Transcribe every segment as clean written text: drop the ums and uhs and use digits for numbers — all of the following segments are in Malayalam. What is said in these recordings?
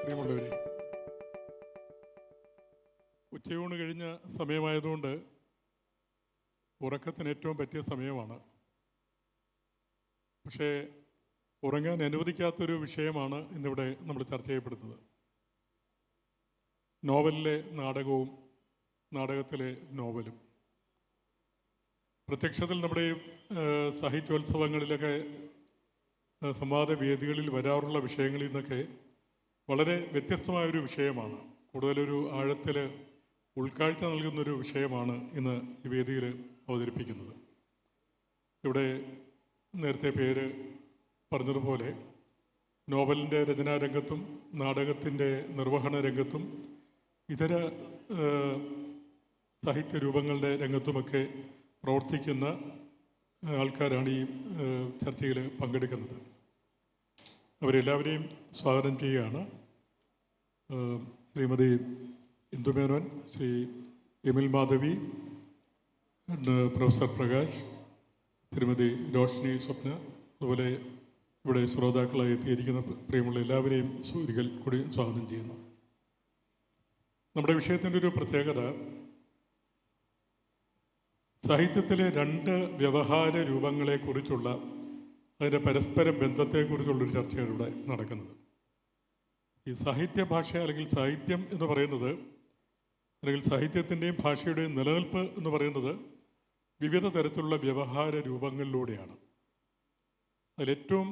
പ്രിയമുള്ളവരെ, ഉച്ചയൂണ് കഴിഞ്ഞ സമയമായതുകൊണ്ട് ഉറക്കത്തിന് ഏറ്റവും പറ്റിയ സമയമാണ്. പക്ഷേ ഉറങ്ങാൻ അനുവദിക്കാത്തൊരു വിഷയമാണ് ഇന്നിവിടെ നമ്മൾ ചർച്ച ചെയ്യപ്പെടുന്നത്. നോവലിലെ നാടകവും നാടകത്തിലെ നോവലും. പ്രത്യക്ഷത്തിൽ നമ്മുടെ സാഹിത്യോത്സവങ്ങളിലൊക്കെ സംവാദ വേദികളിൽ വരാറുള്ള വിഷയങ്ങളിൽ നിന്നൊക്കെ വളരെ വ്യത്യസ്തമായൊരു വിഷയമാണ്. കൂടുതലൊരു ആഴത്തിൽ ഉൾക്കാഴ്ച നൽകുന്നൊരു വിഷയമാണ് ഇന്ന് ഈ വേദിയിൽ അവതരിപ്പിക്കുന്നത്. ഇവിടെ നേരത്തെ പേര് പറഞ്ഞതുപോലെ നോവലിൻ്റെ രചനാരംഗത്തും നാടകത്തിൻ്റെ നിർവഹണ രംഗത്തും ഇതര സാഹിത്യ രൂപങ്ങളുടെ രംഗത്തുമൊക്കെ പ്രവർത്തിക്കുന്ന ആൾക്കാരാണ് ഈ ചർച്ചയിൽ പങ്കെടുക്കുന്നത്. അവരെല്ലാവരെയും സ്വാഗതം ചെയ്യുകയാണ്. ശ്രീമതി ഇന്ദുമേനോൻ, ശ്രീ എമിൽ മാധവി, പ്രൊഫസർ പ്രകാശ്, ശ്രീമതി രോഷ്നി സ്വപ്ന, അതുപോലെ ഇവിടെ ശ്രോതാക്കളായി എത്തിയിരിക്കുന്ന പ്രിയമുള്ള എല്ലാവരെയും ഒരിക്കൽ കൂടി സ്വാഗതം ചെയ്യുന്നു. നമ്മുടെ വിഷയത്തിൻ്റെ ഒരു പ്രത്യേകത സാഹിത്യത്തിലെ രണ്ട് വ്യവഹാര രൂപങ്ങളെക്കുറിച്ചുള്ള അതിൻ്റെ പരസ്പര ബന്ധത്തെക്കുറിച്ചുള്ളൊരു ചർച്ചയാണ് ഇവിടെ നടക്കുന്നത്. ഈ സാഹിത്യ ഭാഷ അല്ലെങ്കിൽ സാഹിത്യം എന്ന് പറയുന്നത്, അല്ലെങ്കിൽ സാഹിത്യത്തിൻ്റെയും ഭാഷയുടെയും നിലനിൽപ്പ് എന്ന് പറയുന്നത് വിവിധ തരത്തിലുള്ള വ്യവഹാര രൂപങ്ങളിലൂടെയാണ്. അതിലേറ്റവും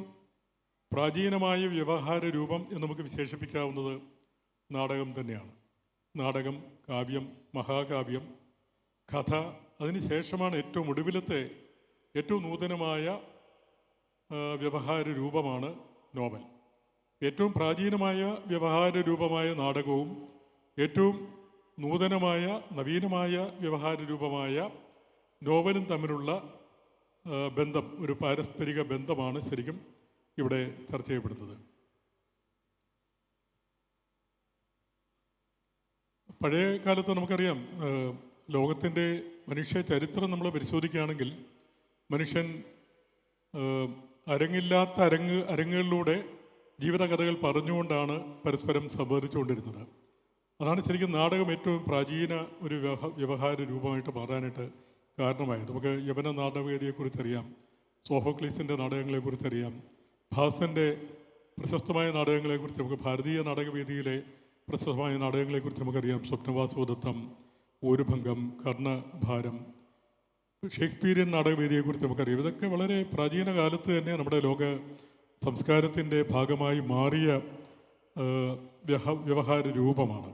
പ്രാചീനമായ വ്യവഹാര രൂപം എന്ന് നമുക്ക് വിശേഷിപ്പിക്കാവുന്നത് നാടകം തന്നെയാണ്. നാടകം, കാവ്യം, മഹാകാവ്യം, കഥ, അതിനുശേഷമാണ് ഏറ്റവും ഒടുവിലത്തെ ഏറ്റവും നൂതനമായ വ്യവഹാര രൂപമാണ് നോവൽ. ഏറ്റവും പ്രാചീനമായ വ്യവഹാര രൂപമായ നാടകവും ഏറ്റവും നൂതനമായ നവീനമായ വ്യവഹാര രൂപമായ നോവലും തമ്മിലുള്ള ബന്ധം, ഒരു പാരസ്പരിക ബന്ധമാണ് ശരിക്കും ഇവിടെ ചർച്ച ചെയ്യപ്പെടുന്നത്. പഴയ കാലത്ത് നമുക്കറിയാം, ലോകത്തിൻ്റെ മനുഷ്യ ചരിത്രം നമ്മൾ പരിശോധിക്കുകയാണെങ്കിൽ മനുഷ്യൻ അരങ്ങില്ലാത്ത അരങ്ങുകളിലൂടെ ജീവിതകഥകൾ പറഞ്ഞുകൊണ്ടാണ് പരസ്പരം സംവദിച്ചുകൊണ്ടിരുന്നത്. അതാണ് ശരിക്കും നാടകം ഏറ്റവും പ്രാചീന ഒരു വ്യവഹാര രൂപമായിട്ട് മാറാനായിട്ട് കാരണമായത്. നമുക്ക് യവന നാടകവേദിയെക്കുറിച്ചറിയാം, സോഫോക്ലീസിൻ്റെ നാടകങ്ങളെക്കുറിച്ചറിയാം, ഭാസൻ്റെ പ്രശസ്തമായ നാടകങ്ങളെക്കുറിച്ച് നമുക്ക്, ഭാരതീയ നാടകവേദിയിലെ പ്രശസ്തമായ നാടകങ്ങളെക്കുറിച്ച് നമുക്കറിയാം. സ്വപ്നവാസോദത്തം, ഊരുഭംഗം, കർണഭാരം, ഷേക്സ്പീരിയൻ നാടകവേദിയെക്കുറിച്ച് നമുക്കറിയാം. ഇതൊക്കെ വളരെ പ്രാചീന കാലത്ത് തന്നെ നമ്മുടെ ലോക സംസ്കാരത്തിൻ്റെ ഭാഗമായി മാറിയ വ്യവഹാര രൂപമാണ്.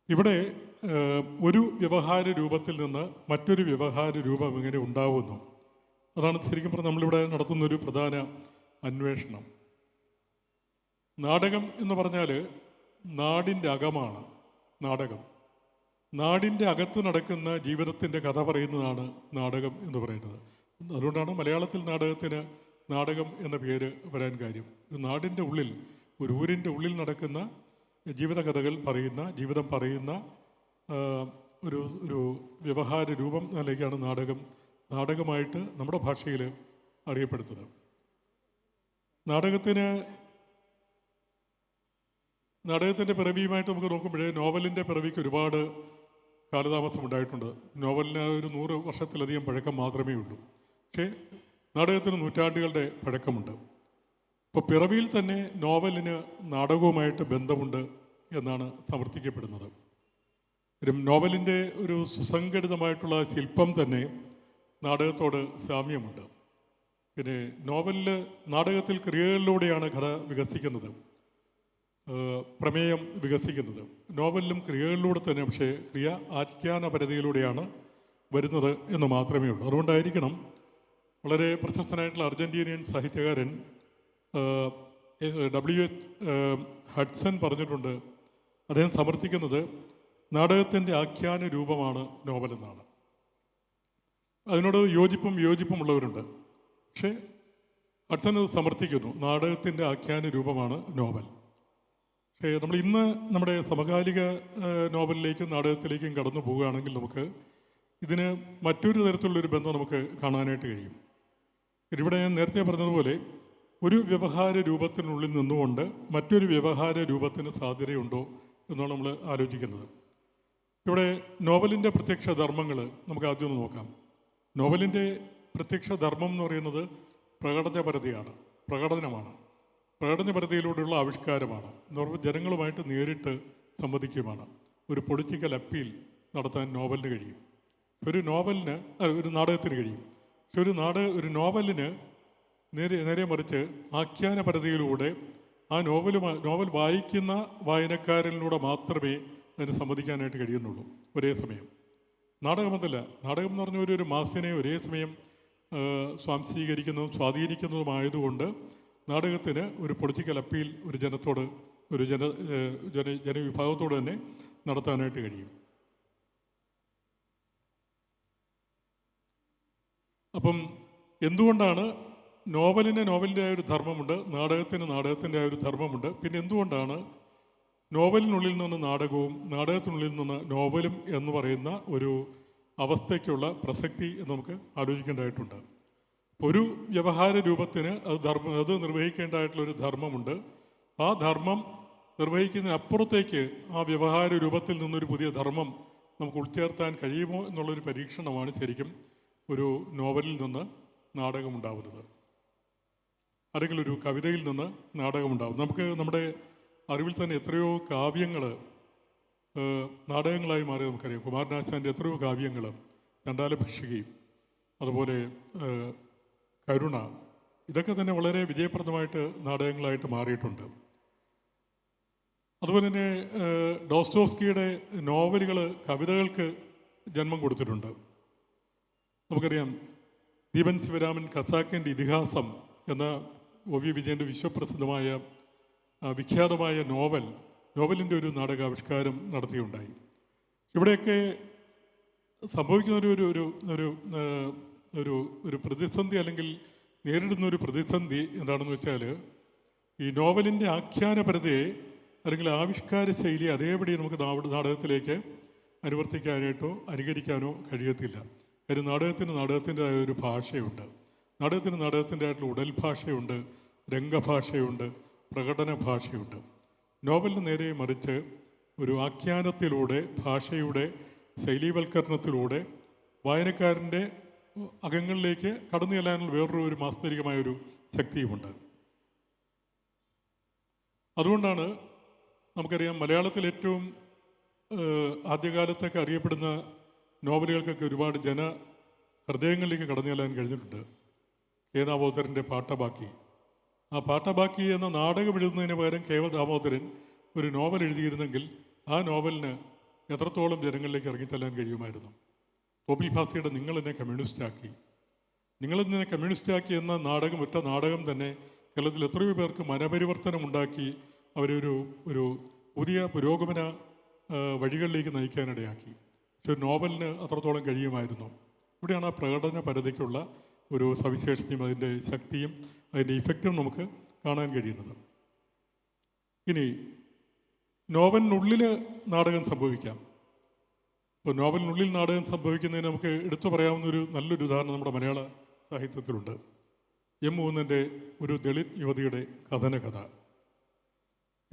ഇവിടെ ഒരു വ്യവഹാര രൂപത്തിൽ നിന്ന് മറ്റൊരു വ്യവഹാര രൂപം എങ്ങനെ ഉണ്ടാവുന്നു, അതാണ് ശരിക്കും പറഞ്ഞാൽ നമ്മളിവിടെ നടത്തുന്നൊരു പ്രധാന അന്വേഷണം. നാടകം എന്ന് പറഞ്ഞാൽ നാടിൻ്റെ അകമാണ്. നാടിൻ്റെ അകത്ത് നടക്കുന്ന ജീവിതത്തിൻ്റെ കഥ പറയുന്നതാണ് നാടകം എന്ന് പറയുന്നത്. അതുകൊണ്ടാണ് മലയാളത്തിൽ നാടകത്തിന് നാടകം എന്ന പേര് വരാൻ കാര്യം. ഒരു നാടിൻ്റെ ഉള്ളിൽ, ഒരു ഊരിൻ്റെ ഉള്ളിൽ നടക്കുന്ന ജീവിതകഥകൾ പറയുന്ന, ജീവിതം പറയുന്ന ഒരു വ്യവഹാര രൂപം നിലയ്ക്കാണ് നാടകമായിട്ട് നമ്മുടെ ഭാഷയിൽ അറിയപ്പെടുന്നത്. നാടകത്തിൻ്റെ പിറവിയുമായിട്ട് നമുക്ക് നോക്കുമ്പോഴേ നോവലിൻ്റെ പിറവിക്ക് ഒരുപാട് കാലതാമസം ഉണ്ടായിട്ടുണ്ട്. നോവലിന് ഒരു 100 വർഷത്തിലധികം പഴക്കം മാത്രമേ ഉള്ളൂ. പക്ഷേ നാടകത്തിന് നൂറ്റാണ്ടുകളുടെ പഴക്കമുണ്ട്. ഇപ്പോൾ പിറവിയിൽ തന്നെ നോവലിന് നാടകവുമായിട്ട് ബന്ധമുണ്ട് എന്നാണ് സമർത്ഥിക്കപ്പെടുന്നത്. നോവലിൻ്റെ ഒരു സുസംഘടിതമായിട്ടുള്ള ശില്പം തന്നെ നാടകത്തോട് സാമ്യമുണ്ട്. പിന്നെ നാടകത്തിൽ ക്രിയകളിലൂടെയാണ് കഥ വികസിക്കുന്നത്, പ്രമേയം വികസിക്കുന്നത്. നോവലിലും ക്രിയകളിലൂടെ തന്നെ, പക്ഷേ ക്രിയ ആഖ്യാനപരതയിലൂടെയാണ് വരുന്നത് എന്ന് മാത്രമേ ഉള്ളൂ. അതുകൊണ്ടായിരിക്കണം വളരെ പ്രശസ്തനായിട്ടുള്ള അർജൻറ്റീനിയൻ സാഹിത്യകാരൻ W.H. ഹഡ്സൺ പറഞ്ഞിട്ടുണ്ട്, അദ്ദേഹം സമർത്ഥിക്കുന്നത് നാടകത്തിൻ്റെ ആഖ്യാന രൂപമാണ് നോവലെന്നാണ്. അതിനോട് യോജിപ്പുമുള്ളവരുണ്ട്. പക്ഷേ ഹഡ്സൺ അത് സമർത്ഥിക്കുന്നു, നാടകത്തിൻ്റെ ആഖ്യാന രൂപമാണ് നോവൽ. പക്ഷേ നമ്മൾ ഇന്ന് നമ്മുടെ സമകാലിക നോവലിലേക്കും നാടകത്തിലേക്കും കടന്നു പോവുകയാണെങ്കിൽ നമുക്ക് ഇതിന് മറ്റൊരു തരത്തിലുള്ളൊരു ബന്ധം നമുക്ക് കാണാനായിട്ട് കഴിയും. ഇവിടെ ഞാൻ നേരത്തെ പറഞ്ഞതുപോലെ ഒരു വ്യവഹാര രൂപത്തിനുള്ളിൽ നിന്നുകൊണ്ട് മറ്റൊരു വ്യവഹാര രൂപത്തിന് സാധ്യതയുണ്ടോ എന്നാണ് നമ്മൾ ആലോചിക്കുന്നത്. ഇവിടെ നോവലിൻ്റെ പ്രത്യക്ഷ ധർമ്മങ്ങൾ നമുക്ക് ആദ്യം ഒന്ന് നോക്കാം. നോവലിൻ്റെ പ്രത്യക്ഷ ധർമ്മം എന്ന് പറയുന്നത് പ്രകടനപരതയാണ്, പ്രകടനപരതയിലൂടെയുള്ള ആവിഷ്കാരമാണ്. എന്ന് പറയുമ്പോൾ ജനങ്ങളുമായിട്ട് നേരിട്ട് സംവദിക്കുകയുമാണ്. ഒരു പൊളിറ്റിക്കൽ അപ്പീൽ നടത്താൻ നോവലിന് കഴിയും, ഒരു നാടകത്തിന് കഴിയും. പക്ഷെ ഒരു നോവലിന് നേരെ മറിച്ച് ആഖ്യാനപരതയിലൂടെ ആ നോവൽ വായിക്കുന്ന വായനക്കാരനിലൂടെ മാത്രമേ അതിന് സമ്മതിക്കാനായിട്ട് കഴിയുന്നുള്ളൂ ഒരേ സമയം. നാടകമതല്ല. നാടകം എന്ന് പറഞ്ഞ ഒരു മാസിനെ ഒരേ സമയം സ്വാംശീകരിക്കുന്നതും സ്വാധീനിക്കുന്നതുമായതുകൊണ്ട് നാടകത്തിന് ഒരു പൊളിറ്റിക്കൽ അപ്പീൽ ഒരു ജനത്തോട്, ഒരു ജനവിഭാഗത്തോട് തന്നെ നടത്താനായിട്ട് കഴിയും. അപ്പം എന്തുകൊണ്ടാണ് നോവലിൻ്റെ ഒരു ധർമ്മമുണ്ട്, നാടകത്തിൻ്റെ ഒരു ധർമ്മമുണ്ട്. പിന്നെ എന്തുകൊണ്ടാണ് നോവലിനുള്ളിൽ നിന്ന് നാടകവും നാടകത്തിനുള്ളിൽ നിന്ന് നോവലും എന്ന് പറയുന്ന ഒരു അവസ്ഥയ്ക്കുള്ള പ്രസക്തി എന്ന് നമുക്ക് ആലോചിക്കേണ്ടതായിട്ടുണ്ട്. ഒരു വ്യവഹാര രൂപത്തിന് അത് നിർവഹിക്കേണ്ടതായിട്ടുള്ളൊരു ധർമ്മമുണ്ട്. ആ ധർമ്മം നിർവഹിക്കുന്നതിനപ്പുറത്തേക്ക് ആ വ്യവഹാര രൂപത്തിൽ നിന്നൊരു പുതിയ ധർമ്മം നമുക്ക് ഉൾച്ചേർത്താൻ കഴിയുമോ എന്നുള്ളൊരു പരീക്ഷണമാണ് ശരിക്കും ഒരു നോവലിൽ നിന്ന് നാടകമുണ്ടാവുന്നത്, അല്ലെങ്കിൽ ഒരു കവിതയിൽ നിന്ന് നാടകമുണ്ടാവും. നമുക്ക് നമ്മുടെ അറിവിൽ തന്നെ എത്രയോ കാവ്യങ്ങൾ നാടകങ്ങളായി മാറി നമുക്കറിയാം. കുമാരനാശാൻ്റെ എത്രയോ കാവ്യങ്ങൾ, ചണ്ടാല ഭിക്ഷുകി, അതുപോലെ കരുണ, ഇതൊക്കെ തന്നെ വളരെ വിജയപ്രദമായിട്ട് നാടകങ്ങളായിട്ട് മാറിയിട്ടുണ്ട്. അതുപോലെ തന്നെ ഡോസ്റ്റോവ്സ്കിയുടെ നോവലുകൾ കവിതകൾക്ക് ജന്മം കൊടുത്തിട്ടുണ്ട്. നമുക്കറിയാം ദീപൻ ശിവരാമൻ ഖസാക്കിൻ്റെ ഇതിഹാസം എന്ന ഒ.വി. വിജയൻ്റെ വിശ്വപ്രസിദ്ധമായ വിഖ്യാതമായ നോവലിൻ്റെ ഒരു നാടകാവിഷ്കാരം നടത്തിയുണ്ടായി. ഇവിടെയൊക്കെ സംഭവിക്കുന്ന ഒരു പ്രതിസന്ധി, അല്ലെങ്കിൽ നേരിടുന്ന ഒരു പ്രതിസന്ധി എന്താണെന്ന് വെച്ചാൽ, ഈ നോവലിൻ്റെ ആഖ്യാനപരതയെ അല്ലെങ്കിൽ ആവിഷ്കാര ശൈലി അതേപടി നമുക്ക് നാടകത്തിലേക്ക് അനുവർത്തിക്കാനായിട്ടോ അനുകരിക്കാനോ കഴിയത്തില്ല. കാര്യം നാടകത്തിൻ്റെതായ ഒരു ഭാഷയുണ്ട്, നാടകത്തിൻ്റെതായിട്ടുള്ള ഉടൽ ഭാഷയുണ്ട്, രംഗഭാഷയുണ്ട്, പ്രകടന ഭാഷയുണ്ട്. നോവലിന് നേരെ മറിച്ച് ഒരു ആഖ്യാനത്തിലൂടെ, ഭാഷയുടെ ശൈലീവൽക്കരണത്തിലൂടെ വായനക്കാരൻ്റെ അകങ്ങളിലേക്ക് കടന്നു ചെല്ലാനുള്ള വേറൊരു മാസ്മരികമായൊരു ശക്തിയുമുണ്ട്. അതുകൊണ്ടാണ് നമുക്കറിയാം മലയാളത്തിൽ ഏറ്റവും ആദ്യകാലത്തൊക്കെ അറിയപ്പെടുന്ന നോവലുകൾക്കൊക്കെ ഒരുപാട് ഹൃദയങ്ങളിലേക്ക് കടന്നു ചെല്ലാൻ കഴിഞ്ഞിട്ടുണ്ട്. കെ. ദാമോദരൻ്റെ പാട്ടബാക്കി. ആ പാട്ടബാക്കി എന്ന നാടകം എഴുതുന്നതിന് പകരം കെ. ദാമോദരൻ ഒരു നോവൽ എഴുതിയിരുന്നെങ്കിൽ ആ നോവലിന് എത്രത്തോളം ജനങ്ങളിലേക്ക് ഇറങ്ങിത്തല്ലാൻ കഴിയുമായിരുന്നു. തോപ്പിൽ ഭാസിയുടെ നിങ്ങളെന്നെ കമ്മ്യൂണിസ്റ്റാക്കി എന്ന നാടകം, ഒറ്റ നാടകം തന്നെ കേരളത്തിൽ എത്രയോ പേർക്ക് മനപരിവർത്തനമുണ്ടാക്കി അവരൊരു പുതിയ പുരോഗമന വഴികളിലേക്ക് നയിക്കാനിടയാക്കി. പക്ഷെ ഒരു നോവലിന് അത്രത്തോളം കഴിയുമായിരുന്നു. ഇവിടെയാണ് ആ പ്രകടന പരതയ്ക്കുള്ള ഒരു സവിശേഷതയും അതിൻ്റെ ശക്തിയും അതിൻ്റെ ഇഫക്റ്റും നമുക്ക് കാണാൻ കഴിയുന്നത്. ഇനി നോവലിനുള്ളിൽ നാടകം സംഭവിക്കാം. ഇപ്പോൾ നോവലിനുള്ളിൽ നാടകം സംഭവിക്കുന്നതിന് നമുക്ക് എടുത്തു പറയാവുന്നൊരു നല്ലൊരു ഉദാഹരണം നമ്മുടെ മലയാള സാഹിത്യത്തിലുണ്ട്. എം. മൂന്നൻ്റെ ഒരു ദളിത് യുവതിയുടെ കഥന.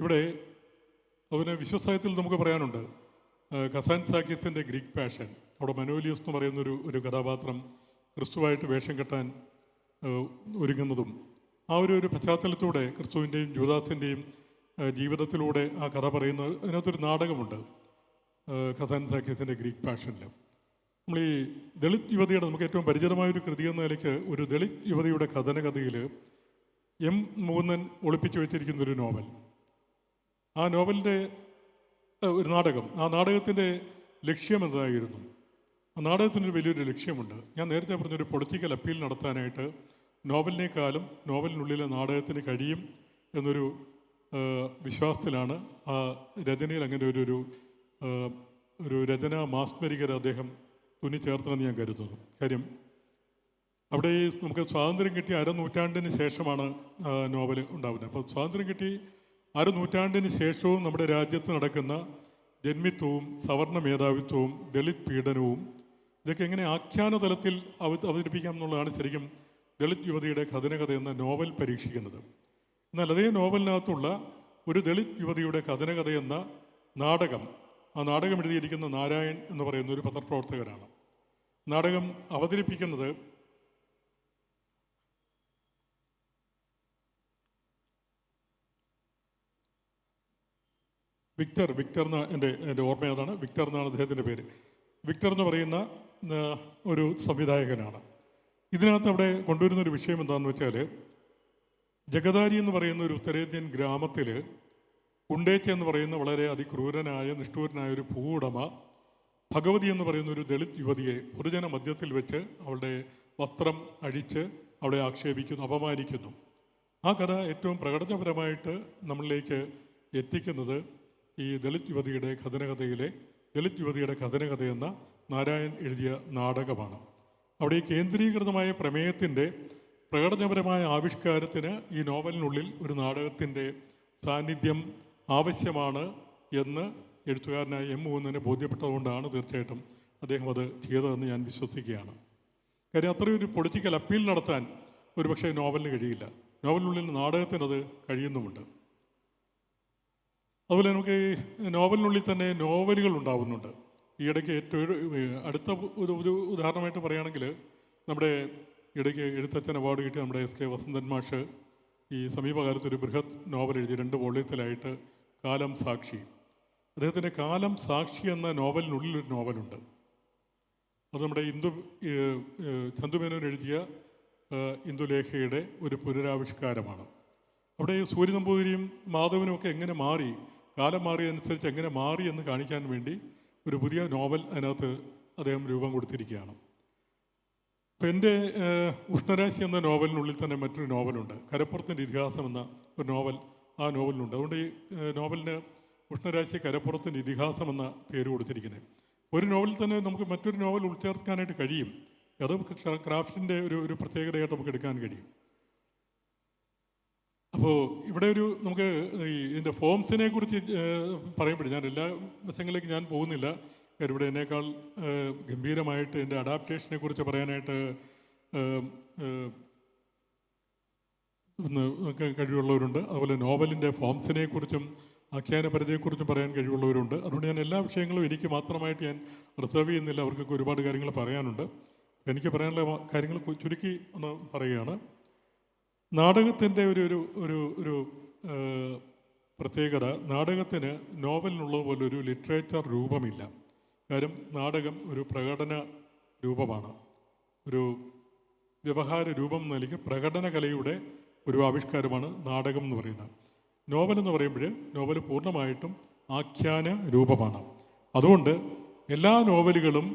ഇവിടെ അതിന് വിശ്വസാഹിത്യത്തിൽ നമുക്ക് പറയാനുണ്ട്. ഖസാൻ സാക്കിയത്തിൻ്റെ ഗ്രീക്ക് പാഷൻ, അവിടെ മനോലിയസ് എന്ന് പറയുന്നൊരു കഥാപാത്രം ക്രിസ്തുവായിട്ട് വേഷം കെട്ടാൻ ഒരുങ്ങുന്നതും ആ ഒരു പശ്ചാത്തലത്തൂടെ ക്രിസ്തുവിൻ്റെയും ജൂദാസിൻ്റെയും ജീവിതത്തിലൂടെ ആ കഥ പറയുന്ന അതിനകത്തൊരു നാടകമുണ്ട് ഖസാൻ സാക്കിയത്തിൻ്റെ ഗ്രീക്ക് പാഷനിൽ. നമ്മൾ ഈ ദളിത് യുവതിയുടെ നമുക്ക് ഏറ്റവും പരിചിതമായൊരു കൃതി എന്ന നിലയ്ക്ക് ഒരു ദളിത് യുവതിയുടെ കഥയിൽ എം. മൂന്നൻ ഒളിപ്പിച്ചു വെച്ചിരിക്കുന്നൊരു നോവൽ, ആ നോവലിൻ്റെ ഒരു നാടകം, ആ നാടകത്തിൻ്റെ ലക്ഷ്യം എന്തായിരുന്നു? ആ നാടകത്തിനൊരു വലിയൊരു ലക്ഷ്യമുണ്ട്. ഞാൻ നേരത്തെ പറഞ്ഞൊരു പൊളിറ്റിക്കൽ അപ്പീൽ നടത്താനായിട്ട് നോവലിനേക്കാളും നോവലിനുള്ളിലെ നാടകത്തിന് കഴിയും എന്നൊരു വിശ്വാസത്തിലാണ് ആ രചനയിൽ അങ്ങനെ ഒരു രചന മാസ്മരികത അദ്ദേഹം തുന്നിച്ചേർത്തതെന്ന് ഞാൻ കരുതുന്നു. കാര്യം അവിടെ നമുക്ക് സ്വാതന്ത്ര്യം കിട്ടി അരനൂറ്റാണ്ടിന് ശേഷമാണ് നോവൽ ഉണ്ടാകുന്നത്. അപ്പോൾ സ്വാതന്ത്ര്യം കിട്ടി അരനൂറ്റാണ്ടിന് ശേഷവും നമ്മുടെ രാജ്യത്ത് നടക്കുന്ന ജന്മിത്വവും സവർണ മേധാവിത്വവും ദളിത് പീഡനവും ഇതൊക്കെ എങ്ങനെ ആഖ്യാന തലത്തിൽ അവതരിപ്പിക്കാം എന്നുള്ളതാണ് ശരിക്കും ദളിത് യുവതിയുടെ കഥനകഥ എന്ന നോവൽ പരീക്ഷിക്കുന്നത്. എന്നാൽ അതേ നോവലിനകത്തുള്ള ഒരു ദളിത് യുവതിയുടെ കഥനകഥ എന്ന നാടകം, ആ നാടകം എഴുതിയിരിക്കുന്ന നാരായൺ എന്ന് പറയുന്ന ഒരു പത്രപ്രവർത്തകനാണ്. നാടകം അവതരിപ്പിക്കുന്നത് വിക്ടർ എന്ന എൻ്റെ ഓർമ്മ അതാണ്. വിക്ടർ എന്നാണ് അദ്ദേഹത്തിൻ്റെ പേര്. വിക്ടർ എന്ന് പറയുന്ന ഒരു സംവിധായകനാണ്. ഇതിനകത്ത് അവിടെ കൊണ്ടുവരുന്നൊരു വിഷയം എന്താണെന്ന് വെച്ചാൽ, ജഗദാരി എന്ന് പറയുന്ന ഒരു ഉത്തരേന്ത്യൻ ഗ്രാമത്തിൽ കുണ്ടേച്ച എന്ന് പറയുന്ന വളരെ അതിക്രൂരനായ നിഷ്ഠൂരനായ ഒരു ഭൂവുടമ ഭഗവതി എന്ന് പറയുന്ന ഒരു ദളിത് യുവതിയെ പൊതുജന മധ്യത്തിൽ വെച്ച് അവളുടെ വസ്ത്രം അഴിച്ച് അവളെ ആക്ഷേപിക്കുന്നു, അപമാനിക്കുന്നു. ആ കഥ ഏറ്റവും പ്രകടനപരമായിട്ട് നമ്മളിലേക്ക് എത്തിക്കുന്നത് ഈ ദളിത് യുവതിയുടെ കഥനകഥ എന്ന നാരായൺ എഴുതിയ നാടകമാണ്. അവിടെ ഈ കേന്ദ്രീകൃതമായ പ്രമേയത്തിൻ്റെ പ്രകടനപരമായ ആവിഷ്കാരത്തിന് ഈ നോവലിനുള്ളിൽ ഒരു നാടകത്തിൻ്റെ സാന്നിധ്യം ആവശ്യമാണ് എന്ന് എഴുത്തുകാരനായ എം മൂന്നനെ ബോധ്യപ്പെട്ടതുകൊണ്ടാണ് തീർച്ചയായിട്ടും അദ്ദേഹം അത് ചെയ്തതെന്ന് ഞാൻ വിശ്വസിക്കുകയാണ്. കാര്യം അത്രയൊരു പൊളിറ്റിക്കൽ അപ്പീൽ നടത്താൻ ഒരുപക്ഷെ നോവലിന് കഴിയില്ല. നോവലിനുള്ളിൽ നാടകത്തിനത് കഴിയുന്നുമുണ്ട്. അതുപോലെ നമുക്ക് ഈ നോവലിനുള്ളിൽ തന്നെ നോവലുകൾ ഉണ്ടാവുന്നുണ്ട്. ഈ ഇടയ്ക്ക് ഏറ്റവും അടുത്ത ഒരു ഉദാഹരണമായിട്ട് പറയുകയാണെങ്കിൽ, നമ്മുടെ ഇടയ്ക്ക് എഴുത്തച്ഛൻ അവാർഡ് കിട്ടിയ നമ്മുടെ എസ് കെ വസന്തൻ മാഷ് ഈ സമീപകാലത്ത് ഒരു ബൃഹത് നോവൽ എഴുതി 2 വോള്യത്തിലായിട്ട്, കാലം സാക്ഷി. അദ്ദേഹത്തിൻ്റെ കാലം സാക്ഷി എന്ന നോവലിനുള്ളിലൊരു നോവലുണ്ട്. അത് നമ്മുടെ ചന്തുമേനോൻ എഴുതിയ ഇന്ദുലേഖയുടെ ഒരു പുനരാവിഷ്കാരമാണ്. അവിടെ സൂര്യ നമ്പൂതിരിയും മാധവനും ഒക്കെ എങ്ങനെ മാറി, കാലം മാറിയതനുസരിച്ച് എങ്ങനെ മാറി എന്ന് കാണിക്കാൻ വേണ്ടി ഒരു പുതിയ നോവൽ അതിനകത്ത് അദ്ദേഹം രൂപം കൊടുത്തിരിക്കുകയാണ്. ഇപ്പം എൻ്റെ ഉഷ്ണരാശി എന്ന നോവലിനുള്ളിൽ തന്നെ മറ്റൊരു നോവലുണ്ട്, കരപ്പുറത്തിൻ്റെ ഇതിഹാസം എന്ന ഒരു നോവൽ ആ നോവലിനുണ്ട്. അതുകൊണ്ട് ഈ നോവലിന് ഉഷ്ണരാശി കരപ്പുറത്തിൻ്റെ ഇതിഹാസം എന്ന പേര് കൊടുത്തിരിക്കുന്നത്. ഒരു നോവലിൽ തന്നെ നമുക്ക് മറ്റൊരു നോവൽ ഉൾച്ചേർക്കാനായിട്ട് കഴിയും. അത് ക്രാഫ്റ്റിൻ്റെ ഒരു പ്രത്യേകതയായിട്ട് നമുക്ക് എടുക്കാൻ കഴിയും. അപ്പോൾ ഇവിടെ നമുക്ക് ഇതിൻ്റെ ഫോംസിനെ കുറിച്ച് പറയുമ്പോഴേ ഞാൻ എല്ലാ വശങ്ങളിലേക്ക് ഞാൻ പോകുന്നില്ല. കാര്യം ഇവിടെ എന്നേക്കാൾ ഗംഭീരമായിട്ട് എൻ്റെ അഡാപ്റ്റേഷനെ കുറിച്ച് പറയാനായിട്ട് കഴിവുള്ളവരുണ്ട്. അതുപോലെ നോവലിൻ്റെ ഫോംസിനെ കുറിച്ചും ആഖ്യാന പരിധിയെക്കുറിച്ചും പറയാൻ കഴിവുള്ളവരുണ്ട്. അതുകൊണ്ട് ഞാൻ എല്ലാ വിഷയങ്ങളും എനിക്ക് മാത്രമായിട്ട് ഞാൻ റിസർവ് ചെയ്യുന്നില്ല. അവർക്കൊക്കെ ഒരുപാട് കാര്യങ്ങൾ പറയാനുണ്ട്. എനിക്ക് പറയാനുള്ള കാര്യങ്ങൾ ചുരുക്കി ഒന്ന് പറയുകയാണ്. നാടകത്തിൻ്റെ ഒരു പ്രത്യേകത, നാടകത്തിന് നോവലിനുള്ളതുപോലെ ഒരു ലിറ്ററേച്ചർ രൂപമില്ല. കാര്യം നാടകം ഒരു പ്രകടന രൂപമാണ്, ഒരു വ്യവഹാര രൂപം നൽകി പ്രകടന കലയുടെ ഒരു ആവിഷ്കാരമാണ് നാടകം എന്ന് പറയുന്നത്. നോവൽ എന്ന് പറയുമ്പോൾ നോവൽ പൂർണ്ണമായിട്ടും ആഖ്യാന രൂപമാണ്. അതുകൊണ്ട് എല്ലാ നോവലുകളും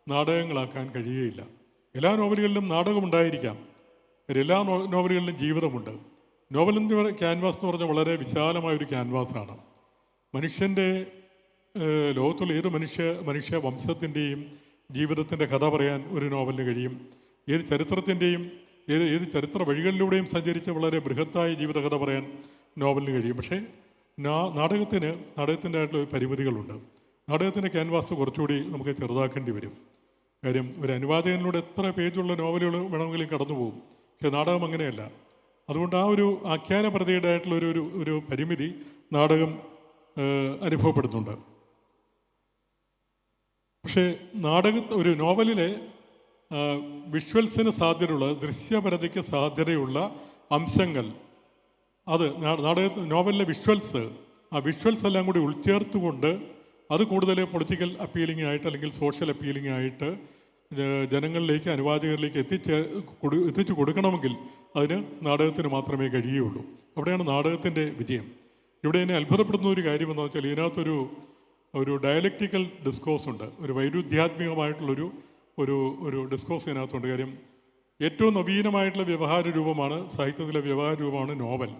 നാടകങ്ങളാക്കാൻ കഴിയുകയില്ല. എല്ലാ നോവലുകളിലും നാടകമുണ്ടായിരിക്കാം, എല്ലാ നോവലുകളിലും ജീവിതമുണ്ട്. നോവലിൻ്റെ ക്യാൻവാസ് എന്ന് പറഞ്ഞാൽ വളരെ വിശാലമായൊരു ക്യാൻവാസാണ്. മനുഷ്യൻ്റെ ലോകത്തുള്ള ഏത് മനുഷ്യ വംശത്തിൻ്റെയും ജീവിതത്തിൻ്റെ കഥ പറയാൻ ഒരു നോവലിന് കഴിയും. ഏത് ചരിത്രത്തിൻ്റെയും ഏത് ചരിത്ര വഴികളിലൂടെയും സഞ്ചരിച്ച് വളരെ ബൃഹത്തായ ജീവിതകഥ പറയാൻ നോവലിന് കഴിയും. പക്ഷേ നാടകത്തിൻ്റെ ആയിട്ടുള്ള പരിമിതികളുണ്ട്. നാടകത്തിൻ്റെ ക്യാൻവാസ് കുറച്ചുകൂടി നമുക്ക് ചെറുതാക്കേണ്ടി വരും. കാര്യം ഒരു അനുവാചകനിലൂടെ എത്ര പേജുള്ള നോവലുകൾ വേണമെങ്കിലും കടന്നു പോകും. പക്ഷേ നാടകം അങ്ങനെയല്ല. അതുകൊണ്ട് ആ ഒരു ആഖ്യാനപരതയുടെ ആയിട്ടുള്ള ഒരു പരിമിതി നാടകം അനുഭവപ്പെടുന്നുണ്ട്. പക്ഷേ ഒരു നോവലിലെ വിഷ്വൽസിന് സാധ്യതയുള്ള, ദൃശ്യപരതയ്ക്ക് സാധ്യതയുള്ള അംശങ്ങൾ, അത് നോവലിലെ ആ വിഷ്വൽസ് എല്ലാം കൂടി ഉൾച്ചേർത്തുകൊണ്ട് അത് കൂടുതൽ പൊളിറ്റിക്കൽ അപ്പീലിംഗ് ആയിട്ട് അല്ലെങ്കിൽ സോഷ്യൽ അപ്പീലിംഗ് ആയിട്ട് ജനങ്ങളിലേക്ക്, അനുവാചകരിലേക്ക് എത്തിച്ചു കൊടുക്കണമെങ്കിൽ അതിന് നാടകത്തിന് മാത്രമേ കഴിയുകയുള്ളൂ. അവിടെയാണ് നാടകത്തിൻ്റെ വിജയം. ഇവിടെ എന്നെ അത്ഭുതപ്പെടുന്ന ഒരു കാര്യം എന്താണെന്ന് വെച്ചാൽ, ഇതിനകത്തൊരു ഡയലക്റ്റിക്കൽ ഡിസ്കോഴ്സ് ഉണ്ട്, ഒരു വൈരുദ്ധ്യാത്മികമായിട്ടുള്ളൊരു ഡിസ്കോഴ്സ് ഇതിനകത്തുണ്ട്. കാര്യം ഏറ്റവും നവീനമായിട്ടുള്ള വ്യവഹാര രൂപമാണ്, സാഹിത്യത്തിലെ വ്യവഹാര രൂപമാണ് നോവൽ.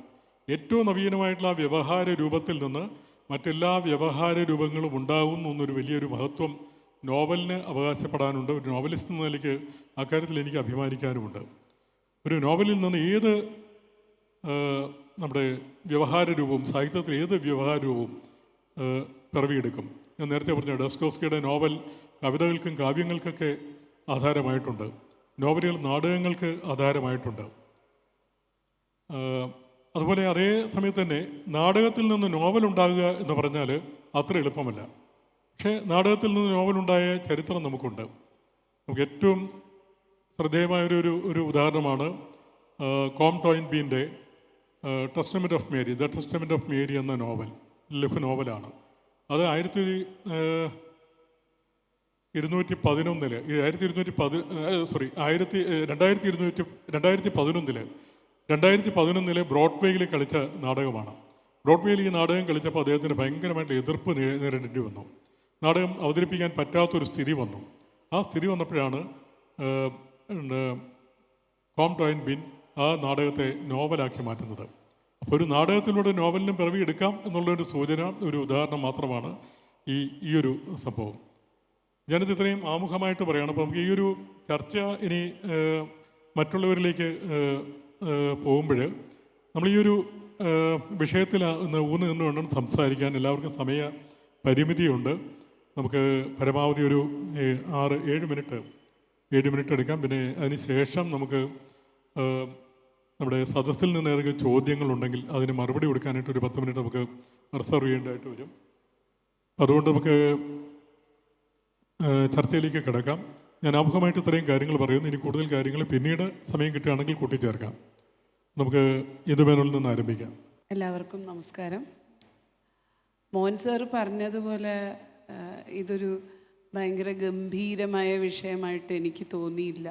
ഏറ്റവും നവീനമായിട്ടുള്ള ആ വ്യവഹാര രൂപത്തിൽ നിന്ന് മറ്റെല്ലാ വ്യവഹാര രൂപങ്ങളും ഉണ്ടാകുന്നു എന്നൊരു വലിയൊരു മഹത്വം നോവലിന് അവകാശപ്പെടാനുണ്ട്. ഒരു നോവലിസ്റ്റ് എന്ന നിലയ്ക്ക് അക്കാര്യത്തിൽ എനിക്ക് അഭിമാനിക്കാനുമുണ്ട്. ഒരു നോവലിൽ നിന്ന് ഏത് നമ്മുടെ വ്യവഹാര രൂപവും, സാഹിത്യത്തിൽ ഏത് വ്യവഹാര രൂപവും പിറവിയെടുക്കും. ഞാൻ നേരത്തെ പറഞ്ഞ ഡോസ്റ്റോവ്സ്കിയുടെ നോവൽ കവിതകൾക്കും കാവ്യങ്ങൾക്കൊക്കെ ആധാരമായിട്ടുണ്ട്. നോവലുകൾ നാടകങ്ങൾക്ക് ആധാരമായിട്ടുണ്ട്. അതുപോലെ അതേ സമയത്ത് തന്നെ നാടകത്തിൽ നിന്ന് നോവൽ ഉണ്ടാകുക എന്ന് പറഞ്ഞാൽ അത്ര എളുപ്പമല്ല. പക്ഷേ നാടകത്തിൽ നിന്ന് നോവലുണ്ടായ ചരിത്രം നമുക്കുണ്ട്. നമുക്ക് ഏറ്റവും ശ്രദ്ധേയമായൊരു ഉദാഹരണമാണ് കോം ടോയിൻ ബീൻ്റെ Testament of Mary, the Testament of Mary എന്ന നോവൽ, ലഘു നോവലാണ്. അത് 2011 ബ്രോഡ്വേയിൽ കളിച്ച നാടകമാണ്. ബ്രോഡ്വേയിൽ ഈ നാടകം കളിച്ചപ്പോൾ അദ്ദേഹത്തിന് ഭയങ്കരമായിട്ട് എതിർപ്പ് നേരിടേണ്ടി വന്നു. നാടകം അവതരിപ്പിക്കാൻ പറ്റാത്തൊരു സ്ഥിതി വന്നു. ആ സ്ഥിതി വന്നപ്പോഴാണ് കോം ടോയിൻ ബീൻ ആ നാടകത്തെ നോവലാക്കി മാറ്റുന്നത്. അപ്പോൾ ഒരു നാടകത്തിലൂടെ നോവലിനും പിറവി എടുക്കാം എന്നുള്ളൊരു സൂചന, ഒരു ഉദാഹരണം മാത്രമാണ് ഈ ഒരു സംഭവം. ഞാനിത് ഇത്രയും ആമുഖമായിട്ട് പറയുകയാണ്. അപ്പോൾ നമുക്ക് ഈ ഒരു ചർച്ച ഇനി മറ്റുള്ളവരിലേക്ക് പോകുമ്പോൾ നമ്മൾ ഈ ഒരു വിഷയത്തിൽ ഊന്ന് നിന്ന് വേണം സംസാരിക്കാൻ. എല്ലാവർക്കും സമയ പരിമിതിയുണ്ട്. നമുക്ക് പരമാവധി ഒരു 7 മിനിറ്റ് എടുക്കാം. പിന്നെ അതിന് ശേഷം നമുക്ക് നമ്മുടെ സദസ്സിൽ നിന്ന് ഏതെങ്കിലും ചോദ്യങ്ങളുണ്ടെങ്കിൽ അതിന് മറുപടി കൊടുക്കാനായിട്ട് ഒരു 10 മിനിറ്റ് നമുക്ക് റിസർവ് ചെയ്യേണ്ടതായിട്ട് വരും. അതുകൊണ്ട് നമുക്ക് ചർച്ചയിലേക്ക് കിടക്കാം. ഞാൻ ആമുഖമായിട്ട് ഇത്രയും കാര്യങ്ങൾ പറയുന്നു. ഇനി കൂടുതൽ കാര്യങ്ങൾ പിന്നീട് സമയം കിട്ടുകയാണെങ്കിൽ കൂട്ടിച്ചേർക്കാം. നമുക്ക് ഇന്ദുമേനോനിൽ നിന്ന് ആരംഭിക്കാം. എല്ലാവർക്കും നമസ്കാരം. മോഹൻ സാർ പറഞ്ഞതുപോലെ ഇതൊരു ഭയങ്കര ഗംഭീരമായ വിഷയമായിട്ട് എനിക്ക് തോന്നിയില്ല.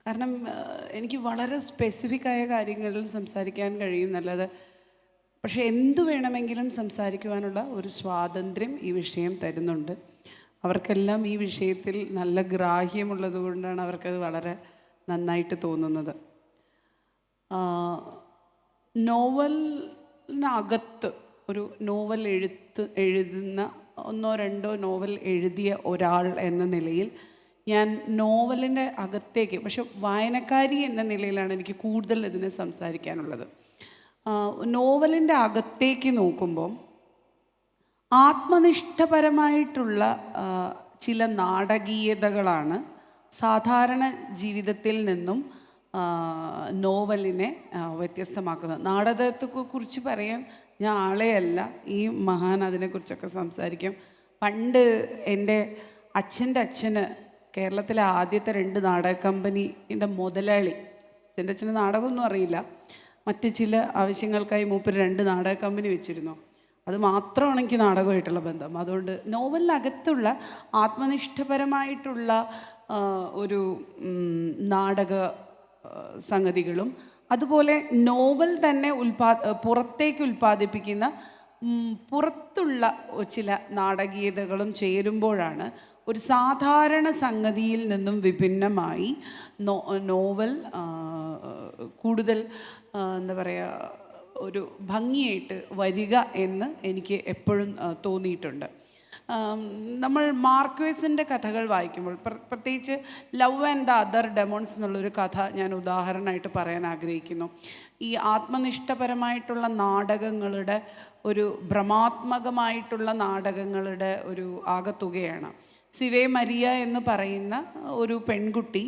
കാരണം എനിക്ക് വളരെ സ്പെസിഫിക്കായ കാര്യങ്ങളിൽ സംസാരിക്കാൻ കഴിയും നല്ലത്. പക്ഷെ എന്തു വേണമെങ്കിലും സംസാരിക്കുവാനുള്ള ഒരു സ്വാതന്ത്ര്യം ഈ വിഷയം തരുന്നുണ്ട്. അവർക്കെല്ലാം ഈ വിഷയത്തിൽ നല്ല ഗ്രാഹ്യമുള്ളത് കൊണ്ടാണ് അവർക്കത് വളരെ നന്നായിട്ട് തോന്നുന്നത്. നോവലിനകത്ത് ഒരു നോവൽ എഴുതുന്ന 1-2 നോവൽ എഴുതിയ ഒരാൾ എന്ന നിലയിൽ ഞാൻ നോവലിൻ്റെ അകത്തേക്ക്, പക്ഷെ വായനക്കാരി എന്ന നിലയിലാണ് എനിക്ക് കൂടുതൽ ഇതിനെ സംസാരിക്കാനുള്ളത്. നോവലിൻ്റെ അകത്തേക്ക് നോക്കുമ്പോൾ ആത്മനിഷ്ഠപരമായിട്ടുള്ള ചില നാടകീയതകളാണ് സാധാരണ ജീവിതത്തിൽ നിന്നും നോവലിനെ വ്യത്യസ്തമാക്കുന്നത്. നാടകത്തെക്കുറിച്ച് പറയാൻ ഞാൻ ആളെയല്ല, ഈ മഹാൻ അതിനെക്കുറിച്ചൊക്കെ സംസാരിക്കും. പണ്ട് എൻ്റെ അച്ഛൻ്റെ അച്ഛന് കേരളത്തിലെ ആദ്യത്തെ 2 നാടക കമ്പനിയുടെ മുതലാളി, എൻ്റെ അച്ഛന് നാടകമൊന്നും അറിയില്ല, മറ്റ് ചില ആവശ്യങ്ങൾക്കായി മൂപ്പര് 2 നാടക കമ്പനി വെച്ചിരുന്നു. അത് മാത്രമാണ് എനിക്ക് നാടകമായിട്ടുള്ള ബന്ധം. അതുകൊണ്ട് നോവലിനകത്തുള്ള ആത്മനിഷ്ഠപരമായിട്ടുള്ള ഒരു നാടക സംഗതികളും അതുപോലെ നോവൽ തന്നെ പുറത്തേക്ക് ഉൽപ്പാദിപ്പിക്കുന്ന പുറത്തുള്ള ചില നാടകീയതകളും ചേരുമ്പോഴാണ് ഒരു സാധാരണ സംഗതിയിൽ നിന്നും വിഭിന്നമായി നോവൽ കൂടുതൽ എന്താ പറയുക, ഒരു ഭംഗിയായിട്ട് വരിക എന്ന് എനിക്ക് എപ്പോഴും തോന്നിയിട്ടുണ്ട്. നമ്മൾ മാർക്വേസിൻ്റെ കഥകൾ വായിക്കുമ്പോൾ, പ്രത്യേകിച്ച് ലവ് ആൻഡ് ദ അതർ ഡെമോൺസ് എന്നുള്ളൊരു കഥ ഞാൻ ഉദാഹരണമായിട്ട് പറയാൻ ആഗ്രഹിക്കുന്നു. ഈ ആത്മനിഷ്ഠപരമായിട്ടുള്ള നാടകങ്ങളുടെ ഒരു ഭ്രമാത്മകമായിട്ടുള്ള നാടകങ്ങളുടെ ഒരു ആകത്തുകയാണ്. സിവേ മരിയ എന്ന് പറയുന്ന ഒരു പെൺകുട്ടി,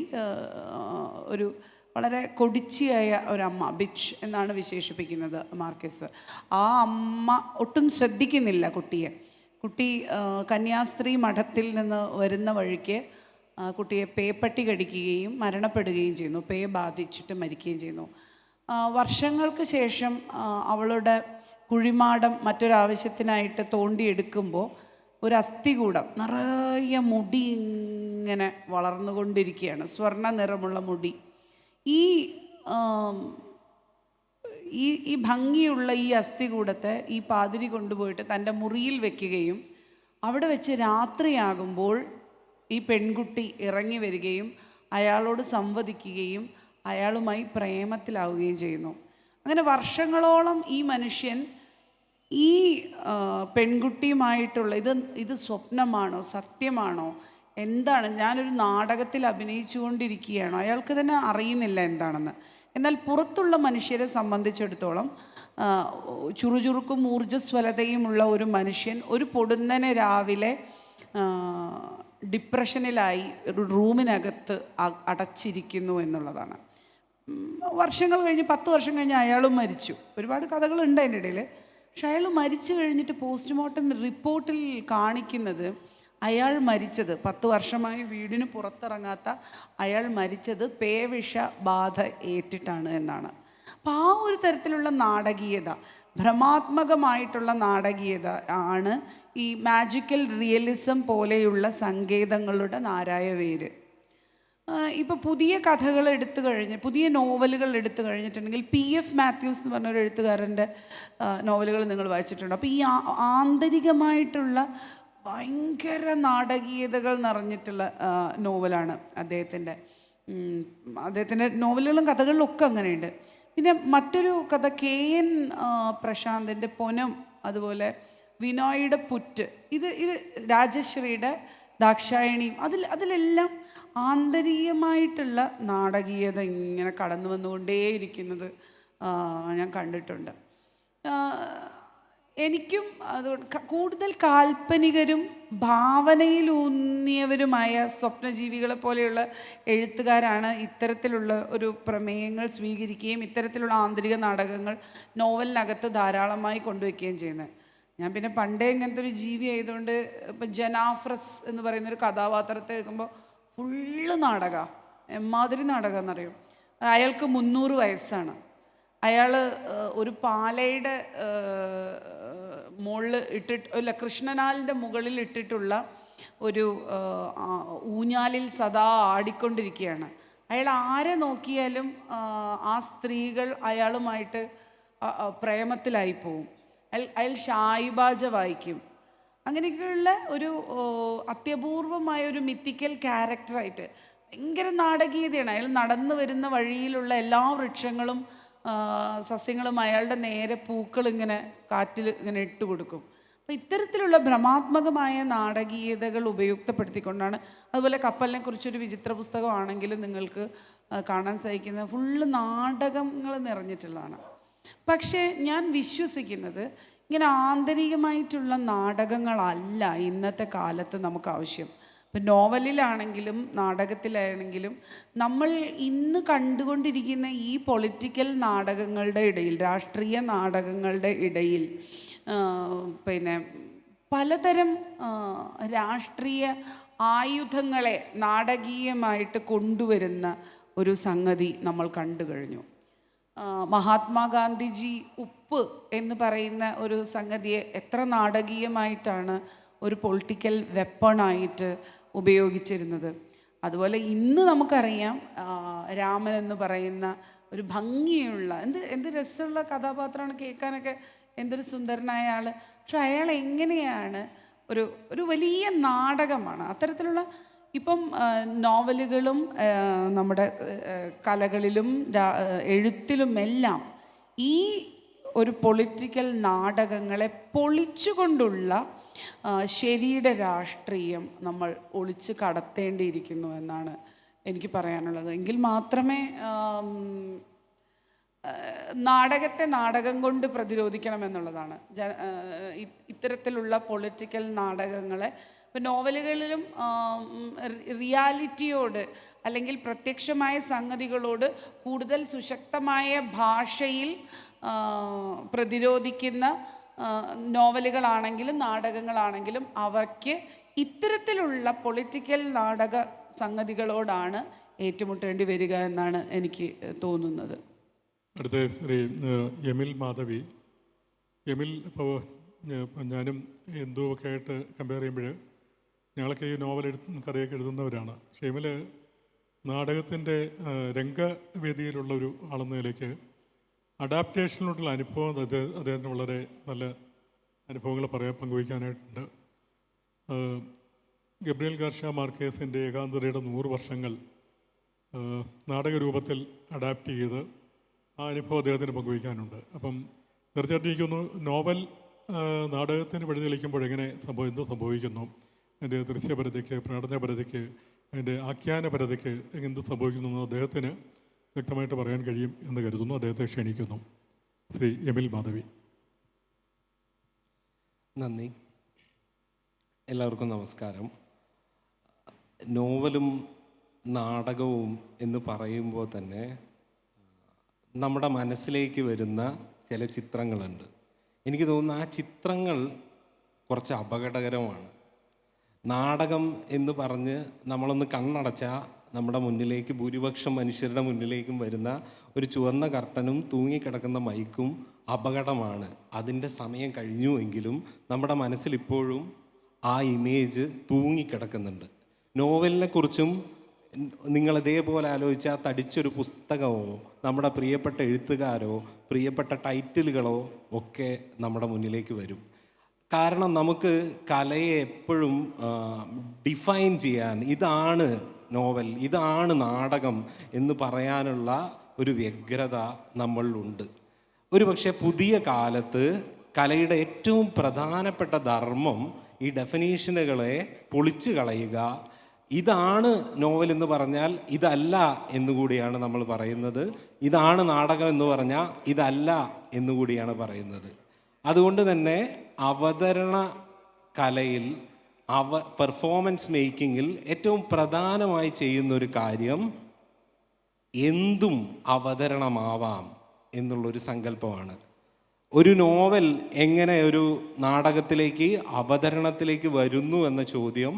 ഒരു വളരെ കൊടിച്ചിയായ ഒരമ്മ, ബിച്ച് എന്നാണ് വിശേഷിപ്പിക്കുന്നത് മാർക്വേസ്. ആ അമ്മ ഒട്ടും ശ്രദ്ധിക്കുന്നില്ല കുട്ടി കന്യാസ്ത്രീ മഠത്തിൽ നിന്ന് വരുന്ന വഴിക്ക് കുട്ടിയെ പേപ്പട്ടി കടിക്കുകയും മരണപ്പെടുകയും ചെയ്യുന്നു. പേ ബാധിച്ചിട്ട് മരിക്കുകയും ചെയ്യുന്നു. വർഷങ്ങൾക്ക് ശേഷം അവളുടെ കുഴിമാടം മറ്റൊരാവശ്യത്തിനായിട്ട് തോണ്ടിയെടുക്കുമ്പോൾ ഒരു അസ്ഥികൂടം നിറയെ മുടി ഇങ്ങനെ വളർന്നുകൊണ്ടിരിക്കുകയാണ്, സ്വർണ്ണ നിറമുള്ള മുടി. ഈ ഭംഗിയുള്ള ഈ അസ്ഥികൂടത്തെ ഈ പാതിരി കൊണ്ടുപോയിട്ട് തൻ്റെ മുറിയിൽ വെക്കുകയും അവിടെ വെച്ച് രാത്രിയാകുമ്പോൾ ഈ പെൺകുട്ടി ഇറങ്ങി വരികയും അയാളോട് സംവദിക്കുകയും അയാളുമായി പ്രേമത്തിലാവുകയും ചെയ്യുന്നു. അങ്ങനെ വർഷങ്ങളോളം ഈ മനുഷ്യൻ ഈ പെൺകുട്ടിയുമായിട്ടുള്ള ഇത് സ്വപ്നമാണോ സത്യമാണോ എന്താണ്, ഞാനൊരു നാടകത്തിൽ അഭിനയിച്ചുകൊണ്ടിരിക്കുകയാണോ, അയാൾക്ക് തന്നെ അറിയുന്നില്ല എന്താണെന്ന്. എന്നാൽ പുറത്തുള്ള മനുഷ്യരെ സംബന്ധിച്ചിടത്തോളം ചുറുചുറുക്കും ഊർജ്ജസ്വലതയുമുള്ള ഒരു മനുഷ്യൻ ഒരു പൊടുന്നനെ രാവിലെ ഡിപ്രഷനിലായി ഒരു റൂമിനകത്ത് അടച്ചിരിക്കുന്നു എന്നുള്ളതാണ്. വർഷങ്ങൾ കഴിഞ്ഞ് 10 വർഷം കഴിഞ്ഞ് അയാളും മരിച്ചു. ഒരുപാട് കഥകളുണ്ട് അതിൻ്റെ ഇടയിൽ. പക്ഷെ അയാൾ മരിച്ചു കഴിഞ്ഞിട്ട് പോസ്റ്റ്മോർട്ടം റിപ്പോർട്ടിൽ കാണിക്കുന്നത് അയാൾ മരിച്ചത് 10 വർഷമായി വീടിന് പുറത്തിറങ്ങാത്ത അയാൾ മരിച്ചത് പേവിഷ ബാധ ഏറ്റിട്ടാണ് എന്നാണ്. അപ്പോൾ ആ ഒരു തരത്തിലുള്ള നാടകീയത, ഭ്രമാത്മകമായിട്ടുള്ള നാടകീയത ആണ് ഈ മാജിക്കൽ റിയലിസം പോലെയുള്ള സങ്കേതങ്ങളുടെ നാരായ വേര്. ഇപ്പോൾ പുതിയ കഥകൾ എടുത്തു കഴിഞ്ഞ്, പുതിയ നോവലുകൾ എടുത്തു കഴിഞ്ഞിട്ടുണ്ടെങ്കിൽ PF മാത്യൂസ് എന്ന് പറഞ്ഞൊരു എഴുത്തുകാരൻ്റെ നോവലുകൾ നിങ്ങൾ വായിച്ചിട്ടുണ്ട്. അപ്പോൾ ഈ ആന്തരികമായിട്ടുള്ള ഭയങ്കര നാടകീയതകൾ നിറഞ്ഞിട്ടുള്ള നോവലാണ് അദ്ദേഹത്തിൻ്റെ. അദ്ദേഹത്തിൻ്റെ നോവലുകളും കഥകളിലും ഒക്കെ അങ്ങനെയുണ്ട്. പിന്നെ മറ്റൊരു കഥ KN പ്രശാന്തിൻ്റെ പൊനം, അതുപോലെ വിനോയുടെ പുറ്റ്, ഇത് രാജശ്രീയുടെ ദാക്ഷായണിയും, അതിലെല്ലാം ആന്തരികമായിട്ടുള്ള നാടകീയത ഇങ്ങനെ കടന്നു വന്നുകൊണ്ടേയിരിക്കുന്നത് ഞാൻ കണ്ടിട്ടുണ്ട്. എനിക്കും അതുകൊണ്ട് കൂടുതൽ കാൽപ്പനികരും ഭാവനയിലൂന്നിയവരുമായ സ്വപ്നജീവികളെ പോലെയുള്ള എഴുത്തുകാരാണ് ഇത്തരത്തിലുള്ള ഒരു പ്രമേയങ്ങൾ സ്വീകരിക്കുകയും ഇത്തരത്തിലുള്ള ആന്തരിക നാടകങ്ങൾ നോവലിനകത്ത് ധാരാളമായി കൊണ്ടുവയ്ക്കുകയും ചെയ്യുന്നത്. ഞാൻ പിന്നെ പണ്ടേ ഇങ്ങനത്തെ ഒരു ജീവി ആയതുകൊണ്ട് ഇപ്പം ജനാഫ്രസ് എന്ന് പറയുന്നൊരു കഥാപാത്രത്തെ എടുക്കുമ്പോൾ ഫുള്ള് നാടകമാണ്. എമ്മാതിരി നാടകം എന്നറിയും. അയാൾക്ക് 300 വയസ്സാണ്. അയാൾ ഒരു പാലയുടെ മുകളിൽ കൃഷ്ണനാളിൻ്റെ മുകളിൽ ഇട്ടിട്ടുള്ള ഒരു ഊഞ്ഞാലിൽ സദാ ആടിക്കൊണ്ടിരിക്കുകയാണ്. അയാൾ ആരെ നോക്കിയാലും ആ സ്ത്രീകൾ അയാളുമായിട്ട് പ്രേമത്തിലായി പോവും. അയാൾ ഷായിബാജ വായിക്കും. അങ്ങനെയൊക്കെയുള്ള ഒരു അത്യപൂർവമായ ഒരു മിത്തിക്കൽ ക്യാരക്ടറായിട്ട് ഭയങ്കര നാടകീയതയാണ്. അയാൾ നടന്നു വരുന്ന വഴിയിലുള്ള എല്ലാ വൃക്ഷങ്ങളും സസ്യങ്ങളും അയാളുടെ നേരെ പൂക്കൾ ഇങ്ങനെ കാറ്റിൽ ഇങ്ങനെ ഇട്ട് കൊടുക്കും. അപ്പോൾ ഇത്തരത്തിലുള്ള ഭ്രമാത്മകമായ നാടകീയതകൾ ഉപയുക്തപ്പെടുത്തിക്കൊണ്ടാണ്. അതുപോലെ കപ്പലിനെ കുറിച്ചൊരു വിചിത്ര പുസ്തകമാണെങ്കിലും നിങ്ങൾക്ക് കാണാൻ സാധിക്കുന്നത് ഫുള്ള് നാടകങ്ങൾ നിറഞ്ഞിട്ടുള്ളതാണ്. പക്ഷേ ഞാൻ വിശ്വസിക്കുന്നത് ഇങ്ങനെ ആന്തരികമായിട്ടുള്ള നാടകങ്ങളല്ല ഇന്നത്തെ കാലത്ത് നമുക്ക് ആവശ്യം. ഇപ്പം നോവലിലാണെങ്കിലും നാടകത്തിലാണെങ്കിലും നമ്മൾ ഇന്ന് കണ്ടുകൊണ്ടിരിക്കുന്ന ഈ പൊളിറ്റിക്കൽ നാടകങ്ങളുടെ ഇടയിൽ, രാഷ്ട്രീയ നാടകങ്ങളുടെ ഇടയിൽ പിന്നെ പലതരം രാഷ്ട്രീയ ആയുധങ്ങളെ നാടകീയമായിട്ട് കൊണ്ടുവരുന്ന ഒരു സംഗതി നമ്മൾ കണ്ടു കഴിഞ്ഞു. മഹാത്മാഗാന്ധിജി ഉപ്പ് എന്ന് പറയുന്ന ഒരു സംഗതിയെ എത്ര നാടകീയമായിട്ടാണ് ഒരു പൊളിറ്റിക്കൽ വെപ്പണായിട്ട് ഉപയോഗിച്ചിരുന്നത്. അതുപോലെ ഇന്ന് നമുക്കറിയാം രാമൻ എന്ന് പറയുന്ന ഒരു ഭംഗിയുള്ള എന്ത് രസമുള്ള കഥാപാത്രമാണ്, കേൾക്കാനൊക്കെ എന്തൊരു സുന്ദരനായ ആൾ. പക്ഷെ അയാൾ എങ്ങനെയാണ് ഒരു വലിയ നാടകമാണ്. അത്തരത്തിലുള്ള ഇപ്പം നോവലുകളും നമ്മുടെ കലകളിലും എഴുത്തിലുമെല്ലാം ഈ ഒരു പൊളിറ്റിക്കൽ നാടകങ്ങളെ പൊളിച്ചുകൊണ്ടുള്ള ശരിയുടെ രാഷ്ട്രീയം നമ്മൾ ഒളിച്ച് കടത്തേണ്ടിയിരിക്കുന്നു എന്നാണ് എനിക്ക് പറയാനുള്ളത്. എങ്കിൽ മാത്രമേ നാടകത്തെ നാടകം കൊണ്ട് പ്രതിരോധിക്കണമെന്നുള്ളതാണ്. ഇത്തരത്തിലുള്ള പൊളിറ്റിക്കൽ നാടകങ്ങളെ ഇപ്പം നോവലുകളിലും റിയാലിറ്റിയോട് അല്ലെങ്കിൽ പ്രത്യക്ഷമായ സംഗതികളോട് കൂടുതൽ സുശക്തമായ ഭാഷയിൽ പ്രതിരോധിക്കുന്ന നോവലുകളാണെങ്കിലും നാടകങ്ങളാണെങ്കിലും അവയ്ക്ക് ഇത്തരത്തിലുള്ള പൊളിറ്റിക്കൽ നാടക സംഗതികളോടാണ് ഏറ്റുമുട്ടേണ്ടി വരിക എന്നാണ് എനിക്ക് തോന്നുന്നത്. അടുത്ത ശ്രീ എമിൽ മാധവി. എമിൽ ഇപ്പോൾ ഞാനും എന്തുമൊക്കെ ആയിട്ട് കമ്പയർ ചെയ്യുമ്പോൾ ഞങ്ങളൊക്കെ ഈ നോവൽ കഥയൊക്കെ എഴുതുന്നവരാണ്. പക്ഷേ എമിൽ നാടകത്തിൻ്റെ രംഗവേദിയിലുള്ളൊരു ആളെന്ന നിലയ്ക്ക് അഡാപ്റ്റേഷനിലോട്ടുള്ള അനുഭവം അദ്ദേഹത്തിന് വളരെ നല്ല അനുഭവങ്ങൾ പങ്കുവയ്ക്കാനായിട്ടുണ്ട്. ഗബ്രിയേൽ ഗാർഷ്യ മാർക്കേസിൻ്റെ ഏകാന്തതയുടെ 100 വർഷങ്ങൾ നാടകരൂപത്തിൽ അഡാപ്റ്റ് ചെയ്ത് ആ അനുഭവം അദ്ദേഹത്തിന് പങ്കുവയ്ക്കാനുണ്ട്. അപ്പം തീർച്ചയായിട്ടും എനിക്കൊന്ന് നോവൽ നാടകത്തിന് വഴിതെളിക്കുമ്പോൾ എങ്ങനെ എന്ത് സംഭവിക്കുന്നു, അതിൻ്റെ ദൃശ്യപരതയ്ക്ക്, പ്രകടനപരതയ്ക്ക്, അതിൻ്റെ ആഖ്യാനപരതയ്ക്ക് എന്ത് സംഭവിക്കുന്നു എന്ന് അദ്ദേഹത്തിന് വ്യക്തമായിട്ട് പറയാൻ കഴിയും എന്ന് കരുതുന്നു. അദ്ദേഹത്തെ ക്ഷണിക്കുന്നു. ശ്രീ എമിൽ മാധവി. നന്ദി. എല്ലാവർക്കും നമസ്കാരം. നോവലും നാടകവും എന്ന് പറയുമ്പോൾ തന്നെ നമ്മുടെ മനസ്സിലേക്ക് വരുന്ന ചില ചിത്രങ്ങളുണ്ട്. എനിക്ക് തോന്നുന്നു ആ ചിത്രങ്ങൾ കുറച്ച് അപകടകരമാണ്. നാടകം എന്ന് പറഞ്ഞ് നമ്മളൊന്ന് കണ്ണടച്ചാൽ നമ്മുടെ മുന്നിലേക്ക്, ഭൂരിപക്ഷം മനുഷ്യരുടെ മുന്നിലേക്കും വരുന്ന ഒരു ചുവന്ന കർട്ടനും തൂങ്ങിക്കിടക്കുന്ന മൈക്കും അപകടമാണ്. അതിൻ്റെ സമയം കഴിഞ്ഞുവെങ്കിലും നമ്മുടെ മനസ്സിൽ ഇപ്പോഴും ആ ഇമേജ് തൂങ്ങിക്കിടക്കുന്നുണ്ട്. നോവലിനെ കുറിച്ചും നിങ്ങൾ ഇതേപോലെ ആലോചിച്ചാൽ തടിച്ചൊരു പുസ്തകമോ നമ്മുടെ പ്രിയപ്പെട്ട എഴുത്തുകാരോ പ്രിയപ്പെട്ട ടൈറ്റിലുകളോ ഒക്കെ നമ്മുടെ മുന്നിലേക്ക് വരും. കാരണം നമുക്ക് കലയെ എപ്പോഴും ഡിഫൈൻ ചെയ്യാൻ, ഇതാണ് നോവൽ, ഇതാണ് നാടകം എന്ന് പറയാനുള്ള ഒരു വ്യഗ്രത നമ്മളിലുണ്ട്. ഒരു പക്ഷേ പുതിയ കാലത്ത് കലയുടെ ഏറ്റവും പ്രധാനപ്പെട്ട ധർമ്മം ഈ ഡെഫിനീഷനുകളെ പൊളിച്ചു കളയുക. ഇതാണ് നോവൽ എന്ന് പറഞ്ഞാൽ ഇതല്ല എന്നുകൂടിയാണ് നമ്മൾ പറയുന്നത്. ഇതാണ് നാടകം എന്ന് പറഞ്ഞാൽ ഇതല്ല എന്നുകൂടിയാണ് പറയുന്നത്. അതുകൊണ്ട് തന്നെ അവതരണ കലയിൽ, പെർഫോമൻസ് മേക്കിങ്ങിൽ ഏറ്റവും പ്രധാനമായി ചെയ്യുന്നൊരു കാര്യം എന്തും അവതരണമാവാം എന്നുള്ളൊരു സങ്കല്പമാണ്. ഒരു നോവൽ എങ്ങനെ ഒരു നാടകത്തിലേക്ക്, അവതരണത്തിലേക്ക് വരുന്നു എന്ന ചോദ്യം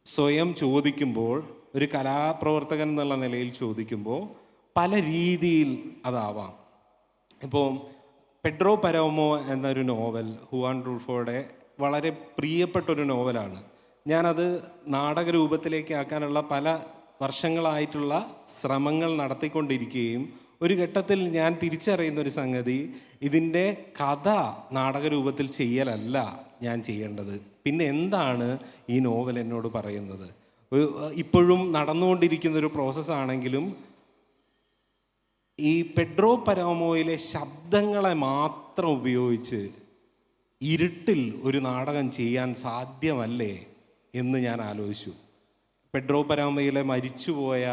സ്വയം ചോദിക്കുമ്പോൾ, ഒരു കലാപ്രവർത്തകൻ എന്നുള്ള നിലയിൽ ചോദിക്കുമ്പോൾ പല രീതിയിൽ അതാവാം. ഇപ്പോൾ പെഡ്രോ പരോമോ എന്നൊരു നോവൽ ഹുവാൻ റൂൾഫോയുടെ വളരെ പ്രിയപ്പെട്ടൊരു നോവലാണ്. ഞാനത് നാടക രൂപത്തിലേക്ക് ആക്കാനുള്ള പല വർഷങ്ങളായിട്ടുള്ള ശ്രമങ്ങൾ നടത്തിക്കൊണ്ടിരിക്കുകയും ഒരു ഘട്ടത്തിൽ ഞാൻ തിരിച്ചറിയുന്നൊരു സംഗതി, ഇതിൻ്റെ കഥ നാടകരൂപത്തിൽ ചെയ്യലല്ല ഞാൻ ചെയ്യേണ്ടത്. പിന്നെ എന്താണ് ഈ നോവൽ എന്നോട് പറയുന്നത്? ഇപ്പോഴും നടന്നുകൊണ്ടിരിക്കുന്നൊരു പ്രോസസ്സാണെങ്കിലും ഈ പെഡ്രോ പരോമോയിലെ ശബ്ദങ്ങളെ മാത്രം ഉപയോഗിച്ച് ഇരുട്ടിൽ ഒരു നാടകം ചെയ്യാൻ സാധ്യമല്ലേ എന്ന് ഞാൻ ആലോചിച്ചു. പെഡ്രോ പരോമയിലെ മരിച്ചുപോയ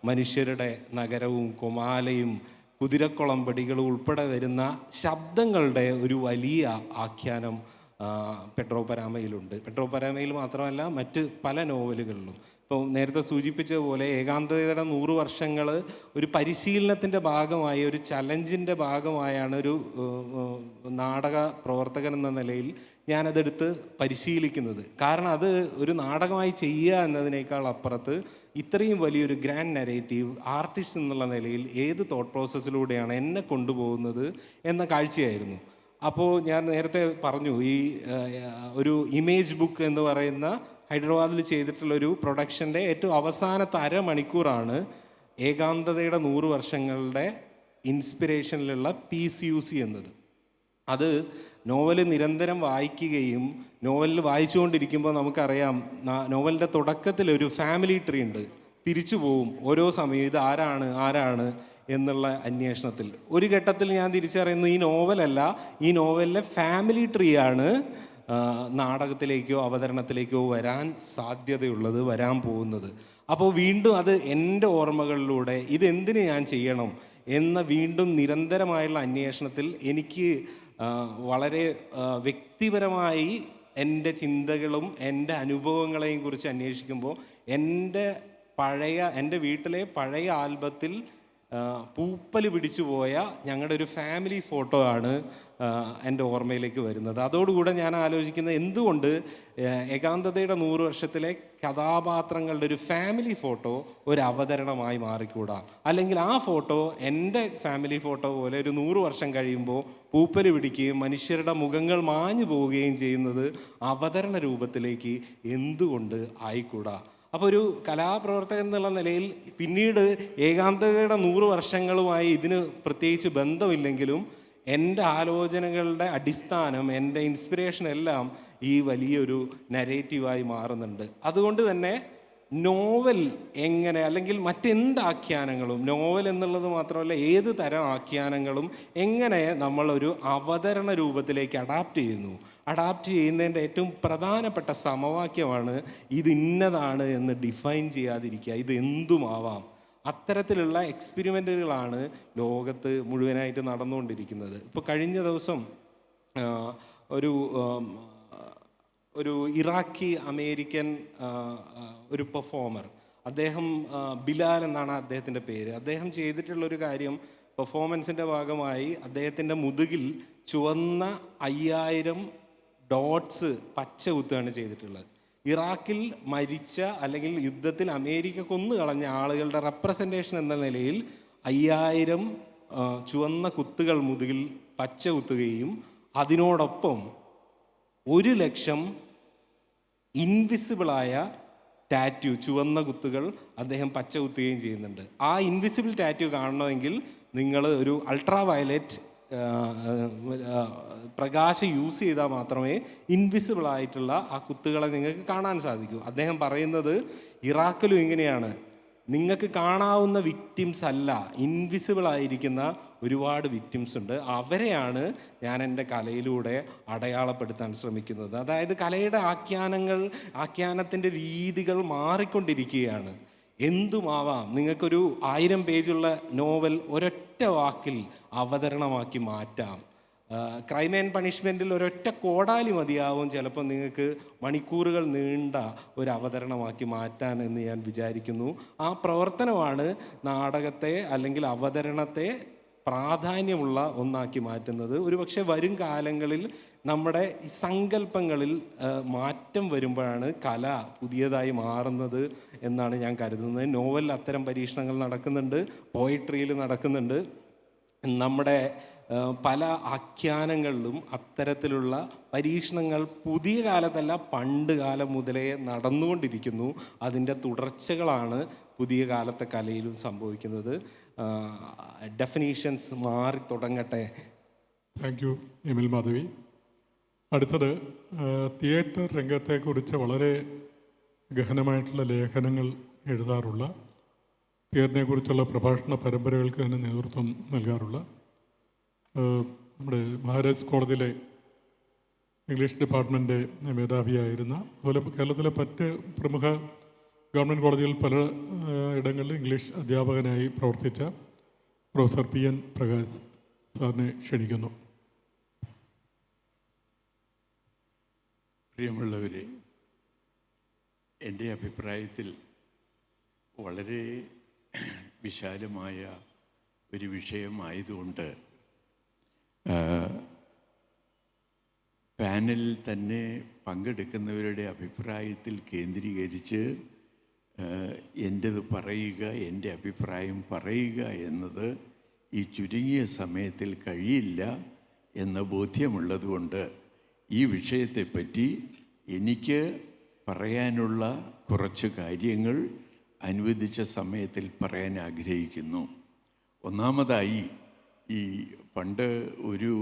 മനുഷ്യരുടെ നഗരവും കൊമാലയും കുതിരക്കുളമ്പടികളും ഉൾപ്പെടെ വരുന്ന ശബ്ദങ്ങളുടെ ഒരു വലിയ ആഖ്യാനം പെഡ്രോ പരോമയിലുണ്ട്. പെഡ്രോ പരോമയിൽ മാത്രമല്ല, മറ്റ് പല നോവലുകളിലും. ഇപ്പോൾ നേരത്തെ സൂചിപ്പിച്ച പോലെ ഏകാന്തതയുടെ 100 വർഷങ്ങൾ ഒരു പരിശീലനത്തിൻ്റെ ഭാഗമായി, ഒരു ചലഞ്ചിൻ്റെ ഭാഗമായാണ് ഒരു നാടക പ്രവർത്തകൻ എന്ന നിലയിൽ ഞാനതെടുത്ത് പരിശീലിക്കുന്നത്. കാരണം അത് ഒരു നാടകമായി ചെയ്യുക എന്നതിനേക്കാൾ അപ്പുറത്ത് ഇത്രയും വലിയൊരു ഗ്രാൻഡ് നരേറ്റീവ് ആർട്ടിസ്റ്റ് എന്നുള്ള നിലയിൽ ഏത് തോട്ട് പ്രോസസ്സിലൂടെയാണ് എന്നെ കൊണ്ടുപോകുന്നത് എന്ന കാഴ്ചയായിരുന്നു. അപ്പോൾ ഞാൻ നേരത്തെ പറഞ്ഞു, ഈ ഒരു ഇമേജ് ബുക്ക് എന്ന് പറയുന്ന ഹൈദരാബാദിൽ ചെയ്തിട്ടുള്ളൊരു പ്രൊഡക്ഷൻ്റെ ഏറ്റവും അവസാനത്തെ അരമണിക്കൂറാണ് ഏകാന്തതയുടെ 100 വർഷങ്ങളുടെ ഇൻസ്പിറേഷനിലുള്ള PCUC എന്നത്. അത് നോവൽ നിരന്തരം വായിക്കുകയും നോവലിൽ വായിച്ചുകൊണ്ടിരിക്കുമ്പോൾ നമുക്കറിയാം, നോവലിൻ്റെ തുടക്കത്തിൽ ഒരു ഫാമിലി ട്രീ ഉണ്ട്. തിരിച്ചു പോവും ഓരോ സമയം, ഇത് ആരാണ് എന്നുള്ള അന്വേഷണത്തിൽ. ഒരു ഘട്ടത്തിൽ ഞാൻ തിരിച്ചറിയുന്നു, ഈ നോവലല്ല, ഈ നോവലിലെ ഫാമിലി ട്രീ ആണ് നാടകത്തിലേക്കോ അവതരണത്തിലേക്കോ വരാൻ സാധ്യതയുള്ളത്, വരാൻ പോകുന്നത്. അപ്പോൾ വീണ്ടും അത് എൻ്റെ ഓർമ്മകളിലൂടെ ഇതെന്തിന് ഞാൻ ചെയ്യണം എന്ന വീണ്ടും നിരന്തരമായുള്ള അന്വേഷണത്തിൽ എനിക്ക് വളരെ വ്യക്തിപരമായി എൻ്റെ ചിന്തകളും എൻ്റെ അനുഭവങ്ങളെയും കുറിച്ച് അന്വേഷിക്കുമ്പോൾ എൻ്റെ വീട്ടിലെ പഴയ ആൽബത്തിൽ പൂപ്പൽ പിടിച്ചു പോയ ഞങ്ങളുടെ ഒരു ഫാമിലി ഫോട്ടോ ആണ് എൻ്റെ ഓർമ്മയിലേക്ക് വരുന്നത്. അതോടുകൂടെ ഞാൻ ആലോചിക്കുന്നത്, എന്തുകൊണ്ട് ഏകാന്തതയുടെ 100 വർഷത്തിലെ കഥാപാത്രങ്ങളുടെ ഒരു ഫാമിലി ഫോട്ടോ ഒരു അവതരണമായി മാറിക്കൂടാ? അല്ലെങ്കിൽ ആ ഫോട്ടോ എൻ്റെ ഫാമിലി ഫോട്ടോ പോലെ ഒരു 100 വർഷം കഴിയുമ്പോൾ പൂപ്പൽ പിടിക്കുകയും മനുഷ്യരുടെ മുഖങ്ങൾ മാഞ്ഞു പോവുകയും ചെയ്യുന്നത് അവതരണ രൂപത്തിലേക്ക് എന്തുകൊണ്ട് ആയിക്കൂടാ? അപ്പോൾ ഒരു കലാപ്രവർത്തകൻ എന്നുള്ള നിലയിൽ പിന്നീട് ഏകാന്തതയുടെ 100 വർഷങ്ങളുമായി ഇതിന് പ്രത്യേകിച്ച് ബന്ധമില്ലെങ്കിലും എൻ്റെ ആലോചനകളുടെ അടിസ്ഥാനം, എൻ്റെ ഇൻസ്പിറേഷൻ എല്ലാം ഈ വലിയൊരു നരേറ്റീവായി മാറുന്നുണ്ട്. അതുകൊണ്ട് തന്നെ നോവൽ എങ്ങനെ, അല്ലെങ്കിൽ മറ്റെന്ത് ആഖ്യാനങ്ങളും, നോവൽ എന്നുള്ളത് മാത്രമല്ല ഏത് തരം ആഖ്യാനങ്ങളും എങ്ങനെ നമ്മളൊരു അവതരണ രൂപത്തിലേക്ക് അഡാപ്റ്റ് ചെയ്യുന്നതിൻ്റെ ഏറ്റവും പ്രധാനപ്പെട്ട സമവാക്യമാണ് ഇത് ഇന്നതാണ് എന്ന് ഡിഫൈൻ ചെയ്യാതിരിക്കുക. ഇത് എന്തുമാവാം. അത്തരത്തിലുള്ള എക്സ്പെരിമെൻറ്റുകളാണ് ലോകത്ത് മുഴുവനായിട്ട് നടന്നുകൊണ്ടിരിക്കുന്നത്. ഇപ്പോൾ കഴിഞ്ഞ ദിവസം ഒരു ഇറാഖി അമേരിക്കൻ ഒരു പെർഫോമർ, അദ്ദേഹം ബിലാൽ എന്നാണ് അദ്ദേഹത്തിൻ്റെ പേര്. അദ്ദേഹം ചെയ്തിട്ടുള്ളൊരു കാര്യം, പെർഫോമൻസിൻ്റെ ഭാഗമായി അദ്ദേഹത്തിൻ്റെ മുതുകിൽ ചുവന്ന 5000 ഡോട്ട്സ് പച്ച കുത്തുകയാണ് ചെയ്തിട്ടുള്ളത്. ഇറാഖിൽ മരിച്ച അല്ലെങ്കിൽ യുദ്ധത്തിൽ അമേരിക്ക കൊന്നു കളഞ്ഞ ആളുകളുടെ റെപ്രസെൻറ്റേഷൻ എന്ന നിലയിൽ 5000 ചുവന്ന കുത്തുകൾ മുതുകിൽ പച്ച കുത്തുകയും അതിനോടൊപ്പം 100,000 ഇൻവിസിബിളായ ടാറ്റു, ചുവന്ന കുത്തുകൾ അദ്ദേഹം പച്ച കുത്തുകയും ചെയ്യുന്നുണ്ട്. ആ ഇൻവിസിബിൾ ടാറ്റു കാണണമെങ്കിൽ നിങ്ങൾ ഒരു അൾട്രാ വയലറ്റ് പ്രകാശം യൂസ് ചെയ്താൽ മാത്രമേ ഇൻവിസിബിൾ ആയിട്ടുള്ള ആ കുത്തുകളെ നിങ്ങൾക്ക് കാണാൻ സാധിക്കൂ. അദ്ദേഹം പറയുന്നത് ഇറാഖിലും ഇങ്ങനെയാണ്, നിങ്ങൾക്ക് കാണാവുന്ന വിക്ടിംസ് അല്ല, ഇൻവിസിബിൾ ആയിരിക്കുന്ന ഒരുപാട് വിക്ടിംസ് ഉണ്ട്. അവരെയാണ് ഞാൻ എൻ്റെ കലയിലൂടെ അടയാളപ്പെടുത്താൻ ശ്രമിക്കുന്നത്. അതായത് കലയുടെ ആഖ്യാനത്തിൻ്റെ രീതികൾ മാറിക്കൊണ്ടിരിക്കുകയാണ്. എന്തുമാവാം. നിങ്ങൾക്കൊരു 1000 പേജുള്ള നോവൽ ഒരൊറ്റ വാക്കിൽ അവതരണമാക്കി മാറ്റാം. ക്രൈം ആൻഡ് പണിഷ്മെൻറ്റിൽ ഒരൊറ്റ കോടാലി മതിയാവും ചിലപ്പോൾ നിങ്ങൾക്ക് മണിക്കൂറുകൾ നീണ്ട ഒരു അവതരണമാക്കി മാറ്റാൻ എന്ന് ഞാൻ വിചാരിക്കുന്നു. ആ പ്രവർത്തനമാണ് നാടകത്തെ അല്ലെങ്കിൽ അവതരണത്തെ പ്രാധാന്യമുള്ള ഒന്നാക്കി മാറ്റുന്നത്. ഒരുപക്ഷെ വരും കാലങ്ങളിൽ നമ്മുടെ ഈ സങ്കല്പങ്ങളിൽ മാറ്റം വരുമ്പോഴാണ് കല പുതിയതായി മാറുന്നത് എന്നാണ് ഞാൻ കരുതുന്നത്. നോവലിൽ അത്തരം പരീക്ഷണങ്ങൾ നടക്കുന്നുണ്ട്, പോയിട്രിയിൽ നടക്കുന്നുണ്ട്. നമ്മുടെ പല ആഖ്യാനങ്ങളിലും അത്തരത്തിലുള്ള പരീക്ഷണങ്ങൾ പുതിയ കാലത്തല്ല പണ്ട് കാലം മുതലേ നടന്നുകൊണ്ടിരിക്കുന്നു. അതിൻ്റെ തുടർച്ചകളാണ് പുതിയ കാലത്തെ കലയിലും സംഭവിക്കുന്നത്. ഡെഫിനീഷൻസ് മാറി തുടങ്ങട്ടെ. താങ്ക് യു എമിൽ മാധവി. അടുത്തത് തിയേറ്റർ രംഗത്തെക്കുറിച്ച് വളരെ ഗഹനമായിട്ടുള്ള ലേഖനങ്ങൾ എഴുതാറുള്ള, തിയേറ്ററിനെക്കുറിച്ചുള്ള പ്രഭാഷണ പരമ്പരകൾക്ക് തന്നെ നേതൃത്വം നൽകാറുള്ള നമ്മുടെ മഹാരാജ് കോളേജിലെ ഇംഗ്ലീഷ് ഡിപ്പാർട്ട്മെൻറ്റ് മേധാവിയായിരുന്ന, അതുപോലെ കേരളത്തിലെ മറ്റ് പ്രമുഖ ഗവൺമെൻറ് കോളേജുകളിൽ പല ഇടങ്ങളിൽ ഇംഗ്ലീഷ് അധ്യാപകനായി പ്രവർത്തിച്ച പ്രൊഫസർ PN പ്രകാശ് സാറിനെ ക്ഷണിക്കുന്നു. പ്രിയമുള്ളവരെ, എൻ്റെ അഭിപ്രായത്തിൽ വളരെ വിശാലമായ ഒരു വിഷയമായതുകൊണ്ട് പാനലിൽ തന്നെ പങ്കെടുക്കുന്നവരുടെ അഭിപ്രായത്തിൽ കേന്ദ്രീകരിച്ച് എൻ്റേത് പറയുക, എൻ്റെ അഭിപ്രായം പറയുക എന്നത് ഈ ചുരുങ്ങിയ സമയത്തിൽ കഴിയില്ല എന്ന ബോധ്യമുള്ളതുകൊണ്ട് ഈ വിഷയത്തെപ്പറ്റി എനിക്ക് പറയാനുള്ള കുറച്ച് കാര്യങ്ങൾ അനുവദിച്ച സമയത്തിൽ പറയാൻ ആഗ്രഹിക്കുന്നു. ഒന്നാമതായി, ഈ പണ്ട് ഒരു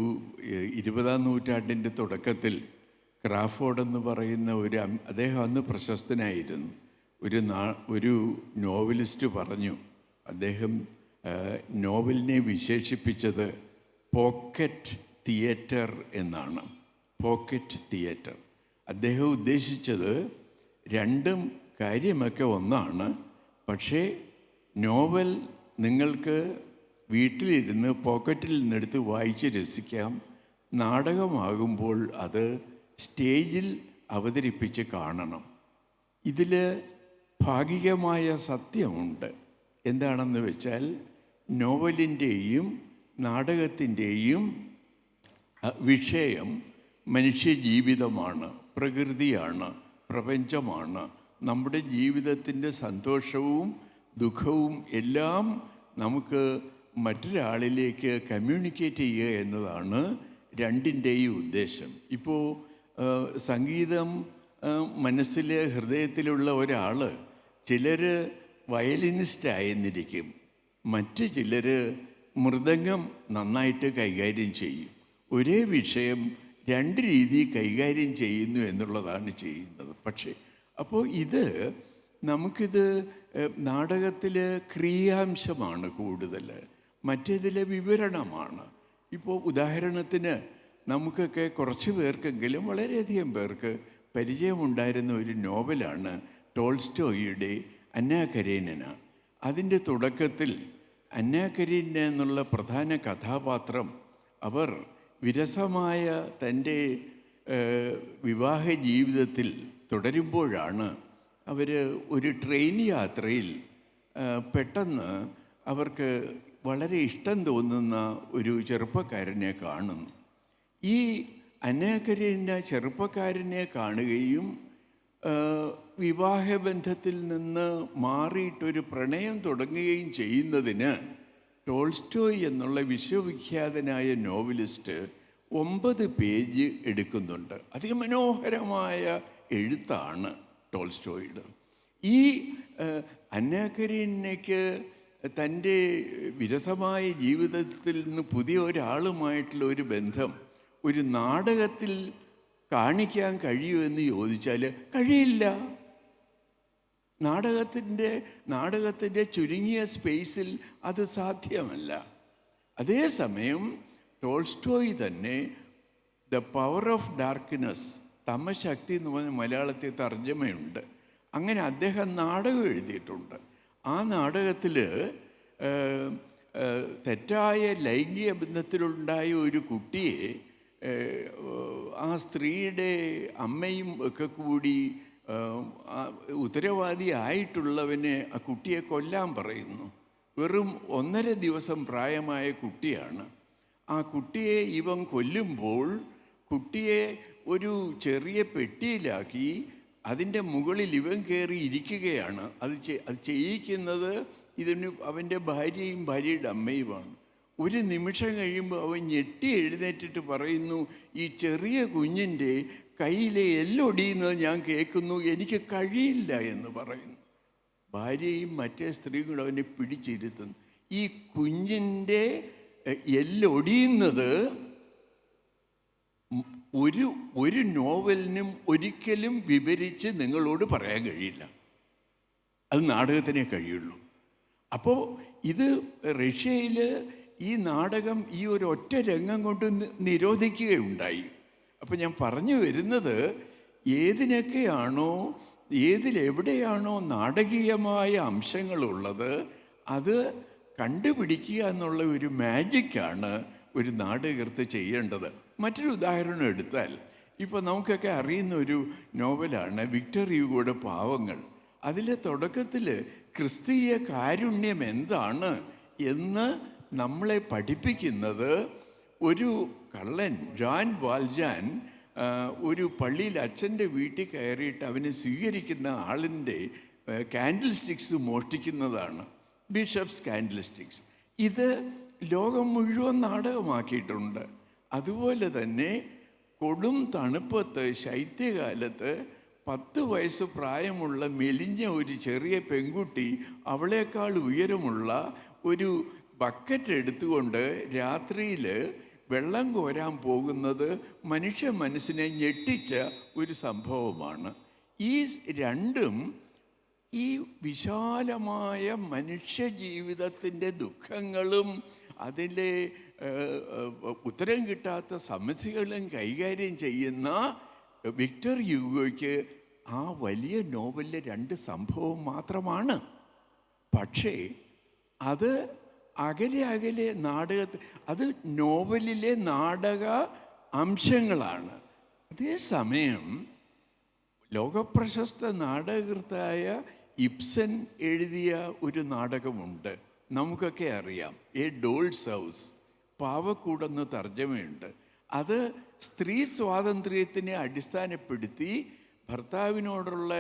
20-ാം നൂറ്റാണ്ടിൻ്റെ തുടക്കത്തിൽ ക്രാഫോർഡ് എന്ന് പറയുന്ന അദ്ദേഹം അന്ന് പ്രശസ്തനായിരുന്നു ഒരു നോവലിസ്റ്റ് പറഞ്ഞു, അദ്ദേഹം നോവലിനെ വിശേഷിപ്പിച്ചത് പോക്കറ്റ് തിയേറ്റർ എന്നാണ്. Pocket theatre. അദ്ദേഹം ഉദ്ദേശിച്ചത് രണ്ടും കാര്യമൊക്കെ ഒന്നാണ്, പക്ഷേ നോവൽ നിങ്ങൾക്ക് വീട്ടിലിരുന്ന് പോക്കറ്റിൽ നിന്നെടുത്ത് വായിച്ച് രസിക്കാം, നാടകമാകുമ്പോൾ അത് സ്റ്റേജിൽ അവതരിപ്പിച്ച് കാണണം. ഇതിൽ ഭാഗികമായ സത്യമുണ്ട്. എന്താണെന്ന് വെച്ചാൽ, നോവലിൻ്റെയും നാടകത്തിൻ്റെയും വിഷയം മനുഷ്യജീവിതമാണ്, പ്രകൃതിയാണ്, പ്രപഞ്ചമാണ്. നമ്മുടെ ജീവിതത്തിൻ്റെ സന്തോഷവും ദുഃഖവും എല്ലാം നമുക്ക് മറ്റൊരാളിലേക്ക് കമ്മ്യൂണിക്കേറ്റ് ചെയ്യുക എന്നതാണ് രണ്ടിൻ്റെയും ഉദ്ദേശം. ഇപ്പോൾ സംഗീതം മനസ്സിൽ ഹൃദയത്തിലുള്ള ഒരാൾ, ചിലർ വയലിനിസ്റ്റായെന്നിരിക്കും, മറ്റ് ചിലർ മൃദംഗം നന്നായിട്ട് കൈകാര്യം ചെയ്യും. ഒരേ വിഷയം രണ്ട് രീതി കൈകാര്യം ചെയ്യുന്നു എന്നുള്ളതാണ് ചെയ്യുന്നത്. പക്ഷേ അപ്പോൾ നമുക്കിത് നാടകത്തിൽ ക്രിയാംശമാണ് കൂടുതൽ, മറ്റേതിലെ വിവരണമാണ്. ഇപ്പോൾ ഉദാഹരണത്തിന് നമുക്കൊക്കെ കുറച്ച് പേർക്കെങ്കിലും വളരെയധികം പേർക്ക് പരിചയമുണ്ടായിരുന്ന ഒരു നോവലാണ് ടോൾസ്റ്റോയിയുടെ അന്നാ കരേനിന. അതിൻ്റെ തുടക്കത്തിൽ അന്നാ കരേനിന എന്നുള്ള പ്രധാന കഥാപാത്രം അവർ വിരസമായ തൻ്റെ വിവാഹ ജീവിതത്തിൽ തുടരുമ്പോഴാണ് അവർ ഒരു ട്രെയിൻ യാത്രയിൽ പെട്ടെന്ന് അവർക്ക് വളരെ ഇഷ്ടം തോന്നുന്ന ഒരു ചെറുപ്പക്കാരനെ കാണുന്നു. ഈ അനേകരിൻ്റെ ചെറുപ്പക്കാരനെ കാണുകയും വിവാഹബന്ധത്തിൽ നിന്ന് മാറിയിട്ടൊരു പ്രണയം തുടങ്ങുകയും ചെയ്യുന്നതിന് ടോൾസ്റ്റോയ് എന്നുള്ള വിശ്വവിഖ്യാതനായ നോവലിസ്റ്റ് 9 പേജ് എടുക്കുന്നുണ്ട്. അതിമനോഹരമായ എഴുത്താണ് ടോൾസ്റ്റോയുടെ. ഈ അന്നാകരീനയ്ക്ക് തൻ്റെ വിരസമായ ജീവിതത്തിൽ നിന്ന് പുതിയ ഒരാളുമായിട്ടുള്ള ഒരു ബന്ധം ഒരു നാടകത്തിൽ കാണിക്കാൻ കഴിയുമെന്ന് ചോദിച്ചാൽ കഴിയില്ല. നാടകത്തിൻ്റെ ചുരുങ്ങിയ സ്പേസിൽ അത് സാധ്യമല്ല. അതേസമയം ടോൾസ്റ്റോയ് തന്നെ ദ പവർ ഓഫ് ഡാർക്ക്നെസ്, തമശക്തി എന്ന് പറഞ്ഞ മലയാളത്തിൽ തർജ്ജമയുണ്ട്. അങ്ങനെ അദ്ദേഹം നാടകം എഴുതിയിട്ടുണ്ട്. ആ നാടകത്തിൽ തെറ്റായ ലൈംഗിക ബന്ധത്തിലുണ്ടായ ഒരു കുട്ടിയെ ആ സ്ത്രീയുടെ അമ്മയും ഒക്കെ കൂടി ഉത്തരവാദിയായിട്ടുള്ളവനെ ആ കുട്ടിയെ കൊല്ലാൻ പറയുന്നു. വെറും 1.5 ദിവസം പ്രായമായ കുട്ടിയാണ്. ആ കുട്ടിയെ ഇവൻ കൊല്ലുമ്പോൾ കുട്ടിയെ ഒരു ചെറിയ പെട്ടിയിലാക്കി അതിൻ്റെ മുകളിൽ ഇവൻ കയറി ഇരിക്കുകയാണ്. അത് ചെയ്യിക്കുന്നത് അവൻ്റെ ഭാര്യയും ഭാര്യയുടെ അമ്മയുമാണ്. ഒരു നിമിഷം കഴിയുമ്പോൾ അവൻ ഞെട്ടി എഴുന്നേറ്റിട്ട് പറയുന്നു, ഈ ചെറിയ കുഞ്ഞിൻ്റെ കയ്യിലെ എല്ലൊടിയുന്നത് ഞാൻ കേൾക്കുന്നു, എനിക്ക് കഴിയില്ല എന്ന് പറയുന്നു. ഭാര്യയും മറ്റേ സ്ത്രീകളും അവനെ പിടിച്ചിരുത്തുന്നു. ഈ കുഞ്ഞിൻ്റെ എല്ലൊടിയുന്നത് ഒരു നോവലിനും ഒരിക്കലും വിവരിച്ച് നിങ്ങളോട് പറയാൻ കഴിയില്ല. അത് നാടകത്തിനേ കഴിയുള്ളൂ. അപ്പോൾ ഇത് റഷ്യയിൽ ഈ നാടകം ഈ ഒരു ഒറ്റ രംഗം കൊണ്ട് നിരോധിക്കുകയുണ്ടായി. അപ്പോൾ ഞാൻ പറഞ്ഞു വരുന്നത്, ഏതിലെവിടെയാണോ നാടകീയമായ അംശങ്ങളുള്ളത് അത് കണ്ടുപിടിക്കുക എന്നുള്ള ഒരു മാജിക്കാണ് ഒരു നാടകകൃത്ത് ചെയ്യേണ്ടത്. മറ്റൊരു ഉദാഹരണം എടുത്താൽ, ഇപ്പോൾ നമുക്കൊക്കെ അറിയുന്ന ഒരു നോവലാണ് വിക്ടർ ഹ്യൂഗോയുടെ പാവങ്ങൾ. അതിലെ തുടക്കത്തിൽ ക്രിസ്തീയ കാരുണ്യം എന്താണ് എന്ന് നമ്മളെ പഠിപ്പിക്കുന്നത് ഒരു കള്ളൻ ജാൻ വാൽജാൻ ഒരു പള്ളിയിൽ അച്ഛൻ്റെ വീട്ടിൽ കയറിയിട്ട് അവനെ സ്വീകരിക്കുന്ന ആളിൻ്റെ കാൻഡിൽ സ്റ്റിക്സ് മോഷ്ടിക്കുന്നതാണ്. Bishop's candlesticks. ഇത് ലോകം മുഴുവൻ നാടകമാക്കിയിട്ടുണ്ട്. അതുപോലെ തന്നെ കൊടും തണുപ്പത്ത് ശൈത്യകാലത്ത് 10 വയസ്സ് പ്രായമുള്ള മെലിഞ്ഞ ഒരു ചെറിയ പെൺകുട്ടി അവളേക്കാൾ ഉയരമുള്ള ഒരു ബക്കറ്റ് എടുത്തുകൊണ്ട് രാത്രിയിൽ വെള്ളം കോരാൻ പോകുന്നത് മനുഷ്യ മനസ്സിനെ ഞെട്ടിച്ച ഒരു സംഭവമാണ്. ഈ രണ്ടും ഈ വിശാലമായ മനുഷ്യ ജീവിതത്തിൻ്റെ ദുഃഖങ്ങളും അതിലെ ഉത്തരം കിട്ടാത്ത സമസ്യകളും കൈകാര്യം ചെയ്യുന്ന വിക്ടർ ഹ്യൂഗോയ്ക്ക് ആ വലിയ നോവലിലെ 2 സംഭവം മാത്രമാണ്. പക്ഷേ അത് അകലെ അത് നോവലിലെ നാടക അംശങ്ങളാണ്. അതേസമയം ലോകപ്രശസ്ത നാടകകൃത്തായ ഇബ്സൻ എഴുതിയ ഒരു നാടകമുണ്ട്, നമുക്കൊക്കെ അറിയാം, എ ഡോൾസ് ഹൗസ്, പാവക്കൂടെന്ന് തർജ്ജമയുണ്ട്. അത് സ്ത്രീ സ്വാതന്ത്ര്യത്തിനെ അടിസ്ഥാനപ്പെടുത്തി ഭർത്താവിനോടുള്ള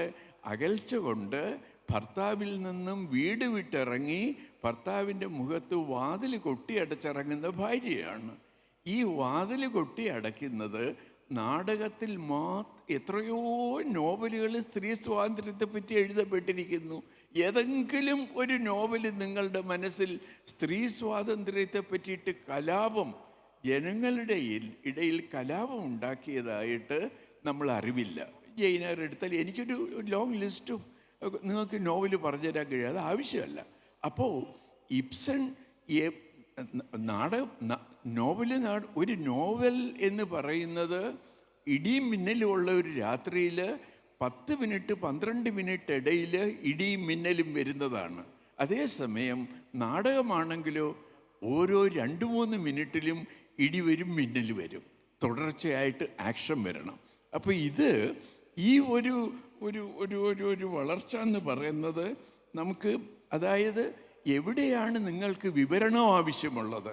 അകൽച്ച കൊണ്ട് ഭർത്താവിൽ നിന്നും വീട് വിട്ടിറങ്ങി ഭർത്താവിൻ്റെ മുഖത്ത് വാതിൽ കൊട്ടിയടച്ചിറങ്ങുന്ന ഭാര്യയാണ്. ഈ വാതിൽ കൊട്ടിയടയ്ക്കുന്നത് നാടകത്തിൽ എത്രയോ നോവലുകൾ സ്ത്രീ സ്വാതന്ത്ര്യത്തെപ്പറ്റി എഴുതപ്പെട്ടിരിക്കുന്നു. ഏതെങ്കിലും ഒരു നോവൽ നിങ്ങളുടെ മനസ്സിൽ സ്ത്രീ സ്വാതന്ത്ര്യത്തെ പറ്റിയിട്ട് ജനങ്ങളുടെ ഇടയിൽ കലാപം ഉണ്ടാക്കിയതായിട്ട് നമ്മൾ അറിവില്ല. ജൈനർ എടുത്താൽ എനിക്കൊരു ലോങ് ലിസ്റ്റും നിങ്ങൾക്ക് നോവൽ പറഞ്ഞുതരാൻ കഴിയും, അത് ആവശ്യമല്ല. അപ്പോൾ ഇബ്സൺ ഒരു നോവൽ എന്ന് പറയുന്നത് ഇടിയും മിന്നലുമുള്ള ഒരു രാത്രിയിൽ 10 മിനിറ്റ് 12 മിനിറ്റ് ഇടയിൽ ഇടിയും മിന്നലും വരുന്നതാണ്. അതേസമയം നാടകമാണെങ്കിലോ ഓരോ 2-3 മിനിറ്റിലും ഇടി വരും, മിന്നൽ വരും. തുടർച്ചയായിട്ട് ആക്ഷൻ വരണം. അപ്പോൾ ഇത് ഈ ഒരു ഒരു ഒരു ഒരു ഒരു വളർച്ച എന്ന് പറയുന്നത് നമുക്ക്, അതായത് എവിടെയാണ് നിങ്ങൾക്ക് വിവരണം ആവശ്യമുള്ളത്,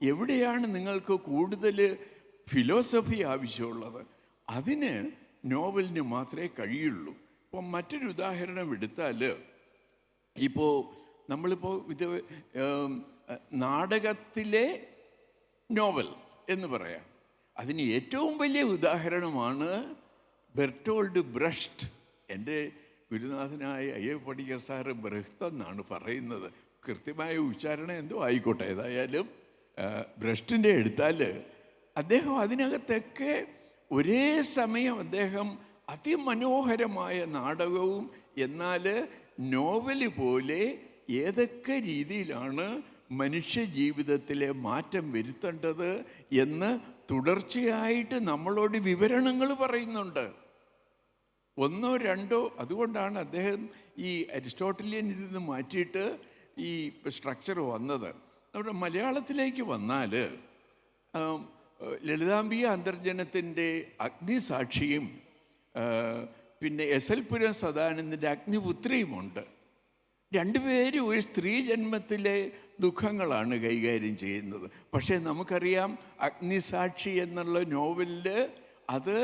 എവിടെയാണ് നിങ്ങൾക്ക് കൂടുതൽ ഫിലോസഫി ആവശ്യമുള്ളത്, അതിന് നോവലിന് മാത്രമേ കഴിയുള്ളൂ. ഇപ്പം മറ്റൊരു ഉദാഹരണം എടുത്താൽ, ഇപ്പോൾ നമ്മളിപ്പോൾ ഇത് നാടകത്തിലെ നോവൽ എന്ന് പറയാം. അതിന് ഏറ്റവും വലിയ ഉദാഹരണമാണ് ബെർട്ടോൾഡ് ബ്രഷ്ട്. എൻ്റെ ഗുരുനാഥനായ അയ്യപ്പ പണിക്കർ സാറ് ബ്രഹ്ത് എന്നാണ് പറയുന്നത്. കൃത്യമായ ഉച്ചാരണം എന്തോ ആയിക്കോട്ടെ. ഏതായാലും ബ്രഷ്ടിൻ്റെ എടുത്താൽ അദ്ദേഹം അതിനകത്തൊക്കെ ഒരേ സമയം അദ്ദേഹം അതിമനോഹരമായ നാടകവും എന്നാൽ നോവൽ പോലെ ഏതൊക്കെ രീതിയിലാണ് മനുഷ്യ ജീവിതത്തിലെ മാറ്റം വരുത്തേണ്ടത് എന്ന് തുടർച്ചയായിട്ട് നമ്മളോട് വിവരണങ്ങൾ പറയുന്നുണ്ട്. ഒന്നോ രണ്ടോ. അതുകൊണ്ടാണ് അദ്ദേഹം ഈ അരിസ്റ്റോട്ടലിയൻ ഇതിൽ നിന്ന് മാറ്റിയിട്ട് ഈ സ്ട്രക്ചർ വന്നത്. നമ്മുടെ മലയാളത്തിലേക്ക് വന്നാൽ ലളിതാംബിക അന്തർജനത്തിൻ്റെ അഗ്നിസാക്ഷിയും പിന്നെ എസ്.എൽ. പുരം സദാനന്ദൻ്റെ അഗ്നിപുത്രിയുമുണ്ട്. രണ്ടുപേരും ഒരു സ്ത്രീ ജന്മത്തിലെ ദുഃഖങ്ങളാണ് കൈകാര്യം ചെയ്യുന്നത്. പക്ഷേ നമുക്കറിയാം അഗ്നിസാക്ഷി എന്നുള്ള നോവലിൽ അത്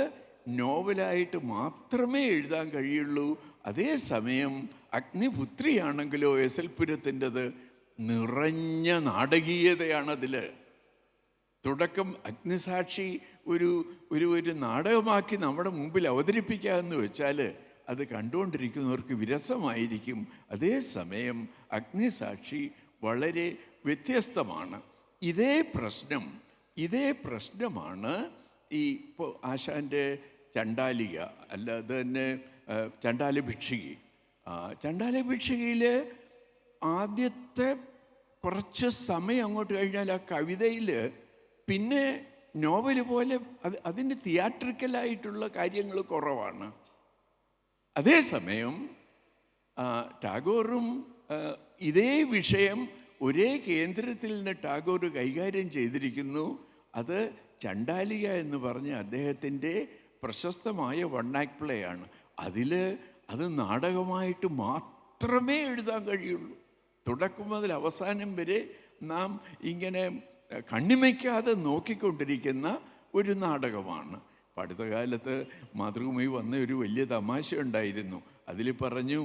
നോവലായിട്ട് മാത്രമേ എഴുതാൻ കഴിയുള്ളൂ. അതേസമയം അഗ്നിപുത്രിയാണെങ്കിലോ എസ്.എൽ. പുരത്തിൻ്റെത് നിറഞ്ഞ നാടകീയതയാണതിൽ. തുടക്കം അഗ്നിസാക്ഷി ഒരു ഒരു ഒരു നാടകമാക്കി നമ്മുടെ മുമ്പിൽ അവതരിപ്പിക്കാമെന്ന് വെച്ചാൽ അത് കണ്ടുകൊണ്ടിരിക്കുന്നവർക്ക് വിരസമായിരിക്കും. അതേസമയം അഗ്നിസാക്ഷി വളരെ വ്യത്യസ്തമാണ്. ഇതേ പ്രശ്നമാണ് ഈ ഇപ്പോൾ ആശാൻ്റെ ചണ്ടാലിക, അല്ലാതെ തന്നെ ചണ്ടാല ഭിക്ഷുകി. ചണ്ടാല ഭിക്ഷുകിയിൽ ആദ്യത്തെ കുറച്ച് സമയം അങ്ങോട്ട് കഴിഞ്ഞാൽ ആ കവിതയിൽ പിന്നെ നോവൽ പോലെ അതിൻ്റെ തിയേറ്ററിക്കലായിട്ടുള്ള കാര്യങ്ങൾ കുറവാണ്. അതേസമയം ടാഗോറും ഇതേ വിഷയം ഒരേ കേന്ദ്രത്തിൽ നിന്ന് ടാഗോർ കൈകാര്യം ചെയ്തിരിക്കുന്നു. അത് ചണ്ടാലിക എന്ന് പറഞ്ഞ അദ്ദേഹത്തിൻ്റെ പ്രശസ്തമായ വൺ ആക്ട് പ്ലേ ആണ്. അത് നാടകമായിട്ട് മാത്രമേ എഴുതാൻ കഴിയുള്ളൂ. തുടക്കം മുതൽ അവസാനം വരെ നാം ഇങ്ങനെ കണ്ണിമയ്ക്കാതെ നോക്കിക്കൊണ്ടിരിക്കുന്ന ഒരു നാടകമാണ്. അടുത്ത കാലത്ത് മാതൃഭൂമി വന്ന ഒരു വലിയ തമാശ ഉണ്ടായിരുന്നു. അതിൽ പറഞ്ഞു,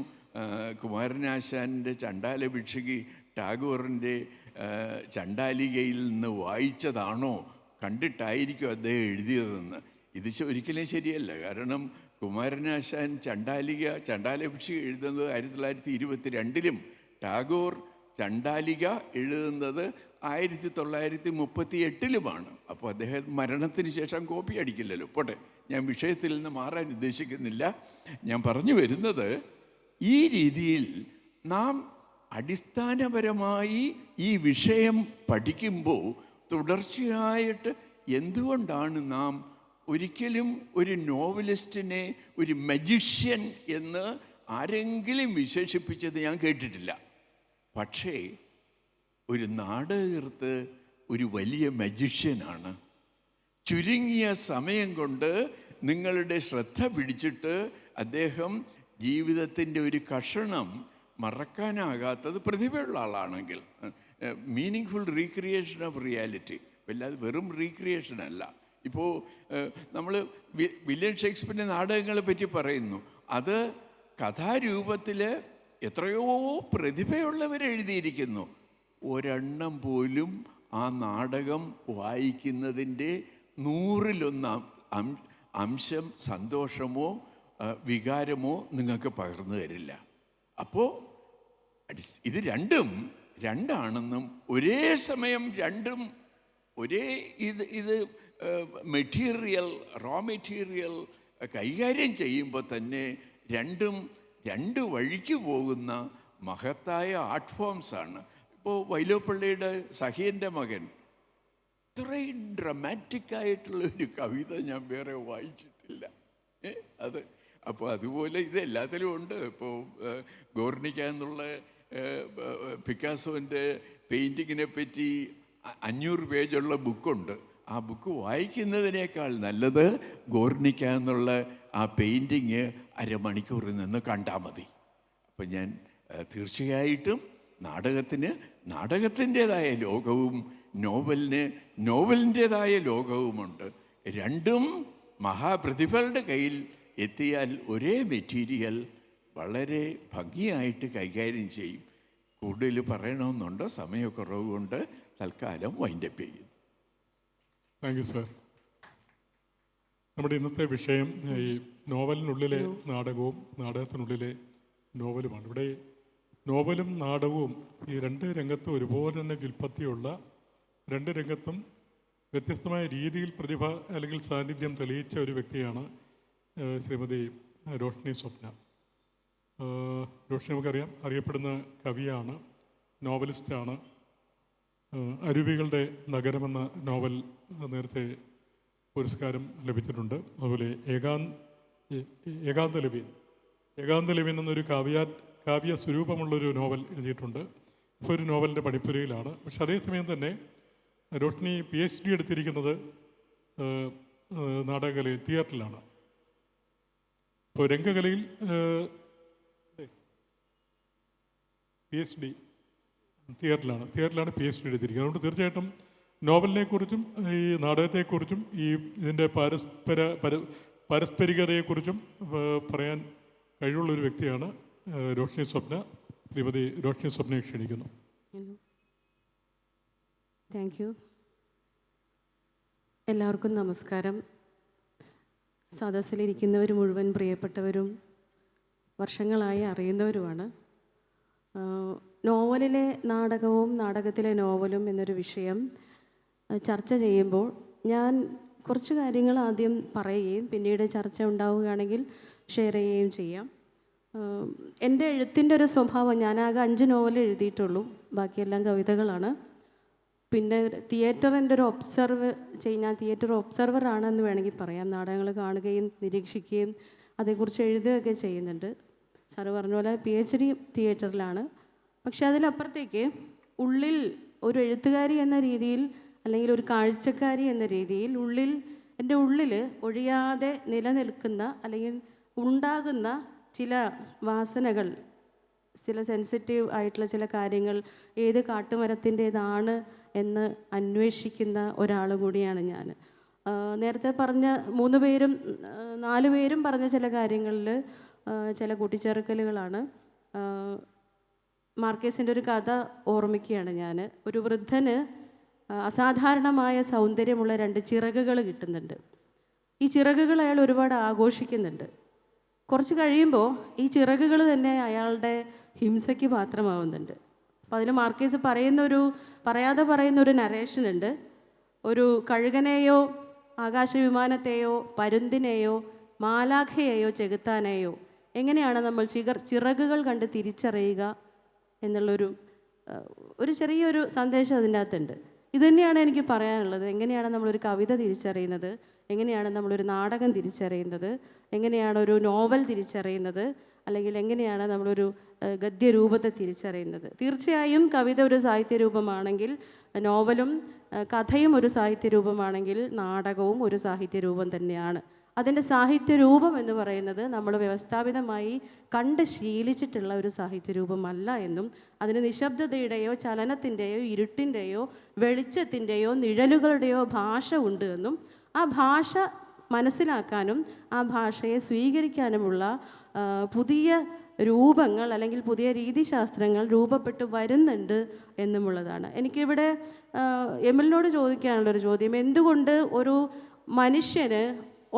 കുമാരനാശാൻ്റെ ചണ്ടാല ഭിക്ഷുകി ടാഗോറിൻ്റെ ചണ്ടാലികയിൽ നിന്ന് വായിച്ചതാണോ, കണ്ടിട്ടായിരിക്കും അദ്ദേഹം എഴുതിയതെന്ന്. ഇത് ഒരിക്കലും ശരിയല്ല. കാരണം കുമാരനാശാൻ ചണ്ടാല ഭിക്ഷുകി എഴുതുന്നത് 1922-ലും ടാഗോർ ചണ്ടാലിക എഴുതുന്നത് 1938-ലുമാണ്. അപ്പോൾ അദ്ദേഹം മരണത്തിന് ശേഷം കോപ്പി അടിക്കില്ലല്ലോ. പോട്ടെ, ഞാൻ വിഷയത്തിൽ നിന്ന് മാറാൻ ഉദ്ദേശിക്കുന്നില്ല. ഞാൻ പറഞ്ഞു വരുന്നത്, ഈ രീതിയിൽ നാം അടിസ്ഥാനപരമായി ഈ വിഷയം പഠിക്കുമ്പോൾ തുടർച്ചയായിട്ട് എന്തുകൊണ്ടാണ് നാം ഒരിക്കലും ഒരു നോവലിസ്റ്റിനെ ഒരു മജീഷ്യൻ എന്ന് ആരെങ്കിലും വിശേഷിപ്പിച്ചത് ഞാൻ കേട്ടിട്ടില്ല. പക്ഷേ ഒരു നാടകകൃത്ത് ഒരു വലിയ മജീഷ്യനാണ്. ചുരുങ്ങിയ സമയം കൊണ്ട് നിങ്ങളുടെ ശ്രദ്ധ പിടിച്ചിട്ട് അദ്ദേഹം ജീവിതത്തിൻ്റെ ഒരു കഷണം മറക്കാനാകാത്തത് പ്രതിഭയുള്ള ആളാണെങ്കിൽ, മീനിങ് റീക്രിയേഷൻ ഓഫ് റിയാലിറ്റി, വല്ലാതെ വെറും റീക്രിയേഷൻ അല്ല. ഇപ്പോൾ നമ്മൾ വില്യം ഷേക്സ്പിയറിൻ്റെ നാടകങ്ങളെ പറ്റി പറയുന്നു. അത് കഥാരൂപത്തിൽ എത്രയോ പ്രതിഭയുള്ളവർ എഴുതിയിരിക്കുന്നു. ഒരെണ്ണം പോലും ആ നാടകം വായിക്കുന്നതിൻ്റെ 100-1 അംശം സന്തോഷമോ വികാരമോ നിങ്ങൾക്ക് പകർന്നു തരില്ല. അപ്പോൾ ഇത് രണ്ടാണെന്നും ഒരേ സമയം രണ്ടും ഒരേ ഇത് റോ മെറ്റീരിയൽ കൈകാര്യം ചെയ്യുമ്പോൾ തന്നെ രണ്ട് വഴിക്ക് പോകുന്ന മഹത്തായ ആർട്ട് ഫോംസാണ്. ഇപ്പോൾ വൈലോപ്പള്ളിയുടെ സഹിയൻ്റെ മകൻ ഇത്രയും ഡ്രമാറ്റിക്കായിട്ടുള്ള ഒരു കവിത ഞാൻ വേറെ വായിച്ചിട്ടില്ല. അപ്പോൾ അതുപോലെ ഇത് എല്ലാത്തിലും ഉണ്ട്. ഇപ്പോൾ ഗോർണിക്ക എന്നുള്ള പിക്കാസോൻ്റെ പെയിൻറ്റിങ്ങിനെ പറ്റി 500 പേജുള്ള ബുക്കുണ്ട്. ആ ബുക്ക് വായിക്കുന്നതിനേക്കാൾ നല്ലത് ഗോർണിക്ക എന്നുള്ള ആ പെയിൻറ്റിങ് അരമണിക്കൂറിൽ നിന്ന് കണ്ടാൽ മതി. അപ്പം ഞാൻ തീർച്ചയായിട്ടും നാടകത്തിൻ്റേതായ ലോകവും നോവലിൻ്റേതായ ലോകവുമുണ്ട്. രണ്ടും മഹാപ്രതിഭകളുടെ കയ്യിൽ എത്തിയാൽ ഒരേ മെറ്റീരിയൽ വളരെ ഭംഗിയായിട്ട് കൈകാര്യം ചെയ്യും. കൂടുതൽ പറയണമെന്നുണ്ടോ? സമയക്കുറവ് കൊണ്ട് തൽക്കാലം വൈൻഡപ്പ് ചെയ്യുന്നു. Thank you sir. നമ്മുടെ ഇന്നത്തെ വിഷയം ഈ നോവലിനുള്ളിലെ നാടകവും നാടകത്തിനുള്ളിലെ നോവലുമാണ്. ഇവിടെ നോവലും നാടകവും ഈ രണ്ട് രംഗത്തും ഒരുപോലെ തന്നെ വിൽപ്പത്തിയുള്ള, രണ്ട് രംഗത്തും വ്യത്യസ്തമായ രീതിയിൽ പ്രതിഭ അല്ലെങ്കിൽ സാന്നിധ്യം തെളിയിച്ച ഒരു വ്യക്തിയാണ് ശ്രീമതി രോഷ്നി സ്വപ്ന. രോഷ്നി നമുക്കറിയാം, അറിയപ്പെടുന്ന കവിയാണ്, നോവലിസ്റ്റാണ്. അരുവികളുടെ നഗരമെന്ന നോവൽ നേരത്തെ പുരസ്കാരം ലഭിച്ചിട്ടുണ്ട്. അതുപോലെ ഏകാന്ത ലവീൻ എന്നൊരു കാവ്യ സ്വരൂപമുള്ളൊരു നോവൽ എഴുതിയിട്ടുണ്ട്. ഇപ്പോൾ ഒരു നോവലിൻ്റെ പണിപ്പുരയിലാണ്. പക്ഷെ അതേസമയം തന്നെ രോഷ്നി PhD എടുത്തിരിക്കുന്നത് നാടകകലയിൽ, തിയേറ്ററിലാണ്. ഇപ്പോൾ രംഗകലയിൽ PhD തിയേറ്ററിലാണ് PhD എടുത്തിരിക്കുന്നത്. അതുകൊണ്ട് തീർച്ചയായിട്ടും നോവലിനെക്കുറിച്ചും ഈ നാടകത്തെക്കുറിച്ചും ഇതിൻ്റെ പാരസ്പരികതയെക്കുറിച്ചും പറയാൻ കഴിവുള്ളൊരു വ്യക്തിയാണ് രോഷ്നി സ്വപ്ന. ശ്രീമതി രോഷ്നി സ്വപ്നയെ ക്ഷണിക്കുന്നു. Thank you. എല്ലാവർക്കും നമസ്കാരം. സദസ്സിലിരിക്കുന്നവർ മുഴുവൻ പ്രിയപ്പെട്ടവരും വർഷങ്ങളായി അറിയുന്നവരുമാണ്. നോവലിലെ നാടകവും നാടകത്തിലെ നോവലും എന്നൊരു വിഷയം ചർച്ച ചെയ്യുമ്പോൾ ഞാൻ കുറച്ച് കാര്യങ്ങൾ ആദ്യം പറയുകയും പിന്നീട് ചർച്ച ഉണ്ടാവുകയാണെങ്കിൽ ഷെയർ ചെയ്യുകയും ചെയ്യാം. എൻ്റെ എഴുത്തിൻ്റെ ഒരു സ്വഭാവം, ഞാനാകെ 5 നോവൽ എഴുതിയിട്ടുള്ളൂ, ബാക്കിയെല്ലാം കവിതകളാണ്. പിന്നെ തിയേറ്ററിൻ്റെ ഒരു ഞാൻ തിയേറ്റർ ഒബ്സർവറാണെന്ന് വേണമെങ്കിൽ പറയാം. നാടകങ്ങൾ കാണുകയും നിരീക്ഷിക്കുകയും അതേക്കുറിച്ച് എഴുതുകയൊക്കെ ചെയ്യുന്നുണ്ട്. സാറ് പറഞ്ഞ പോലെ PhD തിയേറ്ററിലാണ്. പക്ഷെ അതിലപ്പുറത്തേക്ക് ഉള്ളിൽ ഒരു എഴുത്തുകാരി എന്ന രീതിയിൽ, അല്ലെങ്കിൽ ഒരു കാഴ്ചക്കാരി എന്ന രീതിയിൽ എൻ്റെ ഉള്ളിൽ ഒഴിയാതെ നിലനിൽക്കുന്ന അല്ലെങ്കിൽ ഉണ്ടാകുന്ന ചില വാസനകൾ, ചില സെൻസിറ്റീവ് ആയിട്ടുള്ള ചില കാര്യങ്ങൾ ഏത് കാട്ടുമരത്തിൻ്റേതാണ് എന്ന് അന്വേഷിക്കുന്ന ഒരാൾ കൂടിയാണ് ഞാൻ. നേരത്തെ പറഞ്ഞ 4 പേരും പറഞ്ഞ ചില കാര്യങ്ങളിൽ ചില കൂട്ടിച്ചേർക്കലുകളാണ്. മാർക്കേസിൻ്റെ ഒരു കഥ ഓർമ്മിക്കുകയാണ് ഞാൻ. ഒരു വൃദ്ധന് അസാധാരണമായ സൗന്ദര്യമുള്ള 2 ചിറകുകൾ കിട്ടുന്നുണ്ട്. ഈ ചിറകുകൾ അയാൾ ഒരുപാട് ആഘോഷിക്കുന്നുണ്ട്. കുറച്ച് കഴിയുമ്പോൾ ഈ ചിറകുകൾ തന്നെ അയാളുടെ ഹിംസയ്ക്ക് പാത്രമാവുന്നുണ്ട്. അപ്പോൾ അതിൽ മാർക്കേസ് പറയാതെ പറയുന്ന ഒരു നരേഷൻ ഉണ്ട്. ഒരു കഴുകനെയോ ആകാശവിമാനത്തെയോ പരുന്തിനെയോ മാലാഖയെയോ ചെകുത്താനെയോ എങ്ങനെയാണ് നമ്മൾ ചിറകുകൾ കണ്ട് തിരിച്ചറിയുക എന്നുള്ളൊരു ചെറിയൊരു സന്ദേശം അതിൻ്റെ അകത്തുണ്ട്. ഇതുതന്നെയാണ് എനിക്ക് പറയാനുള്ളത്. എങ്ങനെയാണ് നമ്മളൊരു കവിത തിരിച്ചറിയുന്നത്, എങ്ങനെയാണ് നമ്മളൊരു നാടകം തിരിച്ചറിയുന്നത്, എങ്ങനെയാണ് ഒരു നോവൽ തിരിച്ചറിയുന്നത്, അല്ലെങ്കിൽ എങ്ങനെയാണ് നമ്മളൊരു ഗദ്യരൂപത്തെ തിരിച്ചറിയുന്നത്. തീർച്ചയായും കവിത ഒരു സാഹിത്യരൂപമാണെങ്കിൽ, നോവലും കഥയും ഒരു സാഹിത്യരൂപമാണെങ്കിൽ, നാടകവും ഒരു സാഹിത്യരൂപം തന്നെയാണ്. അതിൻ്റെ സാഹിത്യരൂപം എന്ന് പറയുന്നത് നമ്മൾ വ്യവസ്ഥാപിതമായി കണ്ട് ശീലിച്ചിട്ടുള്ള ഒരു സാഹിത്യരൂപമല്ല എന്നും, അതിന് നിശബ്ദതയുടെയോ ചലനത്തിൻ്റെയോ ഇരുട്ടിൻ്റെയോ വെളിച്ചത്തിൻ്റെയോ നിഴലുകളുടെയോ ഭാഷ ഉണ്ട് എന്നും, ആ ഭാഷ മനസ്സിലാക്കാനും ആ ഭാഷയെ സ്വീകരിക്കാനുമുള്ള പുതിയ രൂപങ്ങൾ അല്ലെങ്കിൽ പുതിയ രീതിശാസ്ത്രങ്ങൾ രൂപപ്പെട്ട് വരുന്നുണ്ട് എന്നുമുള്ളതാണ്. എനിക്കിവിടെ എമിലിനോട് ചോദിക്കാനുള്ളൊരു ചോദ്യം, എന്തുകൊണ്ട് ഒരു മനുഷ്യന്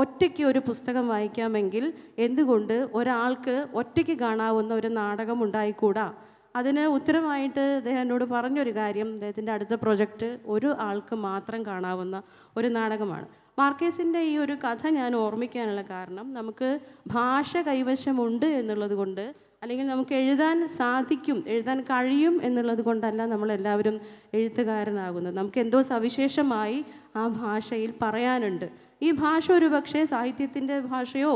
ഒറ്റയ്ക്ക് ഒരു പുസ്തകം വായിക്കാമെങ്കിൽ എന്തുകൊണ്ട് ഒരാൾക്ക് ഒറ്റയ്ക്ക് കാണാവുന്ന ഒരു നാടകം ഉണ്ടായിക്കൂടാ? അതിന് ഉത്തരമായിട്ട് അദ്ദേഹം എന്നോട് പറഞ്ഞൊരു കാര്യം, അദ്ദേഹത്തിൻ്റെ അടുത്ത പ്രൊജക്റ്റ് ഒരു ആൾക്ക് മാത്രം കാണാവുന്ന ഒരു നാടകമാണ്. മാർക്കേസിൻ്റെ ഈ ഒരു കഥ ഞാൻ ഓർമ്മിക്കാനുള്ള കാരണം, നമുക്ക് ഭാഷ കൈവശമുണ്ട് എന്നുള്ളത് കൊണ്ട്, അല്ലെങ്കിൽ നമുക്ക് എഴുതാൻ സാധിക്കും, എഴുതാൻ കഴിയും എന്നുള്ളത് കൊണ്ടല്ല നമ്മളെല്ലാവരും എഴുത്തുകാരനാകുന്നത്. നമുക്ക് എന്തോ സവിശേഷമായി ആ ഭാഷയിൽ പറയാനുണ്ട്. ഈ ഭാഷ ഒരു പക്ഷേ സാഹിത്യത്തിൻ്റെ ഭാഷയോ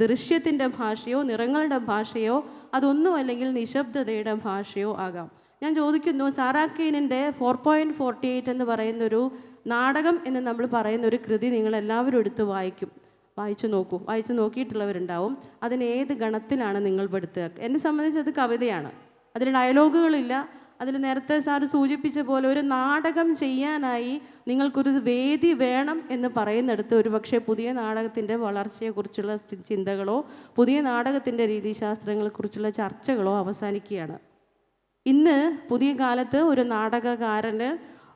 ദൃശ്യത്തിൻ്റെ ഭാഷയോ നിറങ്ങളുടെ ഭാഷയോ അതൊന്നും അല്ലെങ്കിൽ നിശബ്ദതയുടെ ഭാഷയോ ആകാം. ഞാൻ ചോദിക്കുന്നു, സാറാ കെയ്നിൻ്റെ 4.48 എന്ന് പറയുന്നൊരു നാടകം എന്ന് നമ്മൾ പറയുന്ന ഒരു കൃതി നിങ്ങളെല്ലാവരും എടുത്ത് വായിച്ചു നോക്കൂ. വായിച്ചു നോക്കിയിട്ടുള്ളവരുണ്ടാവും. അതിന് ഏത് ഗണത്തിലാണ് നിങ്ങൾ പെടുത്തുക? എന്നെ സംബന്ധിച്ച് അത് കവിതയാണ്. അതിൽ ഡയലോഗുകളില്ല. അതിൽ നേരത്തെ സാറ് സൂചിപ്പിച്ച പോലെ ഒരു നാടകം ചെയ്യാനായി നിങ്ങൾക്കൊരു വേദി വേണം എന്ന് പറയുന്നിടത്ത് ഒരു പക്ഷേ പുതിയ നാടകത്തിൻ്റെ വളർച്ചയെക്കുറിച്ചുള്ള ചിന്തകളോ പുതിയ നാടകത്തിൻ്റെ രീതിശാസ്ത്രങ്ങളെക്കുറിച്ചുള്ള ചർച്ചകളോ അവസാനിക്കുകയാണ്. ഇന്ന് പുതിയ കാലത്ത് ഒരു നാടകകാരന്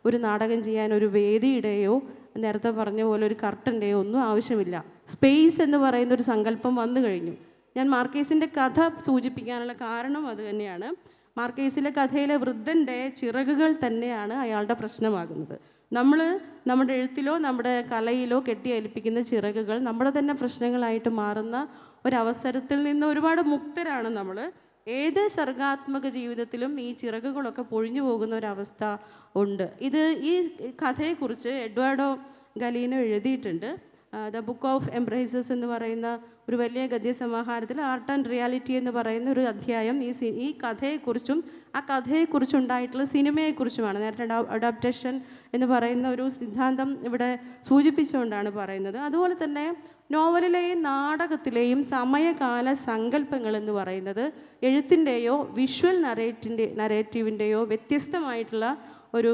ഒരു നാടകം ചെയ്യാൻ ഒരു വേദിയുടെയോ നേരത്തെ പറഞ്ഞ പോലെ ഒരു കർട്ടൻ്റെയോ ഒന്നും ആവശ്യമില്ല. സ്പേസ് എന്ന് പറയുന്ന ഒരു സങ്കല്പം വന്നു കഴിഞ്ഞു. ഞാൻ മാർക്കേസിൻ്റെ കഥ സൂചിപ്പിക്കാനുള്ള കാരണം അത് തന്നെയാണ്. മാർക്കേസിലെ കഥയിലെ വൃദ്ധൻ്റെ ചിറകുകൾ തന്നെയാണ് അയാളുടെ പ്രശ്നമാകുന്നത്. നമ്മൾ നമ്മുടെ എഴുത്തിലോ നമ്മുടെ കലയിലോ കെട്ടിയേൽപ്പിക്കുന്ന ചിറകുകൾ നമ്മുടെ തന്നെ പ്രശ്നങ്ങളായിട്ട് മാറുന്ന ഒരവസരത്തിൽ നിന്ന് ഒരുപാട് മുക്തരാണ് നമ്മൾ. ഏത് സർഗാത്മക ജീവിതത്തിലും ഈ ചിറകുകളൊക്കെ പൊഴിഞ്ഞു പോകുന്ന ഒരവസ്ഥ ഉണ്ട്. ഈ കഥയെക്കുറിച്ച് എഡ്വാർഡോ ഗലീനോ എഴുതിയിട്ടുണ്ട്. ദ ബുക്ക് ഓഫ് എംബ്രേസസ് എന്ന് പറയുന്ന ഒരു വലിയ ഗദ്യസമാഹാരത്തിൽ ആർട്ട് ആൻഡ് റിയാലിറ്റി എന്ന് പറയുന്ന ഒരു അധ്യായം ഈ കഥയെക്കുറിച്ചും ആ കഥയെക്കുറിച്ചുണ്ടായിട്ടുള്ള സിനിമയെക്കുറിച്ചുമാണ്. നേരത്തെ അഡാപ്റ്റേഷൻ എന്ന് പറയുന്ന ഒരു സിദ്ധാന്തം ഇവിടെ സൂചിപ്പിച്ചുകൊണ്ടാണ് പറയുന്നത്. അതുപോലെ തന്നെ നോവലിലെയും നാടകത്തിലെയും സമയകാല സങ്കല്പങ്ങൾ എന്ന് പറയുന്നത് എഴുത്തിൻ്റെയോ വിഷ്വൽ നരേറ്റീവിൻ്റെയോ വ്യത്യസ്തമായിട്ടുള്ള ഒരു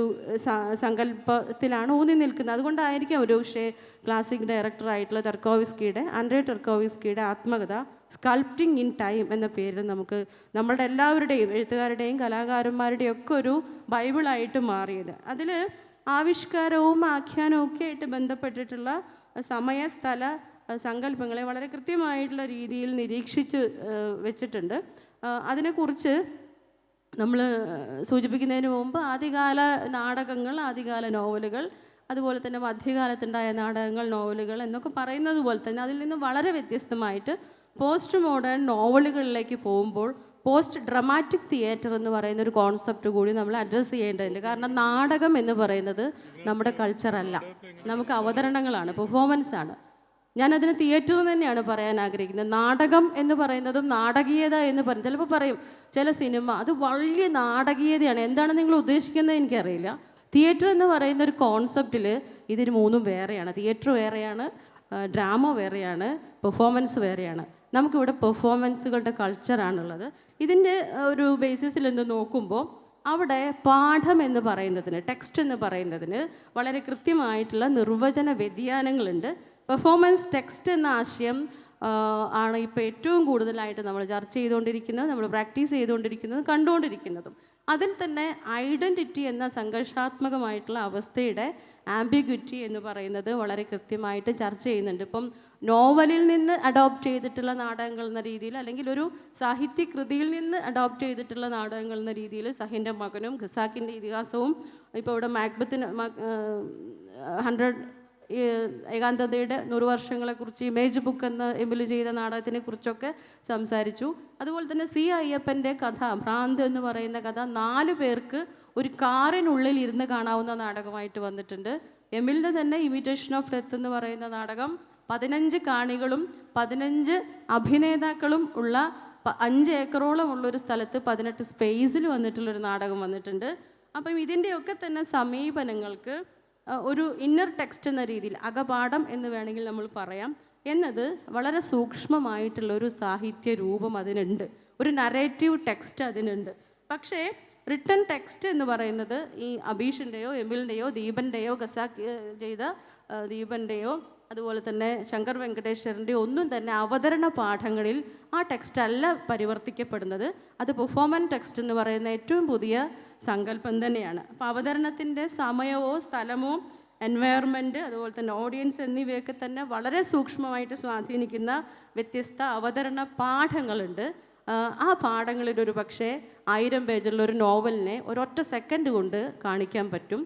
സങ്കല്പത്തിലാണ് ഊന്നി നിൽക്കുന്നത്. അതുകൊണ്ടായിരിക്കും ഒരു പക്ഷേ ക്ലാസിക് ഡയറക്ടറായിട്ടുള്ള ആൻഡ്രേ ടെർക്കോവിസ്കിയുടെ ആത്മകഥ സ്കൾപ്റ്റിംഗ് ഇൻ ടൈം എന്ന പേരിൽ നമ്മളുടെ എല്ലാവരുടെയും എഴുത്തുകാരുടെയും കലാകാരന്മാരുടെയും ഒക്കെ ഒരു ബൈബിളായിട്ട് മാറിയത്. അതിൽ ആവിഷ്കാരവും ആഖ്യാനവും ഒക്കെ ആയിട്ട് ബന്ധപ്പെട്ടിട്ടുള്ള സമയ സ്ഥല സങ്കല്പങ്ങളെ വളരെ കൃത്യമായിട്ടുള്ള രീതിയിൽ നിരീക്ഷിച്ച് വെച്ചിട്ടുണ്ട്. അതിനെക്കുറിച്ച് നമ്മൾ സൂചിപ്പിക്കുന്നതിന് മുമ്പ് ആദ്യകാല നാടകങ്ങൾ, ആദ്യകാല നോവലുകൾ, അതുപോലെ തന്നെ മധ്യകാലത്തുണ്ടായ നാടകങ്ങൾ, നോവലുകൾ എന്നൊക്കെ പറയുന്നത് പോലെ തന്നെ അതിൽ നിന്ന് വളരെ വ്യത്യസ്തമായിട്ട് പോസ്റ്റ് മോഡേൺ നോവലുകളിലേക്ക് പോകുമ്പോൾ പോസ്റ്റ് ഡ്രമാറ്റിക് തിയേറ്റർ എന്ന് പറയുന്ന ഒരു കോൺസെപ്റ്റ് കൂടി നമ്മൾ അഡ്രസ്സ് ചെയ്യേണ്ടതുണ്ട്. കാരണം നാടകം എന്ന് പറയുന്നത് നമ്മുടെ കൾച്ചറല്ല, നമുക്ക് അവതരണങ്ങളാണ്, പെർഫോമൻസാണ്. ഞാനതിന് തിയേറ്റർ തന്നെയാണ് പറയാൻ ആഗ്രഹിക്കുന്നത്. നാടകം എന്ന് പറയുന്നതും നാടകീയത എന്ന് പറയും. ചിലപ്പോൾ പറയും ചില സിനിമ അത് വലിയ നാടകീയതയാണ്. എന്താണ് നിങ്ങൾ ഉദ്ദേശിക്കുന്നത് എനിക്കറിയില്ല. തിയേറ്റർ എന്ന് പറയുന്ന ഒരു കോൺസെപ്റ്റിൽ ഇതിന് മൂന്നും വേറെയാണ്. തിയേറ്റർ വേറെയാണ്, ഡ്രാമ വേറെയാണ്, പെർഫോമൻസ് വേറെയാണ്. നമുക്കിവിടെ പെർഫോമൻസുകളുടെ കൾച്ചറാണുള്ളത്. ഇതിൻ്റെ ഒരു ബേസിസിൽ നിന്ന് നോക്കുമ്പോൾ അവിടെ പാഠം എന്ന് പറയുന്നതിന്, ടെക്സ്റ്റ് എന്ന് പറയുന്നതിന് വളരെ കൃത്യമായിട്ടുള്ള നിർവചന വ്യതിയാനങ്ങളുണ്ട്. പെർഫോമൻസ് ടെക്സ്റ്റ് എന്ന ആശയം ആണ് ഇപ്പോൾ ഏറ്റവും കൂടുതലായിട്ട് നമ്മൾ ചർച്ച ചെയ്തുകൊണ്ടിരിക്കുന്നത്, നമ്മൾ പ്രാക്ടീസ് ചെയ്തുകൊണ്ടിരിക്കുന്നതും കണ്ടുകൊണ്ടിരിക്കുന്നതും. അതിൽ തന്നെ ഐഡൻറ്റിറ്റി എന്ന സംഘർഷാത്മകമായിട്ടുള്ള അവസ്ഥയുടെ ആംബിഗ്വിറ്റി എന്ന് പറയുന്നത് വളരെ കൃത്യമായിട്ട് ചർച്ച ചെയ്യുന്നുണ്ട്. ഇപ്പം നോവലിൽ നിന്ന് അഡോപ്റ്റ് ചെയ്തിട്ടുള്ള നാടകങ്ങൾ എന്ന രീതിയിൽ, അല്ലെങ്കിൽ ഒരു സാഹിത്യകൃതിയിൽ നിന്ന് അഡോപ്റ്റ് ചെയ്തിട്ടുള്ള നാടകങ്ങൾ എന്ന രീതിയിൽ സഹിൻ്റെ മകനും ഖസാക്കിൻ്റെ ഇതിഹാസവും, ഇപ്പോൾ ഇവിടെ മാക്ബത്തിന് 100 ഏകാന്തതയുടെ 100 വർഷങ്ങളെക്കുറിച്ച് ഇമേജ് ബുക്ക് എന്ന എമിൽ ചെയ്ത നാടകത്തിനെ കുറിച്ചൊക്കെ സംസാരിച്ചു. അതുപോലെ തന്നെ സി അയ്യപ്പൻ്റെ കഥ ഭ്രാന്ത് എന്ന് പറയുന്ന കഥ 4 പേർക്ക് ഒരു കാറിനുള്ളിൽ ഇരുന്ന് കാണാവുന്ന നാടകമായിട്ട് വന്നിട്ടുണ്ട്. എമിലിൻ്റെ തന്നെ ഇമിറ്റേഷൻ ഓഫ് ഡെത്ത് എന്ന് പറയുന്ന നാടകം 15 കാണികളും 15 അഭിനേതാക്കളും ഉള്ള 5 ഏക്കറോളം ഉള്ളൊരു സ്ഥലത്ത് 18 സ്പേസിൽ വന്നിട്ടുള്ളൊരു നാടകം വന്നിട്ടുണ്ട്. അപ്പം ഇതിൻ്റെയൊക്കെ തന്നെ സമീപനങ്ങൾക്ക് ഒരു ഇന്നർ ടെക്സ്റ്റ് എന്ന രീതിയിൽ, അകപാഠം എന്ന് വേണമെങ്കിൽ നമ്മൾ പറയാം, എന്നത് വളരെ സൂക്ഷ്മമായിട്ടുള്ളൊരു സാഹിത്യ രൂപം അതിനുണ്ട്, ഒരു നരേറ്റീവ് ടെക്സ്റ്റ് അതിനുണ്ട്. പക്ഷേ റിട്ടൺ ടെക്സ്റ്റ് എന്ന് പറയുന്നത് ഈ അബീഷിൻ്റെയോ എമിലിൻ്റെയോ ദീപൻ്റെയോ ഖസാക്ക് ചെയ്ത ദീപൻ്റെയോ അതുപോലെ തന്നെ ശങ്കർ വെങ്കടേശ്വരൻ്റെ ഒന്നും തന്നെ അവതരണ പാഠങ്ങളിൽ ആ ടെക്സ്റ്റ് അല്ല പരിവർത്തിക്കപ്പെടുന്നത്. അത് പെർഫോമൻസ് ടെക്സ്റ്റ് എന്ന് പറയുന്ന ഏറ്റവും പുതിയ സങ്കല്പം തന്നെയാണ്. അപ്പോൾ അവതരണത്തിൻ്റെ സമയമോ സ്ഥലമോ എൻവയറമെൻറ്റ് അതുപോലെ തന്നെ ഓഡിയൻസ് എന്നിവയൊക്കെ തന്നെ വളരെ സൂക്ഷ്മമായിട്ട് സ്വാധീനിക്കുന്ന വ്യത്യസ്ത അവതരണ പാഠങ്ങളുണ്ട്. ആ പാഠങ്ങളിൽ ഒരു പക്ഷേ 1000 പേജുള്ള ഒരു നോവലിനെ ഒരൊറ്റ സെക്കൻഡ് കൊണ്ട് കാണിക്കാൻ പറ്റും.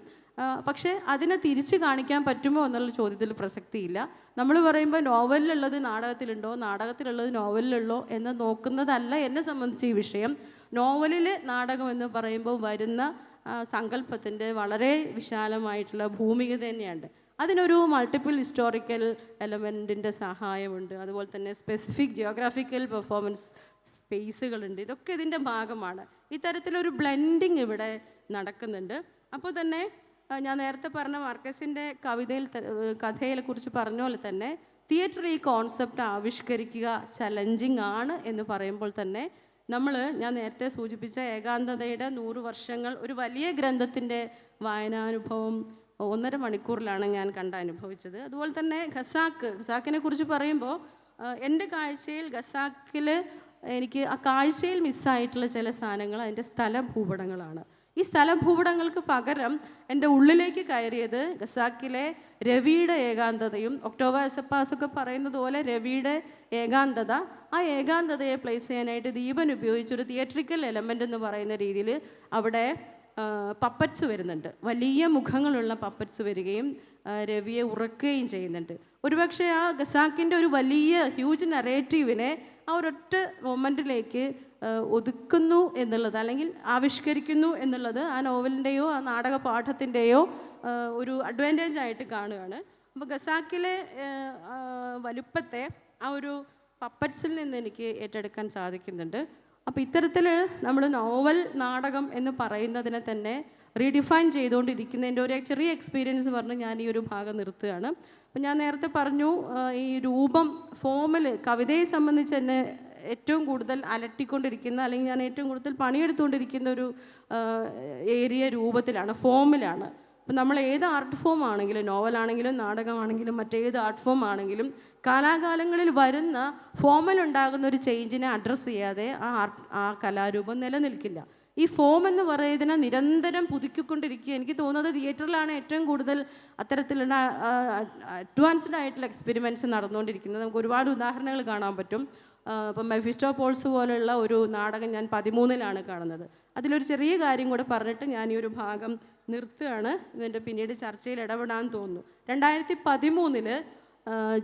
പക്ഷേ അതിനെ തിരിച്ച് കാണിക്കാൻ പറ്റുമോ എന്നുള്ള ചോദ്യത്തിൽ പ്രസക്തിയില്ല. നമ്മൾ പറയുമ്പോൾ നോവലിലുള്ളത് നാടകത്തിലുണ്ടോ, നാടകത്തിലുള്ളത് നോവലിലുള്ളോ എന്ന് നോക്കുന്നതല്ല എന്നെ സംബന്ധിച്ച് ഈ വിഷയം. നോവലിൽ നാടകം എന്ന് പറയുമ്പോൾ വരുന്ന സങ്കല്പത്തിൻ്റെ വളരെ വിശാലമായിട്ടുള്ള ഭൂമിക തന്നെയുണ്ട്. അതിനൊരു മൾട്ടിപ്പിൾ ഹിസ്റ്റോറിക്കൽ എലമെൻറ്റിൻ്റെ സഹായമുണ്ട്. അതുപോലെ തന്നെ സ്പെസിഫിക് ജിയോഗ്രാഫിക്കൽ പെർഫോമൻസ് സ്പേസുകളുണ്ട്. ഇതൊക്കെ ഇതിൻ്റെ ഭാഗമാണ്. ഇത്തരത്തിലൊരു ബ്ലെൻഡിങ് ഇവിടെ നടക്കുന്നുണ്ട്. അപ്പോൾ തന്നെ ഞാൻ നേരത്തെ പറഞ്ഞ മാർക്കസിൻ്റെ കഥയെ കുറിച്ച് പറഞ്ഞ പോലെ തന്നെ തിയേറ്ററിൽ ഈ കോൺസെപ്റ്റ് ആവിഷ്കരിക്കുക ചലഞ്ചിങ് ആണ് എന്ന് പറയുമ്പോൾ തന്നെ ഞാൻ നേരത്തെ സൂചിപ്പിച്ച ഏകാന്തതയുടെ 100 വർഷങ്ങൾ ഒരു വലിയ ഗ്രന്ഥത്തിൻ്റെ വായനാനുഭവം 1.5 മണിക്കൂറിലാണ് ഞാൻ അനുഭവിച്ചത്. അതുപോലെ തന്നെ ഖസാക്കിനെ കുറിച്ച് പറയുമ്പോൾ എൻ്റെ കാഴ്ചയിൽ ഖസാക്കിൽ എനിക്ക് ആ കാഴ്ചയിൽ മിസ്സായിട്ടുള്ള ചില സാധനങ്ങൾ അതിൻ്റെ സ്ഥലഭൂപടങ്ങളാണ്. ഈ സ്ഥലഭൂപടങ്ങൾക്ക് പകരം എൻ്റെ ഉള്ളിലേക്ക് കയറിയത് ഖസാക്കിലെ രവിയുടെ ഏകാന്തതയും ഒക്ടോബർ എസപ്പാസൊക്കെ പറയുന്നത് പോലെ രവിയുടെ ഏകാന്തത, ആ ഏകാന്തതയെ പ്ലേസ് ചെയ്യാനായിട്ട് ദീപൻ ഉപയോഗിച്ചൊരു തിയേറ്ററിക്കൽ എലമെൻ്റ് എന്ന് പറയുന്ന രീതിയിൽ അവിടെ പപ്പറ്റ്സ് വരുന്നുണ്ട്. വലിയ മുഖങ്ങളുള്ള പപ്പറ്റ്സ് വരികയും രവിയെ ഉറക്കുകയും ചെയ്യുന്നുണ്ട്. ഒരുപക്ഷെ ആ ഖസാക്കിൻ്റെ ഒരു വലിയ ഹ്യൂജ് നറേറ്റീവിനെ ആ ഒരൊറ്റ മൊമെൻറ്റിലേക്ക് ഒതുക്കുന്നു എന്നുള്ളത്, അല്ലെങ്കിൽ ആവിഷ്കരിക്കുന്നു എന്നുള്ളത് ആ നോവലിൻ്റെയോ ആ നാടക പാഠത്തിൻ്റെയോ ഒരു അഡ്വാൻറ്റേജ് ആയിട്ട് കാണുകയാണ്. അപ്പോൾ ഖസാക്കിലെ വലുപ്പത്തെ ആ ഒരു പപ്പറ്റ്സിൽ നിന്ന് എനിക്ക് ഏറ്റെടുക്കാൻ സാധിക്കുന്നുണ്ട്. അപ്പോൾ ഇത്തരത്തിൽ നമ്മൾ നോവൽ നാടകം എന്ന് പറയുന്നതിനെ തന്നെ റീഡിഫൈൻ ചെയ്തുകൊണ്ടിരിക്കുന്നതിൻ്റെ ഒരു ചെറിയ എക്സ്പീരിയൻസ് പറഞ്ഞ് ഞാൻ ഈ ഒരു ഭാഗം നിർത്തുകയാണ്. അപ്പം ഞാൻ നേരത്തെ പറഞ്ഞു, ഈ രൂപം ഫോമിൽ കവിതയെ സംബന്ധിച്ച് തന്നെ ഏറ്റവും കൂടുതൽ അലട്ടിക്കൊണ്ടിരിക്കുന്ന, അല്ലെങ്കിൽ ഞാൻ ഏറ്റവും കൂടുതൽ പണിയെടുത്തുകൊണ്ടിരിക്കുന്ന ഒരു ഏരിയ രൂപത്തിലാണ്, ഫോമിലാണ്. അപ്പം നമ്മൾ ഏത് ആർട്ട് ഫോം ആണെങ്കിലും, നോവലാണെങ്കിലും നാടകമാണെങ്കിലും മറ്റേത് ആർട്ട് ഫോം ആണെങ്കിലും കാലാകാലങ്ങളിൽ വരുന്ന ഫോമിലുണ്ടാകുന്ന ഒരു ചേഞ്ചിനെ അഡ്രസ്സ് ചെയ്യാതെ ആ കലാരൂപം നിലനിൽക്കില്ല. ഈ ഫോം എന്ന് പറയുന്നതിനെ നിരന്തരം പുതുക്കിക്കൊണ്ടിരിക്കുക. എനിക്ക് തോന്നുന്നത് തിയേറ്ററിലാണ് ഏറ്റവും കൂടുതൽ അത്തരത്തിലുള്ള അഡ്വാൻസ്ഡ് ആയിട്ടുള്ള എക്സ്പെരിമെൻറ്റ്സ് നടന്നുകൊണ്ടിരിക്കുന്നത്. നമുക്ക് ഒരുപാട് ഉദാഹരണങ്ങൾ കാണാൻ പറ്റും. ഇപ്പം മെഫിസ്റ്റോപോൾസ് പോലുള്ള ഒരു നാടകം ഞാൻ 13-ലാണ് കാണുന്നത്. അതിലൊരു ചെറിയ കാര്യം കൂടെ പറഞ്ഞിട്ട് ഞാൻ ഈ ഒരു ഭാഗം നിർത്തുകയാണ്. ഇതിൻ്റെ പിന്നീട് ചർച്ചയിൽ ഇടപെടാൻ തോന്നുന്നു. 2013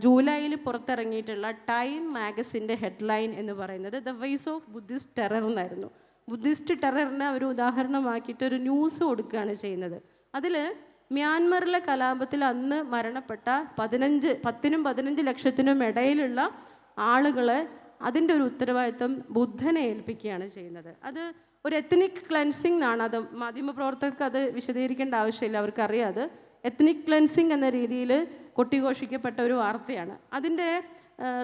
ജൂലൈയിൽ പുറത്തിറങ്ങിയിട്ടുള്ള ടൈം മാഗസിൻ്റെ ഹെഡ്ലൈൻ എന്ന് പറയുന്നത് the face of Buddhist terror എന്നായിരുന്നു. ബുദ്ധിസ്റ്റ് ടെററിനെ ഒരു ഉദാഹരണമാക്കിയിട്ട് ഒരു ന്യൂസ് കൊടുക്കുകയാണ് ചെയ്യുന്നത്. അതിൽ മ്യാൻമറിലെ കലാപത്തിൽ അന്ന് മരണപ്പെട്ട 10-15 ലക്ഷത്തിനും ഇടയിലുള്ള ആളുകളെ അതിൻ്റെ ഒരു ഉത്തരവാദിത്വം ബുദ്ധനെ ഏൽപ്പിക്കുകയാണ് ചെയ്യുന്നത്. അത് ഒരു എത്നിക് ക്ലെൻസിങ് എന്നാണ്. അത് മാധ്യമപ്രവർത്തകർക്ക് അത് വിശദീകരിക്കേണ്ട ആവശ്യമില്ല, അവർക്കറിയാം. അത് എത്നിക് ക്ലെൻസിങ് എന്ന രീതിയിൽ കൊട്ടിഘോഷിക്കപ്പെട്ട ഒരു വാർത്തയാണ്. അതിൻ്റെ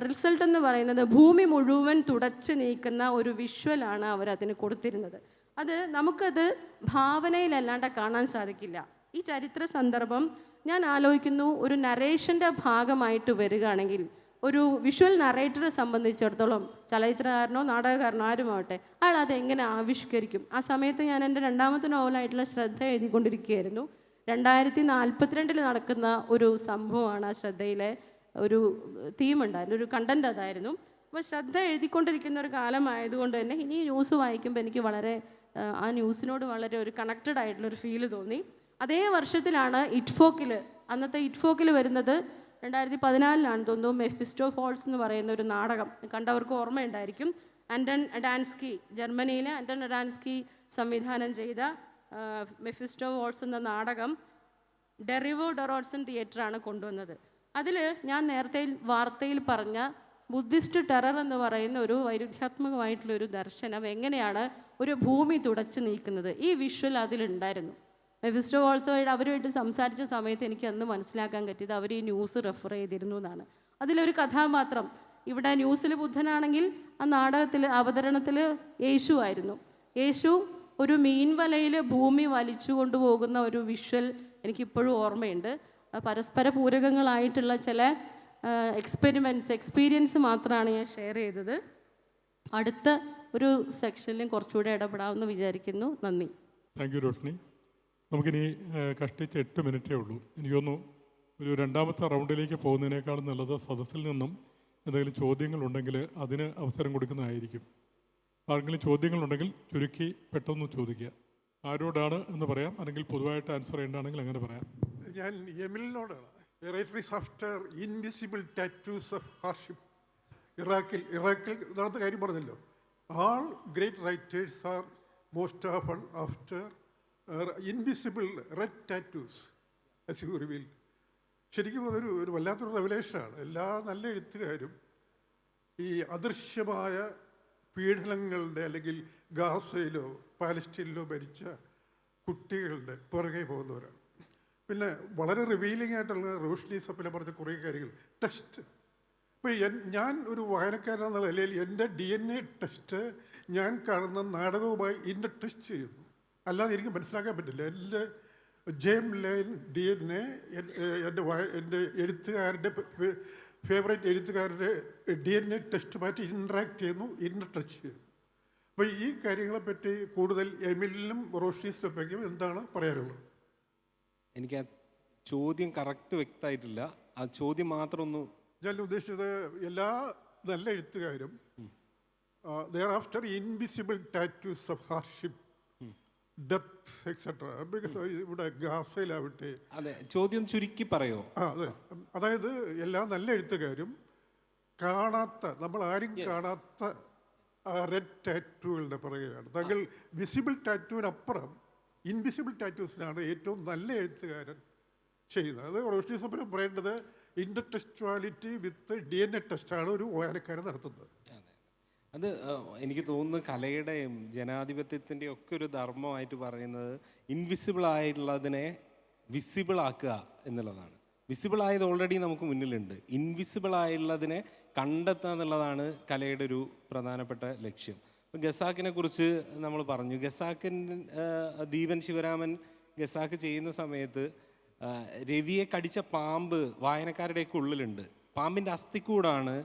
റിസൾട്ട് എന്ന് പറയുന്നത് ഭൂമി മുഴുവൻ തുടച്ച് നീക്കുന്ന ഒരു വിഷ്വലാണ് അവരതിന് കൊടുത്തിരുന്നത്. നമുക്കത് ഭാവനയിലല്ലാണ്ട് കാണാൻ സാധിക്കില്ല. ഈ ചരിത്ര സന്ദർഭം ഞാൻ ആലോചിക്കുന്നു, ഒരു നരേഷൻ്റെ ഭാഗമായിട്ട് വരികയാണെങ്കിൽ ഒരു വിഷ്വൽ നറേറ്ററെ സംബന്ധിച്ചിടത്തോളം, ചലച്ചിത്രകാരനോ നാടകകാരനോ ആരുമാവട്ടെ, അയാൾ അതെങ്ങനെ ആവിഷ്കരിക്കും? ആ സമയത്ത് ഞാൻ എൻ്റെ 2ാമത്തെ നോവലായിട്ടുള്ള ശ്രദ്ധ എഴുതിക്കൊണ്ടിരിക്കുകയായിരുന്നു. 2042 നടക്കുന്ന ഒരു സംഭവമാണ് ആ ശ്രദ്ധയിലെ ഒരു തീമുണ്ടായിരുന്നു, ഒരു കണ്ടൻറ് അതായിരുന്നു. അപ്പോൾ ശ്രദ്ധ എഴുതിക്കൊണ്ടിരിക്കുന്ന ഒരു കാലമായതുകൊണ്ട് തന്നെ ഇനി ന്യൂസ് വായിക്കുമ്പോൾ എനിക്ക് വളരെ ആ ന്യൂസിനോട് വളരെ ഒരു കണക്റ്റഡ് ആയിട്ടുള്ളൊരു ഫീല് തോന്നി. അതേ വർഷത്തിലാണ് ഇറ്റ്ഫോക്കിൽ, അന്നത്തെ ഇറ്റ്ഫോക്കിൽ വരുന്നത് 2014-ലാണ് തോന്നുന്നു, മെഫിസ്റ്റോ ഫോൾസ് എന്ന് പറയുന്ന ഒരു നാടകം. കണ്ടവർക്ക് ഓർമ്മയുണ്ടായിരിക്കും. ആൻറ്റൺ അഡാൻസ്കി, ജർമ്മനിയിലെ ആൻറ്റൺ അഡാൻസ്കി സംവിധാനം ചെയ്ത മെഫിസ്റ്റോ ഫോൾസ് എന്ന നാടകം ഡെറിവോ ഡൊറോട്സൺ തിയേറ്ററാണ് കൊണ്ടുവന്നത്. അതിൽ ഞാൻ നേരത്തെ വാർത്തയിൽ പറഞ്ഞ ബുദ്ധിസ്റ്റ് ടെറർ എന്ന് പറയുന്ന ഒരു വൈരുദ്ധ്യാത്മകമായിട്ടുള്ളൊരു ദർശനം എങ്ങനെയാണ് ഒരു ഭൂമി തുടച്ചു നീക്കുന്നത്, ഈ വിഷ്വൽ അതിലുണ്ടായിരുന്നു. മെഫിസ്റ്റോ ഫോൾസുമായിട്ട് അവരുമായിട്ട് സംസാരിച്ച സമയത്ത് എനിക്ക് അന്ന് മനസ്സിലാക്കാൻ പറ്റിയത് അവർ ഈ ന്യൂസ് റെഫർ ചെയ്തിരുന്നു എന്നാണ്. അതിലൊരു കഥാപാത്രം, ഇവിടെ ന്യൂസിൽ ബുദ്ധനാണെങ്കിൽ ആ നാടകത്തിൽ അവതരണത്തിൽ യേശു ആയിരുന്നു. യേശു ഒരു മീൻവലയിൽ ഭൂമി വലിച്ചു കൊണ്ടുപോകുന്ന ഒരു വിഷ്വൽ എനിക്കിപ്പോഴും ഓർമ്മയുണ്ട്. പരസ്പര പൂരകങ്ങളായിട്ടുള്ള ചില എക്സ്പീരിയൻസ് മാത്രമാണ് ഞാൻ ഷെയർ ചെയ്തത്. അടുത്ത ഒരു സെക്ഷനിലും കുറച്ചുകൂടെ ഇടപെടാമെന്ന് വിചാരിക്കുന്നു. നന്ദി. Thank you Roshni. നമുക്കിനി കഷ്ടിച്ച് 8 മിനിറ്റേ ഉള്ളൂ. എനിക്ക് തോന്നുന്നു ഒരു 2ാമത്തെ റൗണ്ടിലേക്ക് പോകുന്നതിനേക്കാളും നല്ലത് സദസ്സിൽ നിന്നും എന്തെങ്കിലും ചോദ്യങ്ങളുണ്ടെങ്കിൽ അതിന് അവസരം കൊടുക്കുന്നതായിരിക്കും. ആരെങ്കിലും ചോദ്യങ്ങളുണ്ടെങ്കിൽ ചുരുക്കി പെട്ടെന്ന് ചോദിക്കുക. ആരോടാണ് എന്ന് പറയാം, അല്ലെങ്കിൽ പൊതുവായിട്ട് ആൻസർ ചെയ്യേണ്ടതാണെങ്കിൽ അങ്ങനെ പറയാം. ഞാൻ യമനിനോടാണ്. Writers after invisible tattoos of hardship. ഇറാഖിൽ നടന്ന കാര്യം പറഞ്ഞല്ലോ. All great writers are most of all after invisible red tattoos as you reveal. ശരിക്കും ഒരു വല്ലാത്തൊരു റെവലേഷനാണ്. എല്ലാ നല്ല എഴുത്തുകാരും ഈ അദൃശ്യമായ പീഡനങ്ങളുടെ, അല്ലെങ്കിൽ ഗാസയിലോ പാലസ്റ്റീനിലോ മരിച്ച കുട്ടികളുടെ പുറകെ പോകുന്നവരാണ്. പിന്നെ വളരെ റിവീലിംഗ് ആയിട്ടുള്ള റോഷ്നി സപ്പിലെ പറഞ്ഞ കുറേ കാര്യങ്ങൾ. ടെസ്റ്റ്, ഇപ്പോൾ ഞാൻ ഒരു വായനക്കാരനെന്ന നിലയിൽ എൻ്റെ DNA ടെസ്റ്റ് ഞാൻ കാണുന്ന നാടകവുമായി ഇന്നെ ടെസ്റ്റ് ചെയ്യുന്നു. അല്ലാതെ എനിക്ക് മനസ്സിലാക്കാൻ പറ്റില്ല. എൻ്റെ ജെയിം ലൈൻ DNA എൻ്റെ എഴുത്തുകാരുടെ ഫേവറേറ്റ് എഴുത്തുകാരുടെ DNA ടെസ്റ്റുമായിട്ട് ഇൻട്രാക്ട് ചെയ്യുന്നു, ഇന്നെ ടച്ച് ചെയ്യുന്നു. അപ്പോൾ ഈ കാര്യങ്ങളെപ്പറ്റി കൂടുതൽ എമിലിനും റോഷ്നി സ്റ്റെപ്പയ്ക്കും എന്താണ് പറയാനുള്ളത്? എനിക്ക് ആ ചോദ്യം കറക്റ്റ് വ്യക്തമായിട്ടില്ല. ആ ചോദ്യം മാത്രം ഒന്ന്. ഞാൻ ഉദ്ദേശിച്ചത് എല്ലാ നല്ല എഴുത്തുകാരും there after invisible tattoos of hardship, death etcetera. Because ഇവിടെ ഗാസയിലാവട്ടെ. അതെ, ചോദ്യം ചുരുക്കി പറയോ? അതെ, അതായത് എല്ലാ നല്ല എഴുത്തുകാരും കാണാത്ത, നമ്മൾ ആരും കാണാത്ത റെഡ് ടാറ്റൂകളുടെ പുറകെയാണ്. താങ്കൾ വിസിബിൾ ടാറ്റൂവിനപ്പുറം ഇൻവിസിബിൾ ടാറ്റൂസിനാണ് ഏറ്റവും നല്ല എഴുത്തുകാരൻ ചെയ്യുന്നത്. അത് റോഷ്നി സപ്പിന് പറയേണ്ടത് ഇൻ്റർടെക്ച്വാലിറ്റി വിത്ത് DNA ടെസ്റ്റാണ് ഒരു വായനക്കാരൻ നടത്തുന്നത്. അത് എനിക്ക് തോന്നുന്നു കലയുടെയും ജനാധിപത്യത്തിൻ്റെയും ഒക്കെ ഒരു ധർമ്മമായിട്ട് പറയുന്നത് ഇൻവിസിബിൾ ആയിട്ടുള്ളതിനെ വിസിബിൾ ആക്കുക എന്നുള്ളതാണ്. വിസിബിൾ ആയത് ഓൾറെഡി നമുക്ക് മുന്നിലുണ്ട്. ഇൻവിസിബിൾ ആയിട്ടുള്ളതിനെ കണ്ടെത്തുക എന്നുള്ളതാണ് കലയുടെ ഒരു പ്രധാനപ്പെട്ട ലക്ഷ്യം. ഇപ്പം ഗസാക്കിനെ കുറിച്ച് നമ്മൾ പറഞ്ഞു. ദീപൻ ശിവരാമൻ ഗസാക്ക് ചെയ്യുന്ന സമയത്ത് രവിയെ കടിച്ച പാമ്പ് വായനക്കാരുടെയൊക്കെ ഉള്ളിലുണ്ട്. പാമ്പിൻ്റെ അസ്ഥിക്കൂടാണ്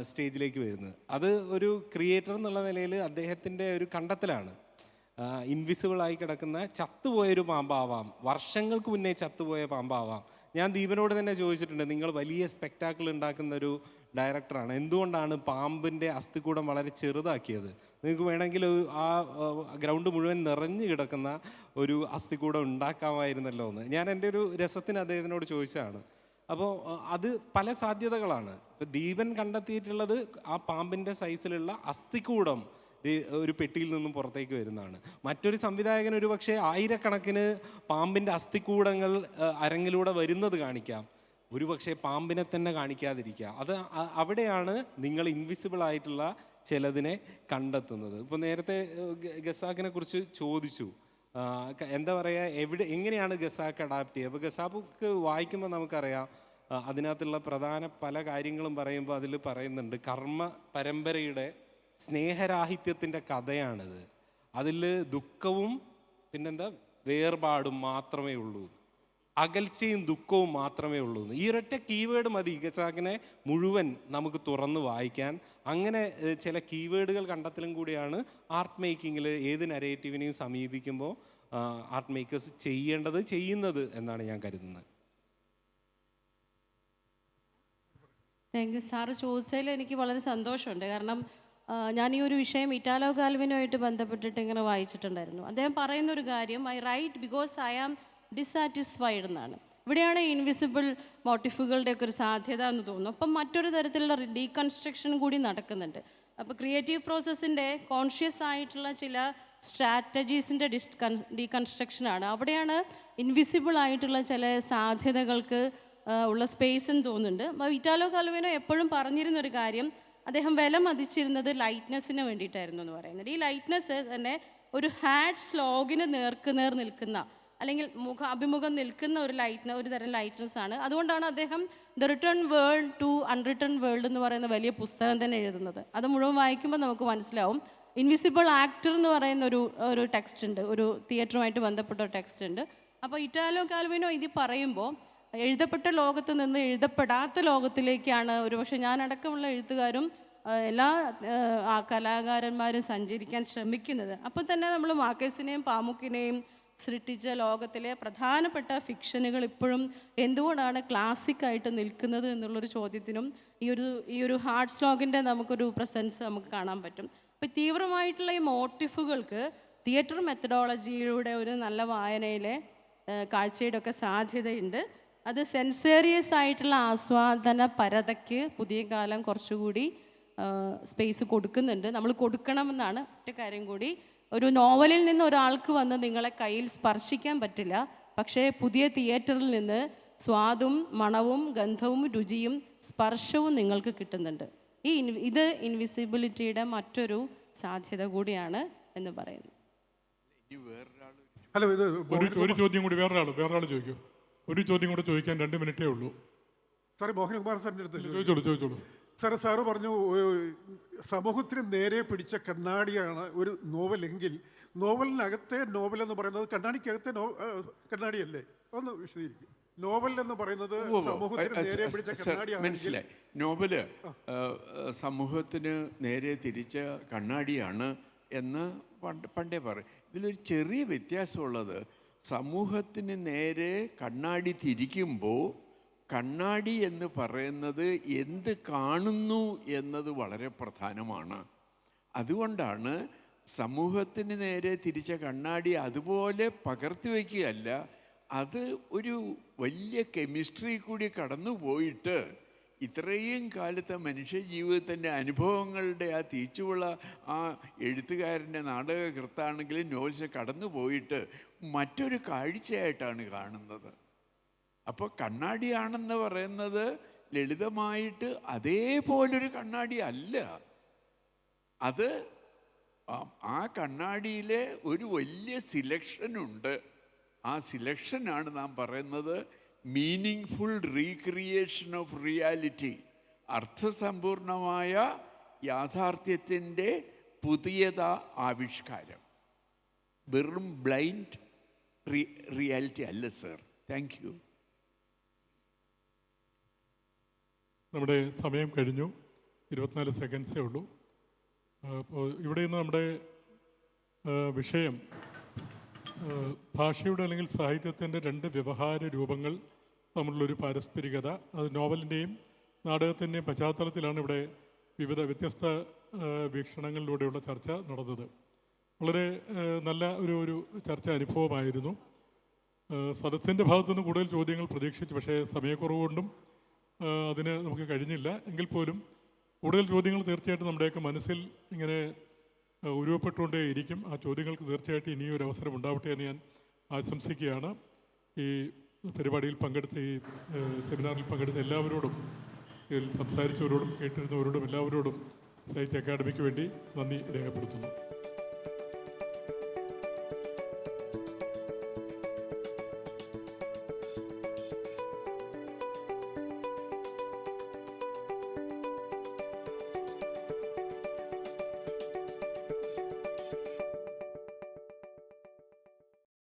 സ്റ്റേജിലേക്ക് വരുന്നത്. അത് ഒരു ക്രിയേറ്റർ എന്നുള്ള നിലയിൽ അദ്ദേഹത്തിൻ്റെ ഒരു കണ്ടെത്തലാണ്. ഇൻവിസിബിളായി കിടക്കുന്ന ചത്തുപോയൊരു പാമ്പാവാം, വർഷങ്ങൾക്ക് മുന്നേ ചത്തുപോയ പാമ്പാവാം. ഞാൻ ദീപനോട് തന്നെ ചോദിച്ചിട്ടുണ്ട്, നിങ്ങൾ വലിയ സ്പെക്ടാക്കിൾ ഉണ്ടാക്കുന്ന ഒരു ഡയറക്ടറാണ്, എന്തുകൊണ്ടാണ് പാമ്പിൻ്റെ അസ്ഥികൂടം വളരെ ചെറുതാക്കിയത്? നിങ്ങൾക്ക് വേണമെങ്കിൽ ആ ഗ്രൗണ്ട് മുഴുവൻ നിറഞ്ഞു കിടക്കുന്ന ഒരു അസ്ഥികൂടം ഉണ്ടാക്കാമായിരുന്നല്ലോ എന്ന് ഞാൻ എൻ്റെ ഒരു രസത്തിന് അദ്ദേഹത്തിനോട് ചോദിച്ചതാണ്. അപ്പോൾ അത് പല സാധ്യതകളാണ്. ഇപ്പോൾ ദീപൻ കണ്ടെത്തിയിട്ടുള്ളത് ആ പാമ്പിൻ്റെ സൈസിലുള്ള അസ്ഥികൂടം ഒരു പെട്ടിയിൽ നിന്നും പുറത്തേക്ക് വരുന്നതാണ്. മറ്റൊരു സംവിധായകൻ ഒരു പക്ഷേ ആയിരക്കണക്കിന് പാമ്പിൻ്റെ അസ്ഥികൂടങ്ങൾ അരങ്ങിലൂടെ വരുന്നത് കാണിക്കാം, ഒരു പക്ഷേ പാമ്പിനെ തന്നെ കാണിക്കാതിരിക്കുക. അത് അവിടെയാണ് നിങ്ങൾ ഇൻവിസിബിൾ ആയിട്ടുള്ള ചിലതിനെ കണ്ടെത്തുന്നത്. ഇപ്പോൾ നേരത്തെ ഗസാക്കിനെ കുറിച്ച് ചോദിച്ചു, എന്താ പറയുക, എങ്ങനെയാണ് ഗസാക്ക് അഡാപ്റ്റ് ചെയ്യുക? അപ്പോൾ ഗസാക്ക് വായിക്കുമ്പോൾ നമുക്കറിയാം അതിനകത്തുള്ള പ്രധാന പല കാര്യങ്ങളും പറയുമ്പോൾ അതിൽ പറയുന്നുണ്ട് കർമ്മ പരമ്പരയുടെ സ്നേഹരാഹിത്യത്തിൻ്റെ കഥയാണിത്. അതിൽ ദുഃഖവും പിന്നെന്താ വേർപാടും മാത്രമേ ഉള്ളൂ, അകൽച്ചയും ദുഃഖവും മാത്രമേ ഉള്ളൂ. ഈ ഒരൊറ്റ കീവേഡ് മതി ഗസാക്കിനെ മുഴുവൻ നമുക്ക് തുറന്ന് വായിക്കാൻ. അങ്ങനെ ചില കീവേഡുകൾ കണ്ടെത്തലും കൂടിയാണ് ആർട്ട് മേക്കിങ്ങിൽ ഏത് നരേറ്റീവിനെയും സമീപിക്കുമ്പോൾ ആർട്ട് മേക്കേഴ്സ് ചെയ്യുന്നത് എന്നാണ് ഞാൻ കരുതുന്നത്. Thank you. സാറ് ചോദിച്ചതിൽ എനിക്ക് വളരെ സന്തോഷമുണ്ട്. കാരണം ഞാൻ ഈ ഒരു വിഷയം ഇറ്റാലോ കാൽവിനുമായിട്ട് ബന്ധപ്പെട്ടിട്ട് ഇങ്ങനെ വായിച്ചിട്ടുണ്ടായിരുന്നു. അദ്ദേഹം പറയുന്നൊരു കാര്യം, I write because I am dissatisfied എന്നാണ്. ഇവിടെയാണ് ഇൻവിസിബിൾ മോട്ടീഫുകളുടെയൊക്കെ ഒരു സാധ്യത എന്ന് തോന്നുന്നു. അപ്പം മറ്റൊരു തരത്തിലുള്ള ഡീകൺസ്ട്രക്ഷൻ കൂടി നടക്കുന്നുണ്ട്. അപ്പോൾ ക്രിയേറ്റീവ് പ്രോസസ്സിൻ്റെ കോൺഷ്യസ് ആയിട്ടുള്ള ചില സ്ട്രാറ്റജീസിൻ്റെ ഡീകൺസ്ട്രക്ഷനാണ്. അവിടെയാണ് ഇൻവിസിബിൾ ആയിട്ടുള്ള ചില സാധ്യതകൾക്ക് ഉള്ള സ്പേസ് എന്ന് തോന്നുന്നുണ്ട്. അപ്പോൾ ഇറ്റാലോ കാൽവിനോ എപ്പോഴും പറഞ്ഞിരുന്നൊരു കാര്യം, അദ്ദേഹം വില മതിച്ചിരുന്നത് ലൈറ്റ്നെസ്സിന് വേണ്ടിയിട്ടായിരുന്നു എന്ന് പറയുന്നത്. ഈ ലൈറ്റ്നെസ് തന്നെ ഒരു ഹാഡ് സ്ലോഗിന് നേർക്കുനേർ നിൽക്കുന്ന, അല്ലെങ്കിൽ അഭിമുഖം നിൽക്കുന്ന ഒരു തരം ലൈറ്റ്നസ് ആണ്. അതുകൊണ്ടാണ് അദ്ദേഹം the return world to unreturn world എന്ന് പറയുന്ന വലിയ പുസ്തകം തന്നെ എഴുതുന്നത്. അത് മുഴുവൻ വായിക്കുമ്പോൾ നമുക്ക് മനസ്സിലാവും. ഇൻവിസിബിൾ ആക്ടർ എന്ന് പറയുന്ന ഒരു ടെക്സ്റ്റ് ഉണ്ട്, ഒരു തിയേറ്ററുമായിട്ട് ബന്ധപ്പെട്ട ഒരു ടെക്സ്റ്റ് ഉണ്ട്. അപ്പോൾ ഇറ്റാലോ കാൽവിനോ ഇത് പറയുമ്പോൾ എഴുതപ്പെട്ട ലോകത്ത് നിന്ന് എഴുതപ്പെടാത്ത ലോകത്തിലേക്കാണ് ഒരുപക്ഷെ ഞാനടക്കമുള്ള എഴുത്തുകാരും എല്ലാ കലാകാരന്മാരും സഞ്ചരിക്കാൻ ശ്രമിക്കുന്നത്. അപ്പോൾ തന്നെ നമ്മൾ മാർക്കേസിനെയും പാമുക്കിനെയും സൃഷ്ടിച്ച ലോകത്തിലെ പ്രധാനപ്പെട്ട ഫിക്ഷനുകൾ ഇപ്പോഴും എന്തുകൊണ്ടാണ് ക്ലാസിക്കായിട്ട് നിൽക്കുന്നത് എന്നുള്ളൊരു ചോദ്യത്തിനും ഈ ഒരു ഹാർഡ് സ്ലോഗിൻ്റെ നമുക്കൊരു പ്രസൻസ് നമുക്ക് കാണാൻ പറ്റും. അപ്പോൾ തീവ്രമായിട്ടുള്ള ഈ മോട്ടിഫുകൾക്ക് തിയേറ്റർ മെത്തഡോളജിയിലൂടെ ഒരു നല്ല വായനയിലെ കാഴ്ചയുടെ ഒക്കെ സാധ്യതയുണ്ട്. അത് സെൻസേറിയസ് ആയിട്ടുള്ള ആസ്വാദന പരതയ്ക്ക് പുതിയ കാലം കുറച്ചുകൂടി സ്പേസ് കൊടുക്കുന്നുണ്ട്. നമ്മൾ കൊടുക്കണമെന്നാണ് ഒറ്റ കാര്യം കൂടി. ഒരു നോവലിൽ നിന്ന് ഒരാൾക്ക് വന്ന് നിങ്ങളെ കയ്യിൽ സ്പർശിക്കാൻ പറ്റില്ല, പക്ഷേ പുതിയ തിയേറ്ററിൽ നിന്ന് സ്വാദും മണവും ഗന്ധവും രുചിയും സ്പർശവും നിങ്ങൾക്ക് കിട്ടുന്നുണ്ട്. ഇത് ഇൻവിസിബിലിറ്റിയുടെ മറ്റൊരു സാധ്യത കൂടിയാണ് എന്ന് പറയുന്നു. ഒരു ചോദ്യം കൂടി വേറൊരാൾ ചോദിക്കൂ. ഒരു ചോദ്യം കൂടെ ചോദിക്കാൻ 2 മിനിറ്റേ ഉള്ളൂ. സാറേ, മോഹൻകുമാർ സാറിൻ്റെ അടുത്ത് ചോദിച്ചോളൂ. സാറ് പറഞ്ഞു സമൂഹത്തിന് നേരെ പിടിച്ച കണ്ണാടിയാണ് ഒരു നോവലെങ്കിൽ നോവലിനകത്തെ നോവൽ എന്ന് പറയുന്നത് കണ്ണാടിക്കകത്തെ കണ്ണാടിയല്ലേ? ഒന്ന് വിശദീകരിക്കും. നോവൽ എന്ന് പറയുന്നത് സമൂഹത്തിന് നേരെ പിടിച്ച കണ്ണാടിയാണ്. മനസ്സിലായി. നോവല് സമൂഹത്തിന് നേരെ തിരിച്ച കണ്ണാടിയാണ് എന്ന് പണ്ടേ പറയും. ഇതിലൊരു ചെറിയ വ്യത്യാസമുള്ളത്, സമൂഹത്തിന് നേരെ കണ്ണാടി തിരിക്കുമ്പോൾ കണ്ണാടി എന്ന് പറയുന്നത് എന്ത് കാണുന്നു എന്നത് വളരെ പ്രധാനമാണ്. അതുകൊണ്ടാണ് സമൂഹത്തിന് നേരെ തിരിച്ച കണ്ണാടി അതുപോലെ പകർത്തി വയ്ക്കുകയല്ല, അത് ഒരു വലിയ കെമിസ്ട്രി കൂടി കടന്നു പോയിട്ട് ഇത്രയും കാലത്തെ മനുഷ്യ ജീവിതത്തിൻ്റെ അനുഭവങ്ങളുടെ ആ തീച്ചുള്ള ആ എഴുത്തുകാരൻ്റെ നാടകകൃത്താണെങ്കിലും നോവൽസ് കടന്നു പോയിട്ട് മറ്റൊരു കാഴ്ചയായിട്ടാണ് കാണുന്നത്. അപ്പോൾ കണ്ണാടിയാണെന്ന് പറയുന്നത് ലളിതമായിട്ട് അതേപോലൊരു കണ്ണാടി അല്ല. അത് ആ കണ്ണാടിയിലെ ഒരു വലിയ സിലക്ഷനുണ്ട്. ആ സിലക്ഷനാണ് നാം പറയുന്നത് മീനിങ് റീക്രിയേഷൻ ഓഫ് റിയാലിറ്റി, അർത്ഥസമ്പൂർണമായ യാഥാർത്ഥ്യത്തിൻ്റെ പുതിയതാ ആവിഷ്കാരം. വെറും ബ്ലൈൻഡ് റിയാലിറ്റി അല്ല സർ. Thank you. നമ്മുടെ സമയം കഴിഞ്ഞു. 24 സെക്കൻഡ്സേ ഉള്ളൂ. അപ്പോൾ ഇവിടെ നിന്ന് നമ്മുടെ വിഷയം ഭാഷയുടെ അല്ലെങ്കിൽ സാഹിത്യത്തിൻ്റെ 2 വ്യവഹാര രൂപങ്ങൾ തമ്മിലുള്ളൊരു പാരസ്പരികത, അത് നോവലിൻ്റെയും നാടകത്തിൻ്റെയും പശ്ചാത്തലത്തിലാണ് ഇവിടെ വിവിധ വ്യത്യസ്ത വീക്ഷണങ്ങളിലൂടെയുള്ള ചർച്ച നടന്നത്. വളരെ നല്ല ഒരു ചർച്ച അനുഭവമായിരുന്നു. സദസ്സിൻ്റെ ഭാഗത്തുനിന്ന് കൂടുതൽ ചോദ്യങ്ങൾ പ്രതീക്ഷിച്ചു, പക്ഷേ സമയക്കുറവ് കൊണ്ടും അതിന് നമുക്ക് കഴിഞ്ഞില്ല. എങ്കിൽ പോലും കൂടുതൽ ചോദ്യങ്ങൾ തീർച്ചയായിട്ടും നമ്മുടെയൊക്കെ മനസ്സിൽ ഇങ്ങനെ ഉരുവപ്പെട്ടുകൊണ്ടേ ഇരിക്കും. ആ ചോദ്യങ്ങൾക്ക് തീർച്ചയായിട്ടും ഇനിയൊരു അവസരം ഉണ്ടാവട്ടെ എന്ന് ഞാൻ ആശംസിക്കുകയാണ്. ഈ പരിപാടിയിൽ പങ്കെടുത്ത, ഈ സെമിനാറിൽ പങ്കെടുത്ത എല്ലാവരോടും, ഇതിൽ സംസാരിച്ചവരോടും കേട്ടിരുന്നവരോടും എല്ലാവരോടും സാഹിത്യ അക്കാദമിക്ക് വേണ്ടി നന്ദി രേഖപ്പെടുത്തുന്നു.